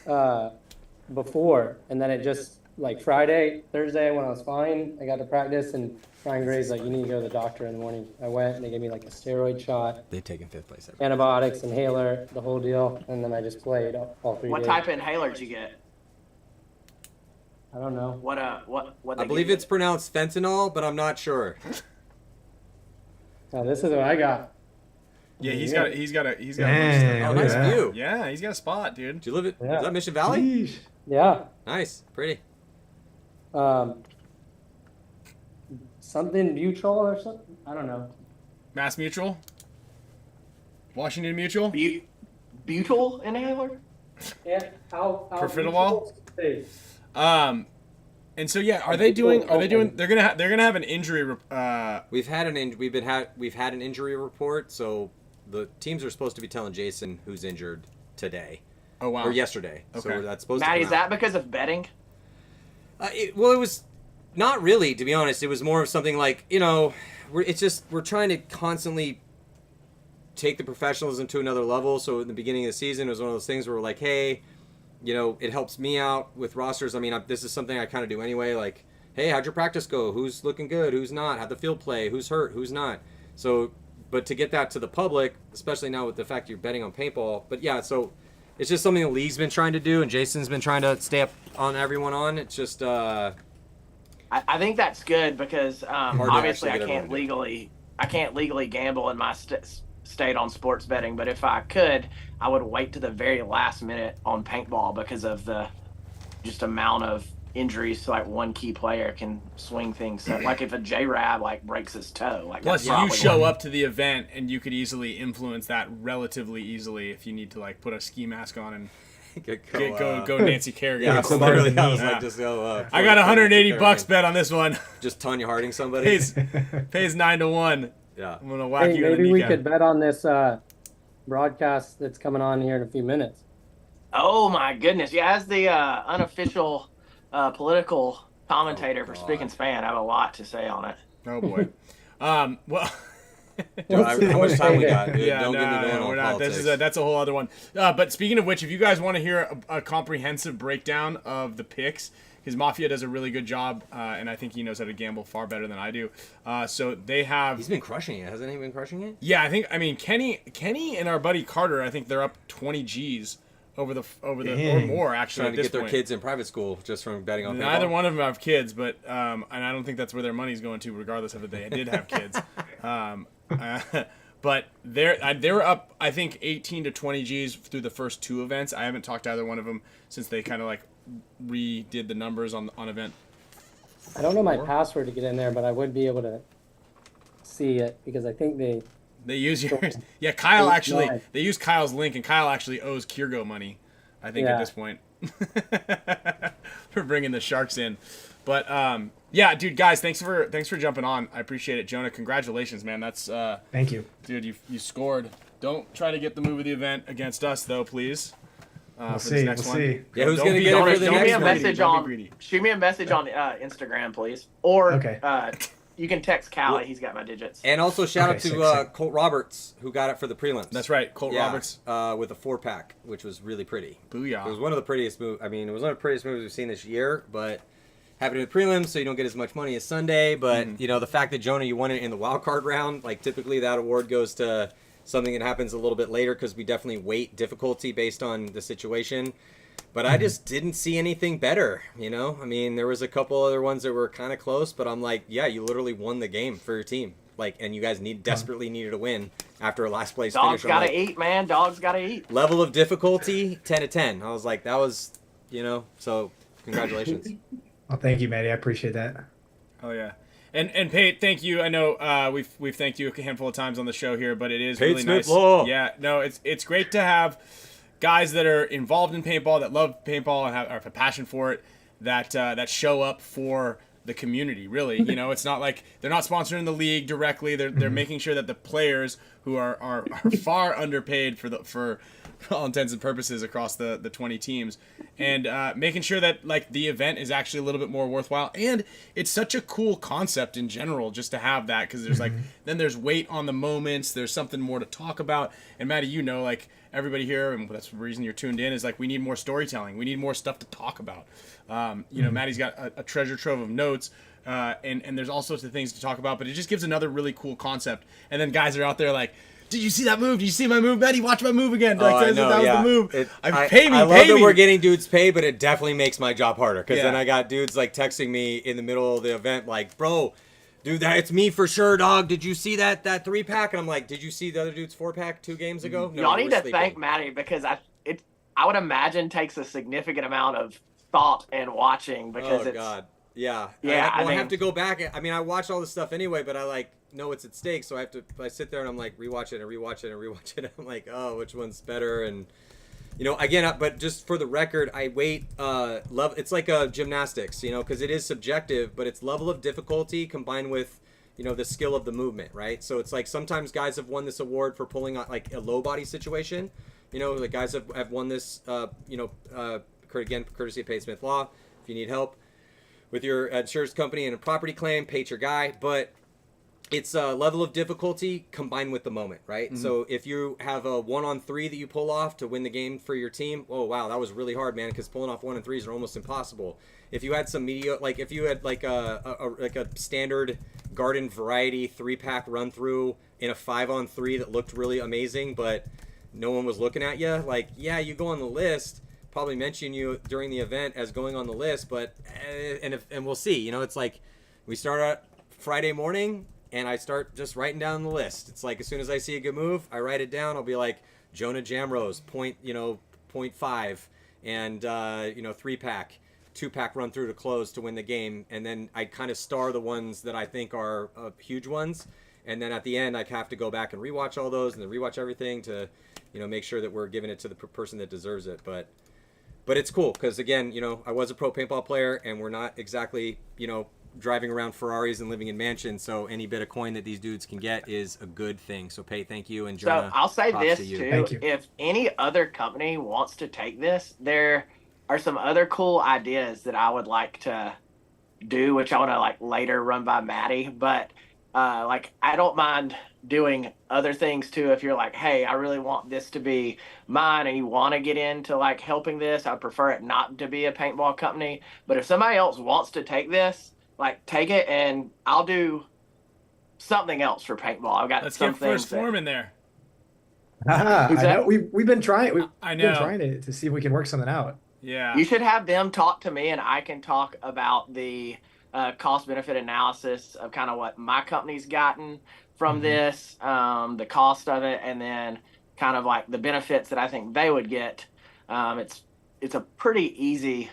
before, and then it just like Thursday when I was fine, I got to practice, and Ryan Gray's like, "You need to go to the doctor in the morning." I went, and they gave me like a steroid shot, They've taken 5th place. antibiotics, inhaler, the whole deal, and then I just played all 3 What days. type of inhaler did you get? I don't know. What I they believe give it's pronounced fentanyl, but I'm not sure. No, this is what I got. Yeah, he's Yeah. got a Dang, Oh, look at nice that. view. Yeah, he's got a spot, dude. Do you live at? Yeah. Is that Mission Valley? Sheesh. Yeah. Nice, pretty. Something Butrol or something. I don't know. Mass Mutual. Washington Mutual. butyl inhaler? Yeah. How Profiterol? Butrol? And so yeah, are they doing? They're gonna have an injury. We've had an injury report, so the teams are supposed to be telling Jason who's injured today Oh wow. or yesterday. Okay. So that's supposed Maddie, to is come out. that because of betting? It was not really, to be honest. It was more of something like, we're trying to constantly take the professionalism to another level. So in the beginning of the season, it was one of those things where we're like, hey, it helps me out with rosters. I mean, this is something I kind of do anyway. Like, hey, how'd your practice go? Who's looking good? Who's not? How'd the field play? Who's hurt? Who's not? So, but to get that to the public, especially now with the fact you're betting on paintball. But yeah, so it's just something the league's been trying to do, and Jason's been trying to stay up on everyone on. It's just, I think that's good because to obviously actually get I can't legally gamble in my state on sports betting, but if I could, I would wait to the very last minute on paintball because of the just amount of injuries to like one key player can swing things. So, like if a J-Rab like breaks his toe, like Plus, that's you probably show what- up to the event, and you could easily influence that relatively easily if you need to like put a ski mask on and Go Nancy Kerrigan. Yeah, literally, I was Yeah. like, just go. I got 180 bucks bet on this one. Just Tanya Harding somebody. pays 9-1. Yeah. I'm gonna whack Hey, you in the maybe we kneecap. could bet on this broadcast that's coming on here in a few minutes. Oh my goodness! Yeah, as the unofficial political commentator for God. Spicka Span, I have a lot to say on it. Oh boy. Well. Dude, how much time we got? Dude? Yeah, Don't get me going on we're not. politics. That's a whole other one. But speaking of which, if you guys want to hear a comprehensive breakdown of the picks, because Mafia does a really good job, and I think he knows how to gamble far better than I do. So they have. He's been crushing it, hasn't he? Been crushing it. Yeah, I mean Kenny and our buddy Carter, I think they're up 20 G's over the or Dang. more actually Trying at to this get their point. kids in private school just from betting on Neither paintball. one of them have kids, but and I don't think that's where their money's going to, regardless of if they did have kids. But they were up, I think, 18 to 20 G's through the first two events. I haven't talked to either one of them since they kind of like redid the numbers on event. I don't know my password to get in there, but I would be able to see it because I think They use yours. Yeah, Kyle actually. Nice. They use Kyle's link, and Kyle actually owes Kirgo money, I think, at Yeah. this point. For bringing the Sharks in. But yeah, dude, guys, thanks for jumping on. I appreciate it, Jonah. Congratulations, man. That's Thank you. dude, you scored. Don't try to get the move of the event against us, though, please. We'll for see. this next We'll one. see. Yeah, who's Don't gonna be- get it don't for be- the Shoot don't me be a next greedy. message Don't be on greedy. shoot me a message on Instagram, please, or Okay. you can text Callie. He's got my digits. And also shout out Okay, to sick. Colt Roberts, who got it for the prelims. That's right, Colt Roberts. with a 4-pack, which was really pretty. Booyah. It was one of the prettiest moves. I mean, it was one of the prettiest moves we've seen this year, but happened in the prelims, so you don't get as much money as Sunday. But, you know, the fact that, Jonah, you won it in the wild card round, like, typically that award goes to something that happens a little bit later because we definitely weight difficulty based on the situation. But I just didn't see anything better, you know? I mean, there was a couple other ones that were kind of close, but I'm like, yeah, you literally won the game for your team. Like, and you guys desperately needed a win after a last place Dogs finish. I'm gotta like, eat, man. Dogs gotta eat. level of difficulty 10 to 10. I was like, that was, you know, so congratulations. Well, thank you, Maddie. I appreciate that. Oh yeah, and Pate, thank you. I know we've thanked you a handful of times on the show here, but it is Pate really nice. Smith-Law. Yeah, no, it's great to have guys that are involved in paintball, that love paintball and have a passion for it, that show up for the community. Really, you know, it's not like they're not sponsoring the league directly. They're making sure that the players who are far underpaid for all intents and purposes across the 20 teams, and making sure that like the event is actually a little bit more worthwhile. And it's such a cool concept in general just to have that, because there's like then there's weight on the moments, there's something more to talk about. And Maddie, you know, like everybody here, and that's the reason you're tuned in, is like we need more storytelling, we need more stuff to talk about. You know, Maddie's got a treasure trove of notes, and there's all sorts of things to talk about, but it just gives another really cool concept. And then guys are out there like, did you see that move? Did you see my move, Maddie? Watch my move again. Like, I that was the move. I love that we're getting dudes paid, but it definitely makes my job harder. Because then I got dudes like texting me in the middle of the event, like, bro, dude, it's me for sure, dog. Did you see that 3-pack? And I'm like, did you see the other dude's 4-pack 2 games ago? No, Y'all you need were to sleeping. thank Maddie because I would imagine takes a significant amount of thought and watching because Oh it's God, yeah. Yeah, I I have mean- to go back. I mean, I watched all this stuff anyway, but I like know what's at stake, so I sit there and I'm like rewatch it and rewatch it and rewatch it. I'm like, oh, which one's better? And you know, again, but just for the record, I weight love. It's like a gymnastics, you know, because it is subjective, but it's level of difficulty combined with, you know, the skill of the movement, right? So it's like sometimes guys have won this award for pulling on like a low body situation. You know, the guys have won this, you know, again, courtesy of Pate Smith Law. If you need help with your insurance company and a property claim, Pate's your guy. But it's a level of difficulty combined with the moment, right? So if you have a 1-on-3 that you pull off to win the game for your team, oh wow, that was really hard, man, because pulling off 1-on-3s are almost impossible. If you had some media, like if you had like a standard garden variety 3-pack run through in a 5-on-3 that looked really amazing, but no one was looking at you, like, yeah, you go on the list, probably mention you during the event as going on the list, but and we'll see. You know, it's like we start out Friday morning and I start just writing down the list. It's like as soon as I see a good move, I write it down. I'll be like Jonah Jamrose, 0.5, and 3-pack, 2-pack run through to close to win the game, and then I kind of star the ones that I think are huge ones, and then at the end I have to go back and rewatch all those and then rewatch everything to, you know, make sure that we're giving it to the person that deserves it. But But it's cool because, again, I was a pro paintball player, and we're not exactly, driving around Ferraris and living in mansions. So any bit of coin that these dudes can get is a good thing. So, Pate, thank you. And Jonah, So I'll say props this to you. too. Thank you. If any other company wants to take this, there are some other cool ideas that I would like to do, which I want to later run by Maddie. But I don't mind doing other things too. If you're like, hey, I really want this to be mine, and you want to get into helping this, I prefer it not to be a paintball company. But if somebody else wants to take this, take it, and I'll do something else for paintball. I've got Let's some get First things Form in there. I know. We've been trying. We've I been know. trying to see if we can work something out. Yeah. You should have them talk to me, and I can talk about the cost-benefit analysis of kind of what my company's gotten from this, the cost of it, and then kind of the benefits that I think they would get. It's a pretty easy,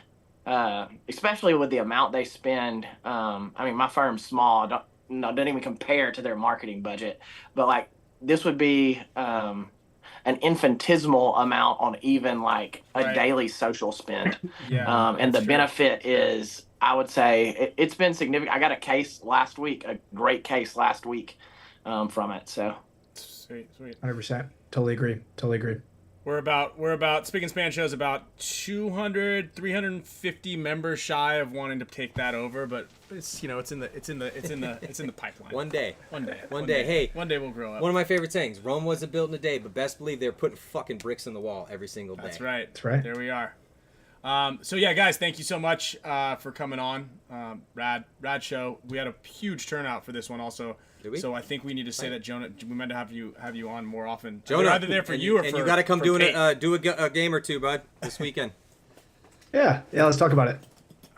especially with the amount they spend. My firm's small; doesn't even compare to their marketing budget. But this would be an infinitesimal amount on even a Right. daily social spend. Yeah. And the that's true. benefit is, I would say, it's been significant. I got a case last week, a great case last week from it. So Sweet. 100%. Totally agree. We're about Spicka Span Show's about 200, 350 members shy of wanting to take that over, but it's it's in the pipeline. One day. One Day. day. Hey, One day we'll grow up. one of my favorite sayings, Rome wasn't built in a day, but best believe they're putting fucking bricks in the wall every single day. That's right. That's right. There we are. So yeah, guys, thank you so much for coming on. Rad show. We had a huge turnout for this one also. Did we? So I think we need to say that Jonah, we meant to have you on more often. Jonah, They're either there for you or and for you got to come for do Pate. a game or two, bud, this weekend. Yeah. Let's talk about it.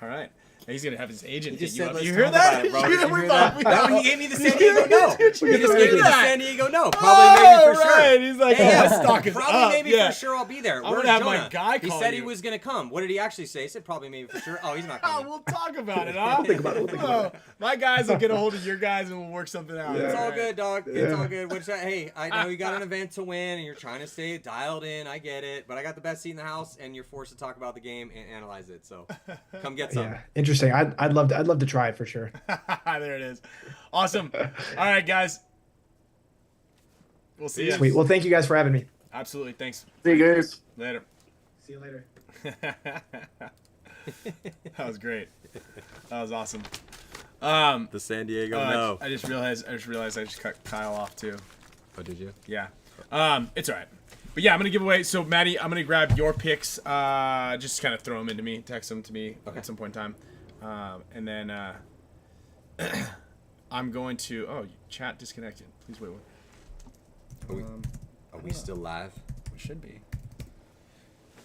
All right. He's gonna have his agent He just hit you said, up. "Let's You hear talk that? about it, bro." You Did you hear hear that? that? He gave me the San Diego no. He just hear gave me the that? San Diego no. Probably maybe for right. sure. He's like, Hey, oh, yeah, my stock is probably up. maybe Yeah. for sure I'll be there. I'm Where's gonna have my Jonah? guy He call said you. he was gonna come. What did he actually say? He said probably maybe for sure. Oh, he's not Oh, coming. we'll talk about it, huh? We'll think about it. My guys will get a hold of your guys and we'll work something out. It's all right. good, dog. It's all good. Hey, I know you got an event to win and you're trying to stay dialed in. I get it, but I got the best seat in the house, and you're forced to talk about the game and analyze it. So, come get some. Yeah. Interesting. I'd love to try it for sure. There it is. Awesome. All right, guys. We'll see you. Sweet. Well, thank you guys for having me. Absolutely. Thanks. see you guys. Later. See you later. That was great. That was awesome. The San Diego no. I just realized I just cut Kyle off too. Oh, did you? Yeah. It's all right. But yeah, I'm gonna give away. So Maddie, I'm gonna grab your picks. Just kind of throw them into me, text them to me at some point in time, and then I'm going to. Oh, chat disconnected. Please wait. Are we still live? We should be.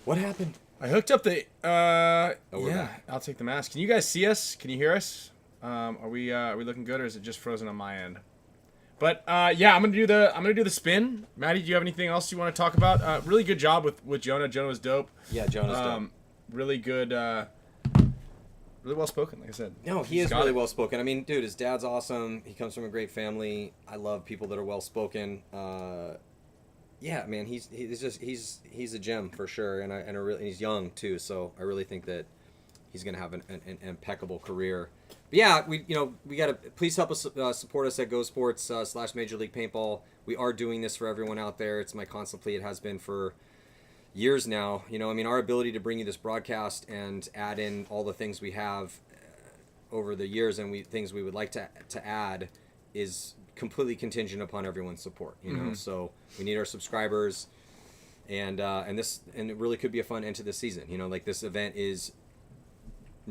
What happened? I hooked up the. we're Yeah, back. I'll take the mask. Can you guys see us? Can you hear us? Are we looking good, or is it just frozen on my end? But yeah, I'm gonna do the spin. Maddie, do you have anything else you want to talk about? Really good job with Jonah. Jonah was dope. Yeah, Jonah's dope. Really good. Really well spoken, like I said. No, he He's is got really it. well spoken. I mean, dude, his dad's awesome. He comes from a great family. I love people that are well spoken. Yeah, man, he's a gem for sure, and he's young too. So I really think that he's gonna have an impeccable career. But yeah, we gotta please help us support us at GoSports / Major League Paintball. We are doing this for everyone out there. It's my constant plea. It has been for years now. Our ability to bring you this broadcast and add in all the things we have over the years and things we would like to add is completely contingent upon everyone's support. So we need our subscribers, and it really could be a fun end to the season. This event is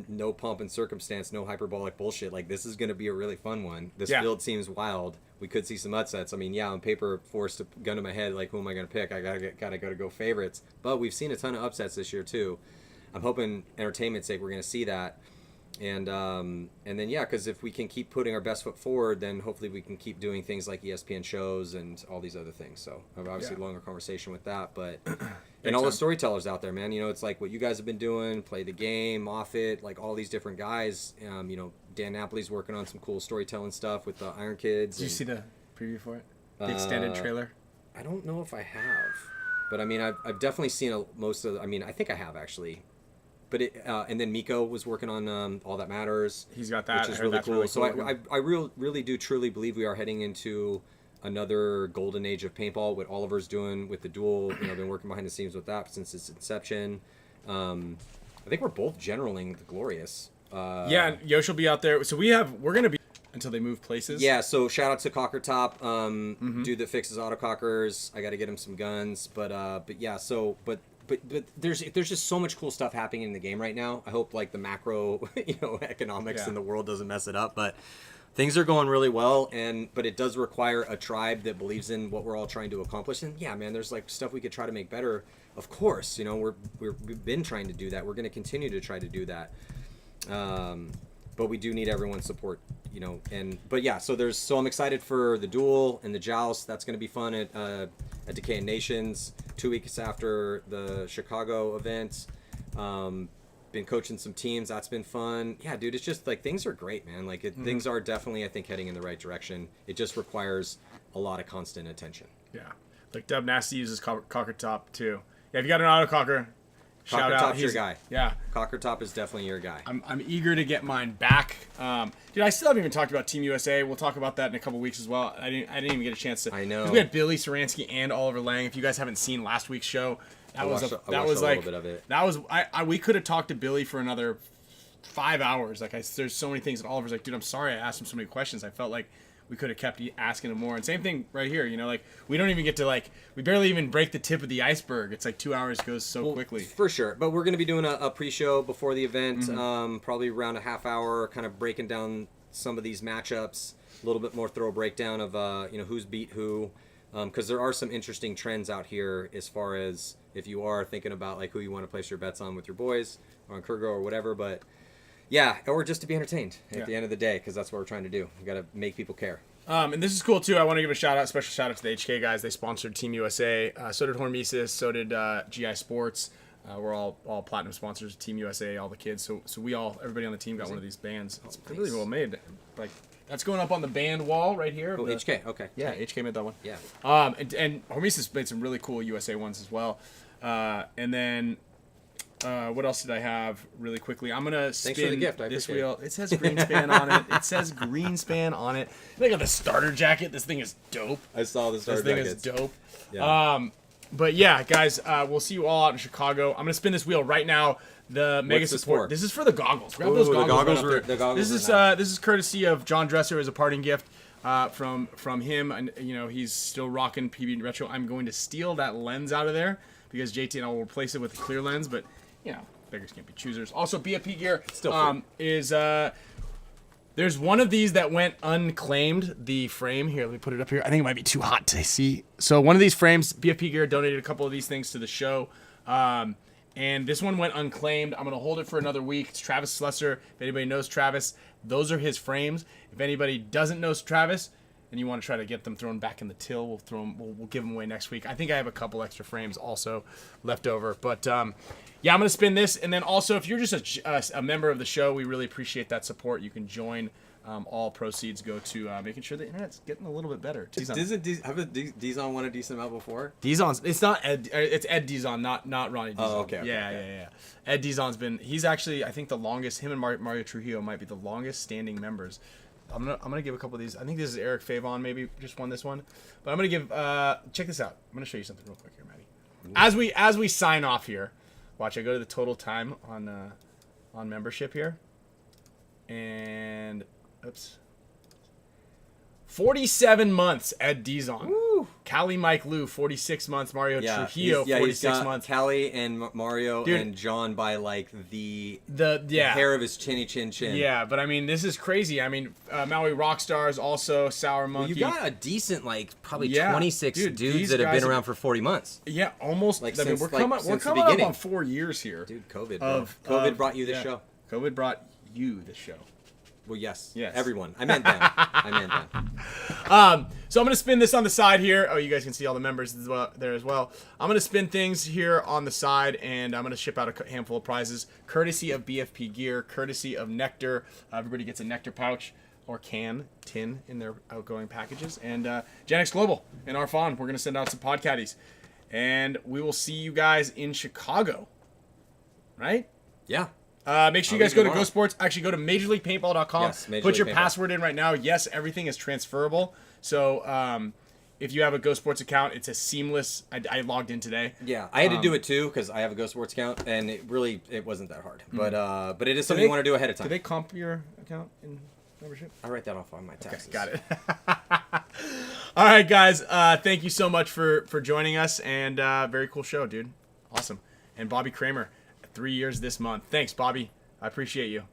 no pomp and circumstance, no hyperbolic bullshit. This is going to be a really fun one. This field seems wild. We could see some upsets. On paper, forced to gun to my head, who am I going to pick? I gotta go favorites. But we've seen a ton of upsets this year too. I'm hoping, entertainment's sake, we're going to see that. And then because if we can keep putting our best foot forward, then hopefully we can keep doing things like ESPN shows and all these other things. So I've obviously longer conversation with that, but and all the storytellers out there, man. It's like what you guys have been doing, Play the Game, Moffitt, all these different guys. Dan Napoli's working on some cool storytelling stuff with the Iron Kids. Did you see the preview for it? The extended trailer? I don't know if I have, but I've definitely seen most of. I think I have actually. but and then Miko was working on All That Matters. He's got that, which is really cool. So I really do truly believe we are heading into another golden age of paintball. What Oliver's doing with the duel, been working behind the scenes with that since its inception. I think we're both generaling the Glorious. Yeah, Yosh will be out there. So we're gonna be until they move places. Yeah, so shout out to Cocker Top, dude that fixes autocockers. I got to get him some guns, but yeah, so but there's just so much cool stuff happening in the game right now. I hope like the macro economics in the world doesn't mess it up, but things are going really well, but it does require a tribe that believes in what we're all trying to accomplish. And yeah, man, there's like stuff we could try to make better. Of course, we've been trying to do that. We're going to continue to try to do that. But we do need everyone's support, but yeah, so I'm excited for the duel and the joust. That's going to be fun at Decay Nations 2 weeks after the Chicago event. Been coaching some teams. That's been fun. Yeah, dude, it's just like things are great, man. Like things are definitely, I think, heading in the right direction. It just requires a lot of constant attention. Yeah. Like Dub Nasty uses Cocker Top too. Yeah, if you got an autococker, shout out. Top's your guy. Yeah. Cocker Top is definitely your guy. I'm eager to get mine back. Dude, I still haven't even talked about Team USA. We'll talk about that in a couple weeks as well. I didn't even get a chance to. I know. 'Cause we had Billy Saransky and Oliver Lang. If you guys haven't seen last week's show, I watched a little bit of it. That was we could have talked to Billy for another 5 hours. There's so many things, and Oliver's like, dude, I'm sorry I asked him so many questions. I felt like we could have kept asking him more. And same thing right here, we don't even get to we barely even break the tip of the iceberg. It's like 2 hours goes so quickly. For sure. But we're going to be doing a pre-show before the event, probably around a half hour, kind of breaking down some of these matchups, a little bit more thorough breakdown of, who's beat who. Because there are some interesting trends out here as far as if you are thinking about who you want to place your bets on with your boys or on Kurgo or whatever. But yeah, or just to be entertained at the end of the day, because that's what we're trying to do. We got to make people care. And this is cool too. I want to give a special shout out to the HK guys. They sponsored Team USA. So did HORMESIS. So did GI Sports. We're all platinum sponsors of Team USA. All the kids. So everybody on the team got one of these bands. It's really well made. That's going up on the band wall right here. Oh, HK. Okay. Yeah, HK made that one. Yeah. And HORMESIS made some really cool USA ones as well. And then what else did I have really quickly? I'm going to spin for the gift. this wheel. It says Greenspan on it. It says Greenspan on it. Look at the starter jacket. This thing is dope. I saw the starter jacket. This thing is dope. Yeah. But yeah, guys, we'll see you all out in Chicago. I'm going to spin this wheel right now. The mega support. This is for the goggles. Grab those goggles. The goggles. This is courtesy of John Dresser as a parting gift from him. And he's still rocking PB Retro. I'm going to steal that lens out of there because JT and I will replace it with a clear lens. But beggars can't be choosers. Also, BFP gear is there's one of these that went unclaimed. The frame here. Let me put it up here. I think it might be too hot to see. So one of these frames, BFP gear donated a couple of these things to the show. And this one went unclaimed. I'm going to hold it for another week. It's Travis Slusser. If anybody knows Travis, those are his frames. If anybody doesn't know Travis and you want to try to get them thrown back in the till, we'll give them away next week. I think I have a couple extra frames also left over. But yeah, I'm going to spin this. And then also, if you're just a member of the show, we really appreciate that support. You can join. All proceeds go to making sure the internet's getting a little bit better. Haven't Dizon won a decent amount before? Dizon's, it's not Ed, it's Ed Dizon, not Ronnie Dizon. Oh, okay. Yeah. Ed Dizon's he's actually, I think the longest, him and Mario Trujillo might be the longest standing members. I'm gonna give a couple of these. I think this is Eric Favon, maybe just won this one. But I'm gonna give, check this out. I'm gonna show you something real quick here, Maddie. As we sign off here, watch, I go to the total time on membership here. And, oops. 47 months, Ed Dizon. Woo. Callie Mike Lou, 46 months. Mario Trujillo, 46 months. Callie and Mario and John by the hair of his chinny chin. Yeah, but I mean, this is crazy. I mean, Maui Rockstars also, Sour Monkey. Well, you got a decent, probably 26 dudes that have been around for 40 months. Yeah, almost. Since, we're coming up on 4 years here. Dude, COVID brought you the show. COVID brought you the show. Well, yes. Everyone. I meant them. So I'm going to spin this on the side here. Oh, you guys can see all the members there as well. I'm going to spin things here on the side, and I'm going to ship out a handful of prizes, courtesy of BFP Gear, courtesy of NECTR. Everybody gets a NECTR pouch or tin in their outgoing packages. And Gen X Global and our Fawn, we're going to send out some podcatties. And we will see you guys in Chicago. Right? Yeah. Make sure you I'll guys go leave to it Go on. Sports. Actually, go to MajorLeaguePaintball.com. Yes, Major Put your League Paintball. password in right now. Yes, everything is transferable. So if you have a Go Sports account, it's a seamless. I logged in today. Yeah, I had to do it too because I have a Go Sports account, and it wasn't that hard. But it is something you want to do ahead of time. Do they comp your account in membership? I write that off on my taxes. Got it. All right, guys. Thank you so much for joining us, and very cool show, dude. Awesome. And Bobby Kramer, 3 years this month. Thanks, Bobby. I appreciate you.